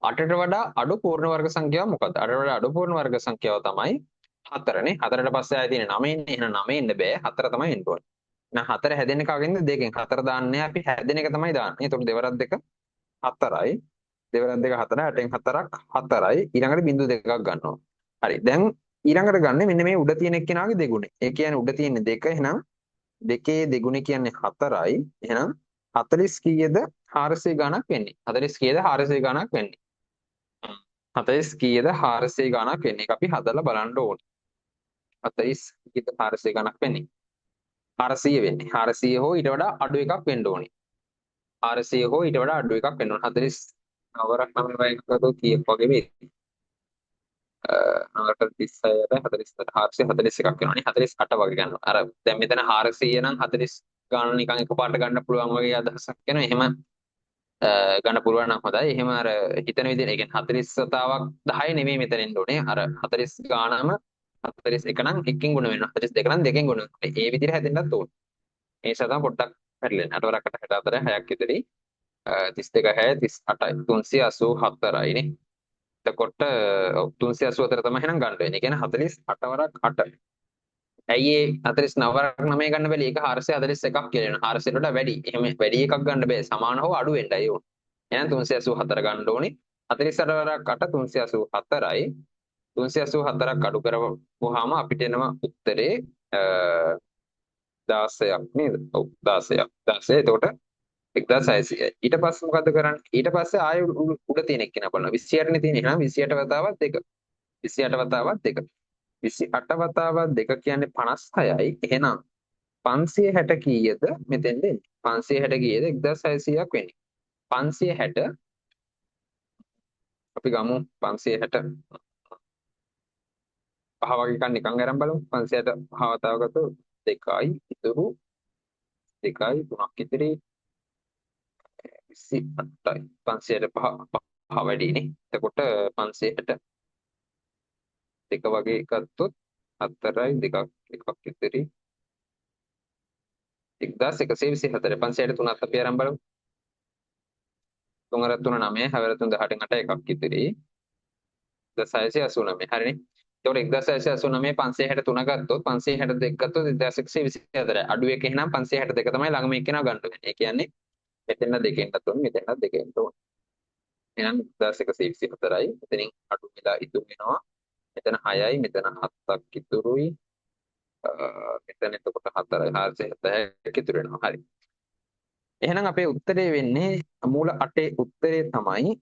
8ට වඩා අඩු පූර්ණ වර්ග සංඛ්‍යාව මොකද්ද? 8ට වඩා අඩු පූර්ණ වර්ග සංඛ්‍යාව තමයි 4නේ. 4ට පස්සේ ආයෙ තියෙන 9 ඉන්නේ. එහෙනම් 9 ඉන්න බෑ. 4 තමයි එන්න ඕනේ. එහෙනම් 4 හැදෙන්නේ කගෙන්ද? දෙකෙන්. 4 දාන්නේ අපි හැදෙන එක තමයි දාන්නේ. එතකොට දෙවරක් දෙක 4යි. දෙවරක් දෙක 4යි. 8න් 4ක් 4යි. ඊළඟට බිංදු දෙකක් ගන්නවා. හරි. දැන් ඊළඟට ගන්න මෙන්න මේ උඩ තියෙන එක්කෙනාගේ දෙගුණේ. ඒ කියන්නේ උඩ තියෙන්නේ 2. එහෙනම් 2 දෙගුණේ කියන්නේ 4යි. එහෙනම් 40 කීයද 400 ගණක් වෙන්නේ. 40 කීයද 400 ගණක් වෙන්නේ. 40 කීයද 400 ගණක් වෙන්නේ. ඒක අපි හදලා බලන්න ඕනේ. 40 කීයද 400 ගණක් වෙන්නේ. 400 වෙන්නේ. 400 හෝ ඊට වඩා අඩු එකක් වෙන්න ඕනේ. 400 හෝ ඊට වඩා අඩු එකක් වෙන්න ඕනේ. 49ක් 9 වයින් කරද්දී කීයක් වගේ වේද? 9කට 36ට 441ක් වෙනවනේ. 48 වගේ ගන්නවා. අර දැන් මෙතන 400 නම් 40 ගන්න නිකන් එකපාරට ගන්න පුළුවන් වගේ අදහසක් එනවා. එහෙම ගන්න පුළුවන් නම් හොඳයි. එහෙම අර හිතන විදිහට ඒ කියන්නේ 40 වතාවක් 10 නෙමෙයි මෙතන එන්න ඕනේ. අර 40 ගානම 41 නම් එකකින් ගුණ වෙනවා. 42 නම් දෙකෙන් ගුණ වෙනවා. ඒ විදිහට හැදෙන්නත් ඕනේ. ඒ නිසා තමයි පොඩ්ඩක් පැටලෙන්නේ. 8 වරකට 64 6ක් ඉදිරි 32 6 38යි 384යි නේ. එතකොට 384 තමයි එහෙනම් ගන්න වෙන්නේ. ඒ කියන්නේ 48 වරක් 8. ඇයි ඒ 49 වරක් 9 ගන්න බැලි? ඒක 441ක් කියලා වෙනවා. 400ට වඩා වැඩි. එහෙම වැඩි එකක් ගන්න බෑ. සමාන හෝ අඩු වෙන්නයි ඕන. එහෙනම් 384 ගන්න ඕනේ. 48 වරක් 8 384යි. 384ක් අඩු කරවුවාම අපිට එනවා උත්තරේ 16ක් නේද? ඔව් 16ක්. 16 එතකොට 1600යි. ඊට පස්සේ මොකද කරන්නේ? ඊට පස්සේ ආයෙ උඩ තියෙන එක කෙනා බලනවා. 28 නේ තියෙන්නේ. එහෙනම් 28 වතාවක් 2. 28 වතාවක් 2. 28 වතාවක් 2 කියන්නේ 56යි. එහෙනම් 560 කීයද මෙතෙන්ද එන්නේ? 560 කීයද? 1600ක් වෙන්නේ. 560 අපි ගමු 560 පහ වගේ එකක් නිකන් අරන් බලමු. 560 පහ වතාව ගත්තොත් 2යි ඉතුරු 2යි 3ක් ඉතිරි 28යි. 560 පහ වැඩිනේ. එතකොට 560 දෙක වගේ ගත්තොත් 4යි 2ක් එකක් ඉතිරි 1124 560 තුනත් අපි අරන් බලමු. 3 3 9 හැවර 3 18 8 එකක් ඉතිරි 1689 හරිනේ. එතකොට 1689 563 ගත්තොත් 562 ගත්තොත් 1124 අඩු එක එහෙනම් 562 තමයි ළඟම එක්කෙනා ගන්න ඕනේ. ඒ කියන්නේ මෙතන දෙකෙන්ට තුන මෙතන දෙකෙන්ට උන. එහෙනම් 1124යි මෙතනින් අඩු වෙලා ඉතුරු වෙනවා. මෙතන 6යි මෙතන 7ක් ඉතුරුයි. මෙතන එතකොට 4යි 470ක් ඉතුරු වෙනවා. හරි. එහෙනම් අපේ උත්තරේ වෙන්නේ මූල 8 උත්තරේ තමයි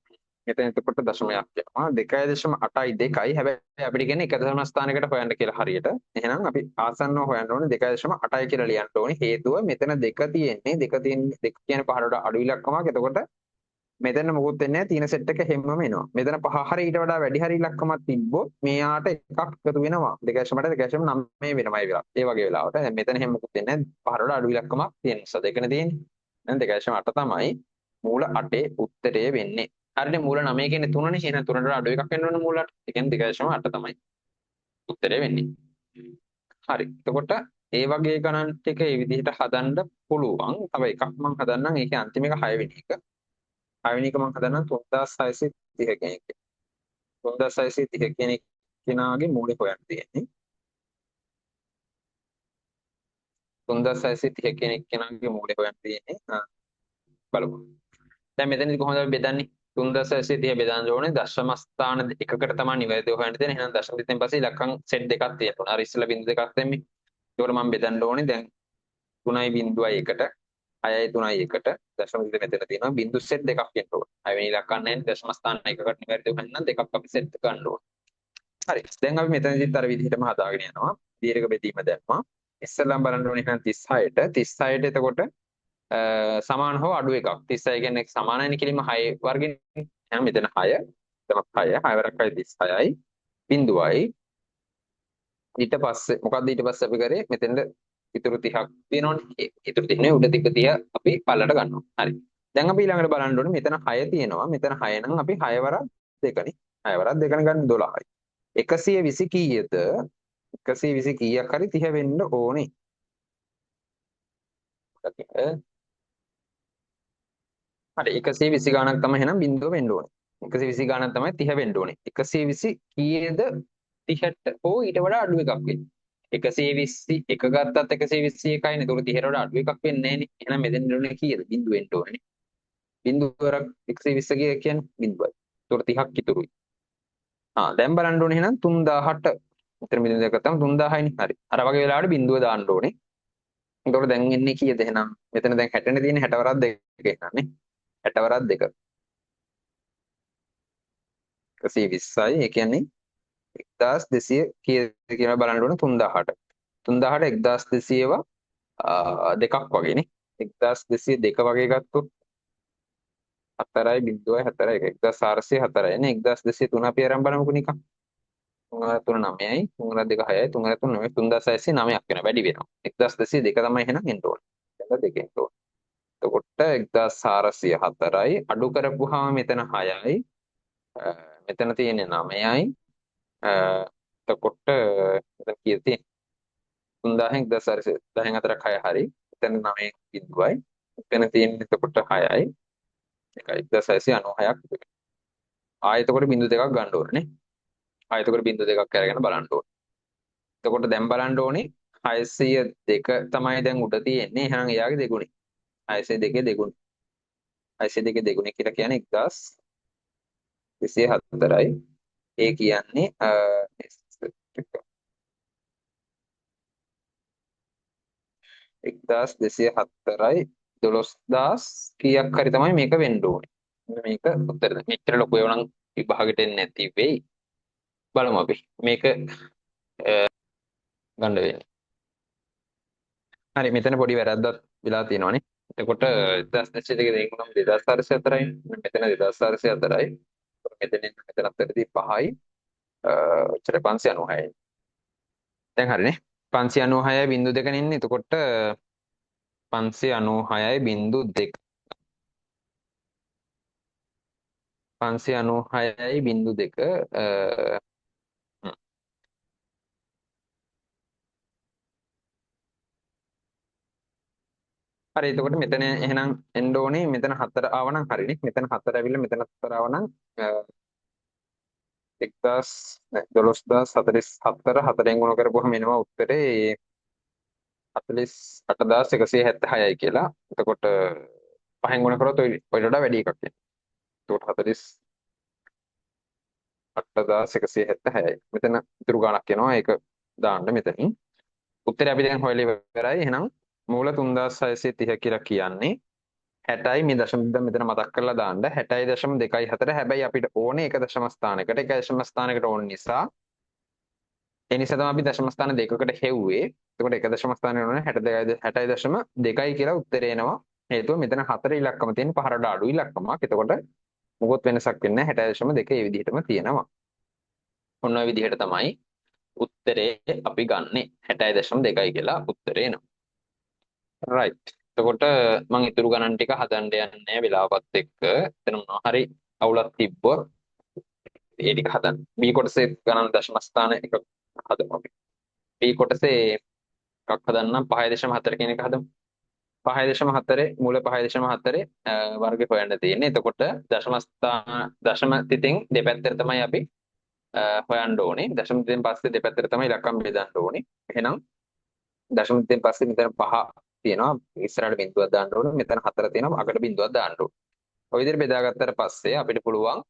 මෙතන එතකොට දශමයක් යනවා 2.8යි 2යි හැබැයි අපිට කියන්නේ එක දශම ස්ථානයකට හොයන්න කියලා හරියට. එහෙනම් අපි ආසන්නව හොයන්න ඕනේ 2.8යි කියලා ලියන්න ඕනේ. හේතුව මෙතන දෙක තියෙන්නේ දෙක කියන්නේ පහළට අඩු ඉලක්කමක්. එතකොට මෙතන මොකුත් වෙන්නේ නැහැ. තියෙන සෙට් එක හැමම එනවා. මෙතන පහ හරි ඊට වඩා වැඩි හරි ඉලක්කමක් තිබ්බොත් මෙයාට එකක් එකතු වෙනවා. 2.8 2.9 වෙනමයි වෙලා. ඒ වගේ වෙලාවට දැන් මෙතන හැම මොකුත් වෙන්නේ නැහැ. පහළට අඩු ඉලක්කමක් තියෙන නිසා දෙකනේ තියෙන්නේ. දැන් 2.8 තමයි මූල 8 උත්තරය වෙන්නේ. හරිනේ මූල 9 කියන්නේ 3නේ. එහෙනම් 3ට වඩා අඩු එකක් වෙන්න ඕනේ මූල 8. ඒ කියන්නේ 2.8 තමයි උත්තරේ වෙන්නේ. හරි. එතකොට ඒ වගේ ගණන් ටික ඒ විදිහට හදන්න පුළුවන්. තව එකක් මම හදන්නම්. ඒකේ අන්තිම එක 6 වෙනි එක. 6 වෙනි එක මම හදන්නම් 3630 කියන එක. 3630 කියන කෙනාගේ මූලය හොයන්න තියෙන්නේ. 3630 කියන කෙනාගේ මූලය හොයන්න තියෙන්නේ. බලමු. දැන් මෙතනදී කොහොමද අපි බෙදන්නේ? 3630 බෙදන්න ඕනේ දශම ස්ථාන එකකට තමයි නිවැරදිව හොයන්න තියෙන්නේ. එහෙනම් දශම දෙකෙන් පස්සේ ඉලක්කම් සෙට් දෙකක් තියෙනවා. අර ඉස්සෙල්ලා බිංදු දෙකක් දැම්මේ. ඒකට මම බෙදන්න ඕනේ දැන් 3.1ට 6.3.1ට දශම දෙක මෙතන තියෙනවා බිංදු සෙට් දෙකක් එන්න ඕන. 6 වෙනි ඉලක්කන්නේ දශම ස්ථාන එකකට නිවැරදිව ගන්න දෙකක් අපි සෙට් ගන්න ඕන. හරි. දැන් අපි මෙතනදිත් අර විදිහටම හදාගෙන යනවා. දීර්ඝ බෙදීම දැම්මා. ඉස්සෙල්ලාම බලන්න ඕනේ එහෙනම් 36ට එතකොට සමාන හෝ අඩු එකක් 36 කියන්නේ සමානයිනේ කිලිම 6 වර්ගෙනේ. එහෙනම් මෙතන 6 එතන 6 6 වරක් 6 36යි බිංදුවයි ඊට පස්සේ මොකද්ද ඊට පස්සේ අපි කරේ මෙතෙන්ද ඉතුරු 30ක් තියෙනවනේ. ඉතුරු 30 උඩ තිබ්බ 30 අපි පල්ලට ගන්නවා. හරි. දැන් අපි ඊළඟට බලන්න ඕනේ මෙතන 6 තියෙනවා. මෙතන 6 නම් අපි 6 වරක් 2නේ. 6 වරක් 2නේ ගන්න 12යි. 120 කීයද? 120 කීයක් හරි 30 වෙන්න ඕනේ. හරි 120 ගාණක් තමයි එහෙනම් බිංදුව වෙන්න ඕනේ. 120 ගාණක් තමයි 30 වෙන්න ඕනේ. 120 කීයද 30ට හෝ ඊට වඩා අඩු එකක් වෙන්නේ. 120 එක ගත්තත් 120 එකයිනේ. ඒක 30ට වඩා අඩු එකක් වෙන්නේ නැහනේ. එහෙනම් මෙතෙන් ඉන්නේ කීයද? බිංදුව වෙන්න ඕනේ. බිංදුවරක් 120 කියන්නේ බිංදුවයි. ඒක 30ක් ඉතුරුයි. දැන් බලන්න ඕනේ එහෙනම් 3000ට මෙතන බිංදුව දෙක ගත්තම 3000යිනේ. හරි. අර වගේ වෙලාවට බිංදුව දාන්න ඕනේ. එතකොට දැන් එන්නේ කීයද එහෙනම්? මෙතන දැන් 60නේ තියෙන්නේ 60 වරක් දෙක එහෙනම් නේ. 60 වරක් දෙක. 120යි. ඒ කියන්නේ 1200 කීයද කියලා බලන්න ඕනේ 3000ට. 3000ට 1200ව දෙකක් වගේනේ. 1202 වගේ ගත්තොත් 4.4යි 1404යි නේ. 1203 අපි අරන් බලමුකෝ නිකන්. 3 9යි 3 2 6යි 3 3 9 3609ක් වෙනවා. වැඩි වෙනවා. 1202 තමයි එහෙනම් එන්න ඕනේ. දැන් දෙකෙන් ඕනේ. එතකොට 1404යි අඩු කරපුවාම මෙතන 6යි මෙතන තියෙන්නේ 9යි එතකොට මෙතන කීයද තියෙන්නේ 3000න් 1400 10න් 4ක් 6 හරි මෙතන 9 බිඳුවයි මෙතන තියෙන්නේ එතකොට 6යි ඒකයි 1696ක් එතකොට බිඳු දෙකක් ගන්න ඕනේ නේ එතකොට බිඳු දෙකක් අරගෙන බලන්න ඕනේ එතකොට දැන් බලන්න ඕනේ 602 තමයි දැන් උඩ තියෙන්නේ එහෙනම් එයාගේ දෙගුණේ 602 දෙගුණ 602 දෙගුණේ කියලා කියන්නේ 1204යි ඒ කියන්නේ 1204යි 12000 කීයක් හරි තමයි මේක වෙන්න ඕනේ. මේක උත්තර මෙච්චර ලොකු ඒවා නම් විභාගෙට එන්නේ නැති වෙයි. බලමු අපි. මේක ගන්න වෙන්නේ. හරි මෙතන පොඩි වැරද්දක් වෙලා තියෙනවානේ. එතකොට 1202 දෙන්නම් 2404යි. මෙතන 2404යි. මෙතන අතරදී 5යි. ඔච්චර 596යි. දැන් හරිනේ. 596යි බිංදු දෙකනේ ඉන්නේ. එතකොට 596යි බිංදු දෙක 596යි බිංදු දෙක හරි එතකොට මෙතන එහෙනම් එන්න ඕනේ මෙතන 4 ආවනම් හරිනේ මෙතන 4 ඇවිල්ලා මෙතන 4 ආවනම් 12000 4ෙන් ගුණ කරපුවහම එනවා උත්තරේ 48176යි කියලා. එතකොට පහෙන් ගුණ කරොත් ඔය වඩා වැඩි එකක් එනවා. එතකොට 48176යි. මෙතන ඉතුරු ගාණක් එනවා. ඒක දාන්න මෙතනින්. උත්තරේ අපි දැන් හොයලා ඉවරයි. එහෙනම් මූල 3630 කියලා කියන්නේ 60යි මේ දශම මෙතන මතක් කරලා දාන්න 60.24 හැබැයි අපිට ඕනේ එක දශම ස්ථානයකට එක දශම ස්ථානයකට ඕන නිසා ඒ නිසා තමයි අපි දශම ස්ථාන දෙකකට හෙව්වේ. එතකොට එක දශම ස්ථානයකට ඕනේ 60.2යි කියලා උත්තරේ එනවා. හේතුව මෙතන 4 ඉලක්කම තියෙන පහරට අඩු ඉලක්කමක්. එතකොට මොකොත් වෙනසක් වෙන්නේ නැහැ 60.2 ඒ විදිහටම තියෙනවා. ඔන්න ඔය විදිහට තමයි උත්තරේ අපි ගන්නෙ 60.2යි කියලා උත්තරේ එනවා. right එතකොට මම ඉතුරු ගණන් ටික හදන්න යන්නේ වෙලාවත් එක්ක එතන මොනවා හරි අවුලක් තිබ්බොත් ඒ ටික හදන්න B කොටසේ ගණන් දශම ස්ථාන එක හදමු අපි B කොටසේ එකක් හදන්නම් 5.4 කියන එක හදමු 5.4 මූල 5.4 වර්ගය හොයන්න තියෙන්නේ එතකොට දශම ස්ථාන දශම තිතින් දෙපැත්තට තමයි අපි හොයන්න ඕනේ දශම තිතින් පස්සේ දෙපැත්තට තමයි ඉලක්කම් බෙදන්න ඕනේ එහෙනම් දශම තිතින් පස්සේ මෙතන 5 තියෙනවා ඉස්සරහට බිංදුවක් දාන්න ඕනේ මෙතන 4 තියෙනවා අගට බිංදුවක් දාන්න ඕනේ ඔය විදිහට බෙදාගත්තට පස්සේ අපිට පුළුවන්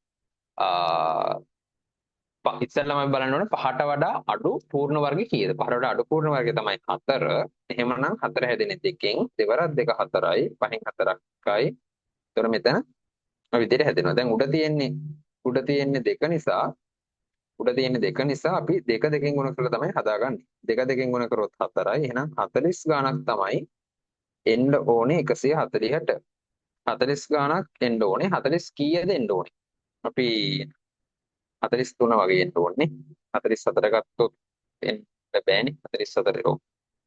ඉස්සෙල්ලාම අපි බලන්න ඕනේ 5ට වඩා අඩු පූර්ණ වර්ගය කීයද? 5ට වඩා අඩු පූර්ණ වර්ගය තමයි 4. එහෙමනම් 4 හැදෙන්නේ 2කින්. 2 වරක් 2 4යි. 5න් 4ක්යි. එතකොට මෙතන ඔය විදිහට හැදෙනවා. දැන් උඩ තියෙන්නේ 2 නිසා අපි 2 2කින් ගුණ කරලා තමයි හදාගන්නේ. 2 2කින් ගුණ කරොත් 4යි. එහෙනම් 40 ගාණක් තමයි එන්න ඕනේ 140ට. 40 ගාණක් එන්න ඕනේ. 40 කීයද එන්න ඕනේ? අපි 43 වගේ එන්න ඕනේ. 44 ගත්තොත් එන්න බෑනේ. 44 රෝ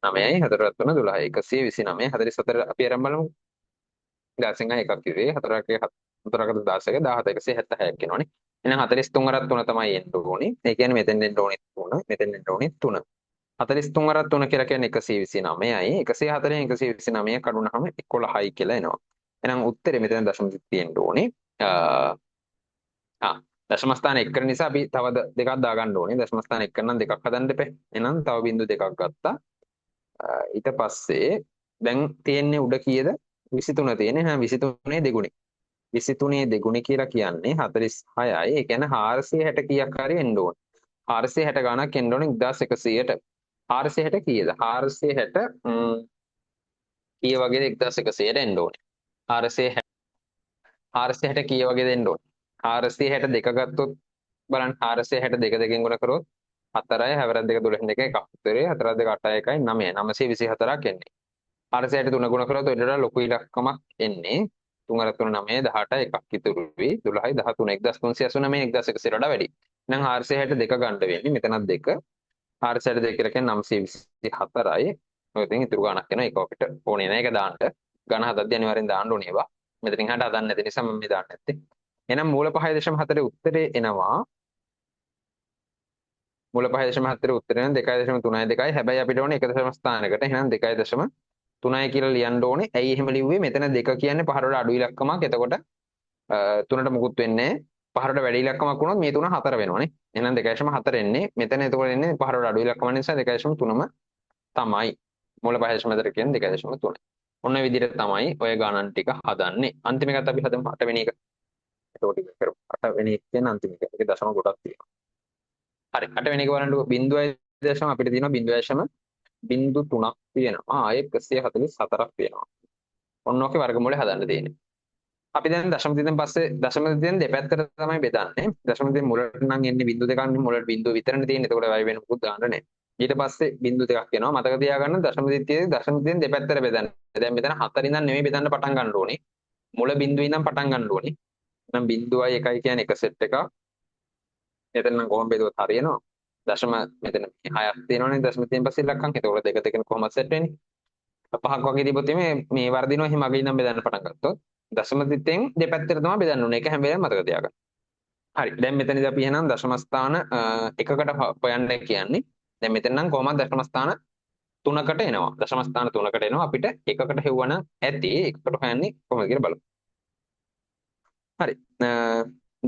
9යි 4 3 12යි 129. 44 අපි අරන් බලමු. 10න් එකක් කිව්වේ 4ක 4කට 16ක 17 176ක් එනවනේ. එහෙනම් 43 වරක් 3 තමයි එන්න ඕනේ. ඒ කියන්නේ මෙතෙන් එන්න ඕනේ 3, මෙතෙන් එන්න ඕනේ 3. 43 වරක් 3 කියලා කියන්නේ 129යි. 104න් 129 කඩුනහම 11යි කියලා එනවා. එහෙනම් උත්තරේ මෙතන දශම තියෙන්න ඕනේ. දශම ස්ථාන 1 නිසා අපි තව දෙකක් දාගන්න ඕනේ. දශම ස්ථාන 1 නම් දෙකක් හදන්න දෙපේ. එහෙනම් තව බිංදු දෙකක් ගත්තා. ඊට පස්සේ දැන් තියෙන්නේ උඩ කීයද? 23 තියෙන්නේ. එහෙනම් 23 දෙගුණේ. 23 දෙගුණේ කියලා කියන්නේ 46යි. ඒ කියන්නේ 460 කීයක් හරි එන්න ඕනේ. 460 ගණක් එන්න ඕනේ 1100ට. 460 කීයද? 460 කීය වගේද 1100ට එන්න ඕනේ. 460 460 කීය වගේද එන්න ඕනේ. 460 දෙක ගත්තොත් බලන්න 462 දෙකෙන් ගුණ කරොත් 4යි 4 2 12 2 එකක් උත්තරේ 4 2 8 1යි 9 924ක් එන්නේ. 460 3 ගුණ කරොත් ඊට වඩා ලොකු ඉලක්කමක් එන්නේ. 3 3 9 18 එකක් ඉතුරුයි 12යි 13 1389 1100ට වඩා වැඩි. එහෙනම් 462 ගන්න වෙන්නේ මෙතනත් 2 462 කියලා කියන්නේ 924යි. ඔය ඉතින් ඉතුරු ගණක් වෙනවා ඒක අපිට ඕනේ නැහැ ඒක දාන්න. ගණ හදද්දී අනිවාර්යෙන් දාන්න ඕනේ ඒවා. මෙතනින් හට හදන්න නැති නිසා මම මේ දාන්න නැත්තේ. එහෙනම් මූල 5.4 උත්තරේ එනවා. මූල 5.4 උත්තරේ නම් 2.32යි. හැබැයි අපිට ඕනේ 1 ස්ථානයකට. එහෙනම් 2.3යි කියලා ලියන්න ඕනේ. ඇයි එහෙම ලිව්වේ? මෙතන 2 කියන්නේ 5ට වඩා අඩු ඉලක්කමක්. එතකොට 3ට මුකුත් වෙන්නේ නැහැ. 5ට වැඩි ඉලක්කමක් වුණොත් මේ 3 4 වෙනවනේ. එහෙනම් 2.4 එන්නේ. මෙතන එතකොට එන්නේ 5ට වඩා අඩු ඉලක්කම නිසා 2.3ම තමයි. මූල 5.4 කියන්නේ 2.3. ඔන්න ඔය විදිහට තමයි ඔය ගණන් ටික හදන්නේ. අන්තිම එකත් අපි හදමු 8 වෙනි එක. එතකොට ඉතින් කරමු 8 වෙනි එක කියන අන්තිම එක. ඒකේ දශම ගොඩක් තියෙනවා. හරි 8 වෙනි එක බලන්නකෝ 0.3 අපිට තියෙනවා 0.03ක් තියෙනවා. ආයේ 144ක් තියෙනවා. ඔන්න ඔකේ වර්ගමූලය හදන්න තියෙන්නේ. අපි දැන් දශම තියන් පස්සේ දශම තියන් දෙපැත්තට තමයි බෙදන්නේ. දශම තියන් මුලට නම් එන්නේ බිංදු දෙකක් නේ මුලට බිංදුව විතරනේ තියෙන්නේ. එතකොට වයි වෙන මොකුත් දාන්න නැහැ. ඊට පස්සේ බිංදු දෙකක් එනවා. මතක තියාගන්න දශම තියන් දෙපැත්තට බෙදන්න. දැන් මෙතන 4 ඉඳන් නෙමෙයි බෙදන්න පටන් ගන්න ඕනේ. මුල බිංදුවේ ඉඳන් පටන් ගන්න ඕනේ. නම් 0.1 කියන්නේ එක සෙට් එකක්. එතන නම් කොහොම බෙදුවත් හරියනවා. දශම මෙතන 6ක් තියෙනවනේ දශම තියන් පස්සේ ඉලක්කම්. එතකොට දෙක දෙකෙන් කොහොමද සෙට් වෙන්නේ? 5ක් වගේ තිබ්බොත් මේ වර්ධිනවා එහෙම අගින් ඉඳන් බෙදන්න පටන් ගත්තොත් දශම තිතෙන් දෙපැත්තට තමයි බෙදන්න ඕනේ. ඒක හැම වෙලාවෙම මතක තියාගන්න. හරි. දැන් මෙතනදී අපි එහෙනම් දශම ස්ථාන එකකට හොයන්න කියන්නේ. දැන් මෙතන නම් කොහොමද දශම ස්ථාන 3කට එනවා. දශම ස්ථාන 3කට එනවා. අපිට එකකට හෙව්වනම් ඇති. එකකට හොයන්නේ කොහොමද කියලා බලමු. හරි.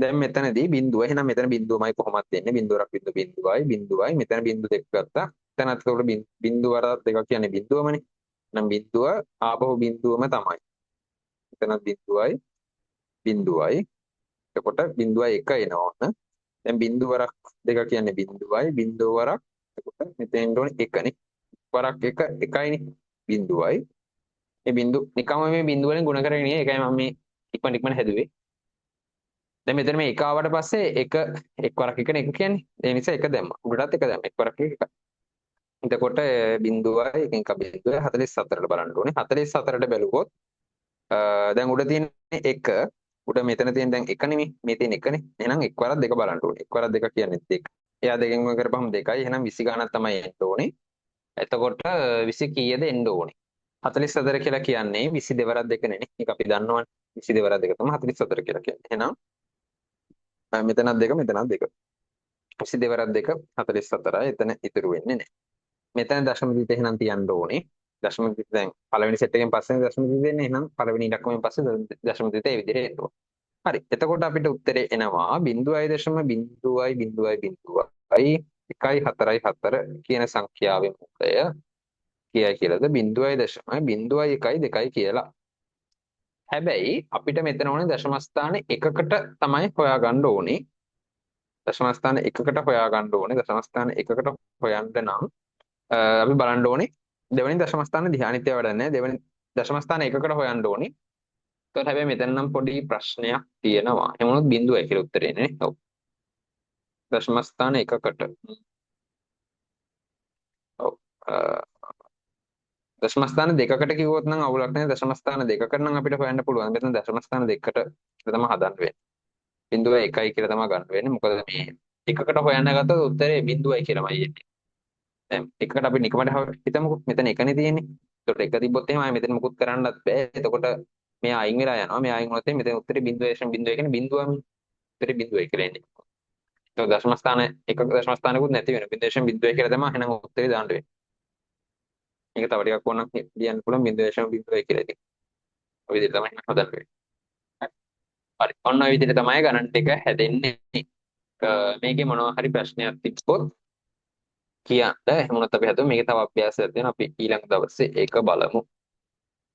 දැන් මෙතනදී බිංදුව. එහෙනම් මෙතන බිංදුවමයි කොහොමද දෙන්නේ? බිංදුවරක් බිංදුවයි. මෙතන බිංදු දෙක ගත්තා. එතනත් ඒකට බිංදුවරක් දෙක කියන්නේ බිංදුවමනේ. නම් බිංදුව ආපහු බිංදුවම තමයි. එතන බිංදුවයි. එතකොට 0.1 එනවා. දැන් බිංදු වරක් දෙක කියන්නේ බිංදුවයි. බිංදුව වරක් එතකොට මෙතෙන් ඕනේ 1නේ. වරක් 1 එකයිනේ. බිංදුවයි. මේ බිංදු නිකම්ම මේ බිංදු වලින් ගුණ කරගෙන ඉන්නේ. ඒකයි මම මේ ඉක්මනට හැදුවේ. දැන් මෙතන මේ 1 ආවට පස්සේ 1 වරක් 1නේ 1 කියන්නේ. ඒ නිසා 1 දැම්මා. උඩටත් 1 දැම්මා. 1 වරක් 1. එතකොට බිංදුවයි එකෙන් බිංදුවයි 44ට බලන්න ඕනේ. 44ට බැලුවොත් දැන් උඩ තියෙන 1 උඩ මෙතන තියෙන දැන් 1 නෙමෙයි මේ තියෙන 1නේ. එහෙනම් 1 වරක් 2 බලන්න ඕනේ. 1 වරක් 2 කියන්නේ 2. එයා දෙකෙන් වෙන කරපහම 2යි. එහෙනම් 20 ගණක් තමයි එන්න ඕනේ. එතකොට 20 කීයද එන්න ඕනේ? 44 කියලා කියන්නේ 22 වරක් 2 නේ. ඒක අපි දන්නවනේ. 22 වරක් 2 තමයි 44 කියලා කියන්නේ. එහෙනම් මෙතනත් 2 මෙතනත් 2. 22 වරක් 2 44යි. එතන ඉතුරු වෙන්නේ නැහැ. මෙතන දශම දිට එහෙනම් තියන්න ඕනේ. දශම දිට දැන් පළවෙනි සෙට් එකෙන් පස්සේ දශම දිට දෙන්නේ. එහෙනම් පළවෙනි ඉලක්කමෙන් පස්සේ දශම දිට ඒ විදිහට එනවා. හරි. එතකොට අපිට උත්තරේ එනවා 0.0.1.4 කියන සංඛ්‍යාවේ මුලය කියයි කියලාද 0.0.1.2 කියලා. හැබැයි අපිට මෙතන ඕනේ දශම ස්ථාන එකකට තමයි හොයාගන්න ඕනේ. දශම ස්ථාන එකකට හොයා ගන්න ඕනේ. දශම ස්ථාන එකකට හොයන්න නම් අපි බලන්න ඕනේ දෙවෙනි දශම ස්ථාන දිහා අනිත්‍ය වැඩන්නේ. දෙවෙනි දශම ස්ථාන එකකට හොයන්න ඕනේ. ඒත් හැබැයි මෙතන නම් පොඩි ප්‍රශ්නයක් තියෙනවා. එහෙම වුණොත් බිඳුවයි කියලා උත්තරේ නේ. ඔව්. දශම ස්ථාන එකකට. ඔව්. දශම ස්ථාන දෙකකට කිව්වොත් නම් අවුලක් නැහැ. දශම ස්ථාන දෙකකට නම් අපිට හොයන්න පුළුවන්. මෙතන දශම ස්ථාන දෙකකට තමයි හදන්න වෙන්නේ. බිඳුව එකයි කියලා තමයි ගන්න වෙන්නේ. මොකද මේ එකකට හොයන්න ගත්තොත් උත්තරේ බිඳුවයි කියලාමයි එන්නේ. දැන් එකකට අපි නිකමට හිතමුකෝ මෙතන එකනේ තියෙන්නේ. ඒකට එක තිබ්බොත් එහෙම ආයෙ මෙතන මුකුත් කරන්නත් බෑ. එතකොට මෙයා අයින් වෙලා යනවා. මෙයා අයින් වුණොත් මෙතන උත්තරේ බිඳුව කියන්නේ බිඳුවම. උත්තරේ බිඳුවයි කියලා එන්නේ. ඒක දශම ස්ථාන එකක දශම ස්ථානකුත් නැති වෙන. බිඳුවයි කියලා තමයි එහෙනම් උත්තරේ දාන්න වෙන්නේ. මේක තව ටිකක් ඕනනම් ලියන්න පුළුවන් බිඳුවයි කියලා ඉතින්. ඔය විදිහට තමයි හදන්න වෙන්නේ. හරි. ඔන්න ඔය විදිහට තමයි ගණන් ටික හැදෙන්නේ. මේකේ මොනවා හරි ප්‍රශ්නයක් තිබ්බොත් කියන්න. එහෙම වුණත් අපි හදමු මේකේ තව අභ්‍යාසයක් දෙනවා. අපි ඊළඟ දවසේ ඒක බලමු.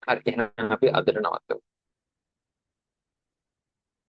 හරි. එහෙනම් අපි අදට නවත්තමු.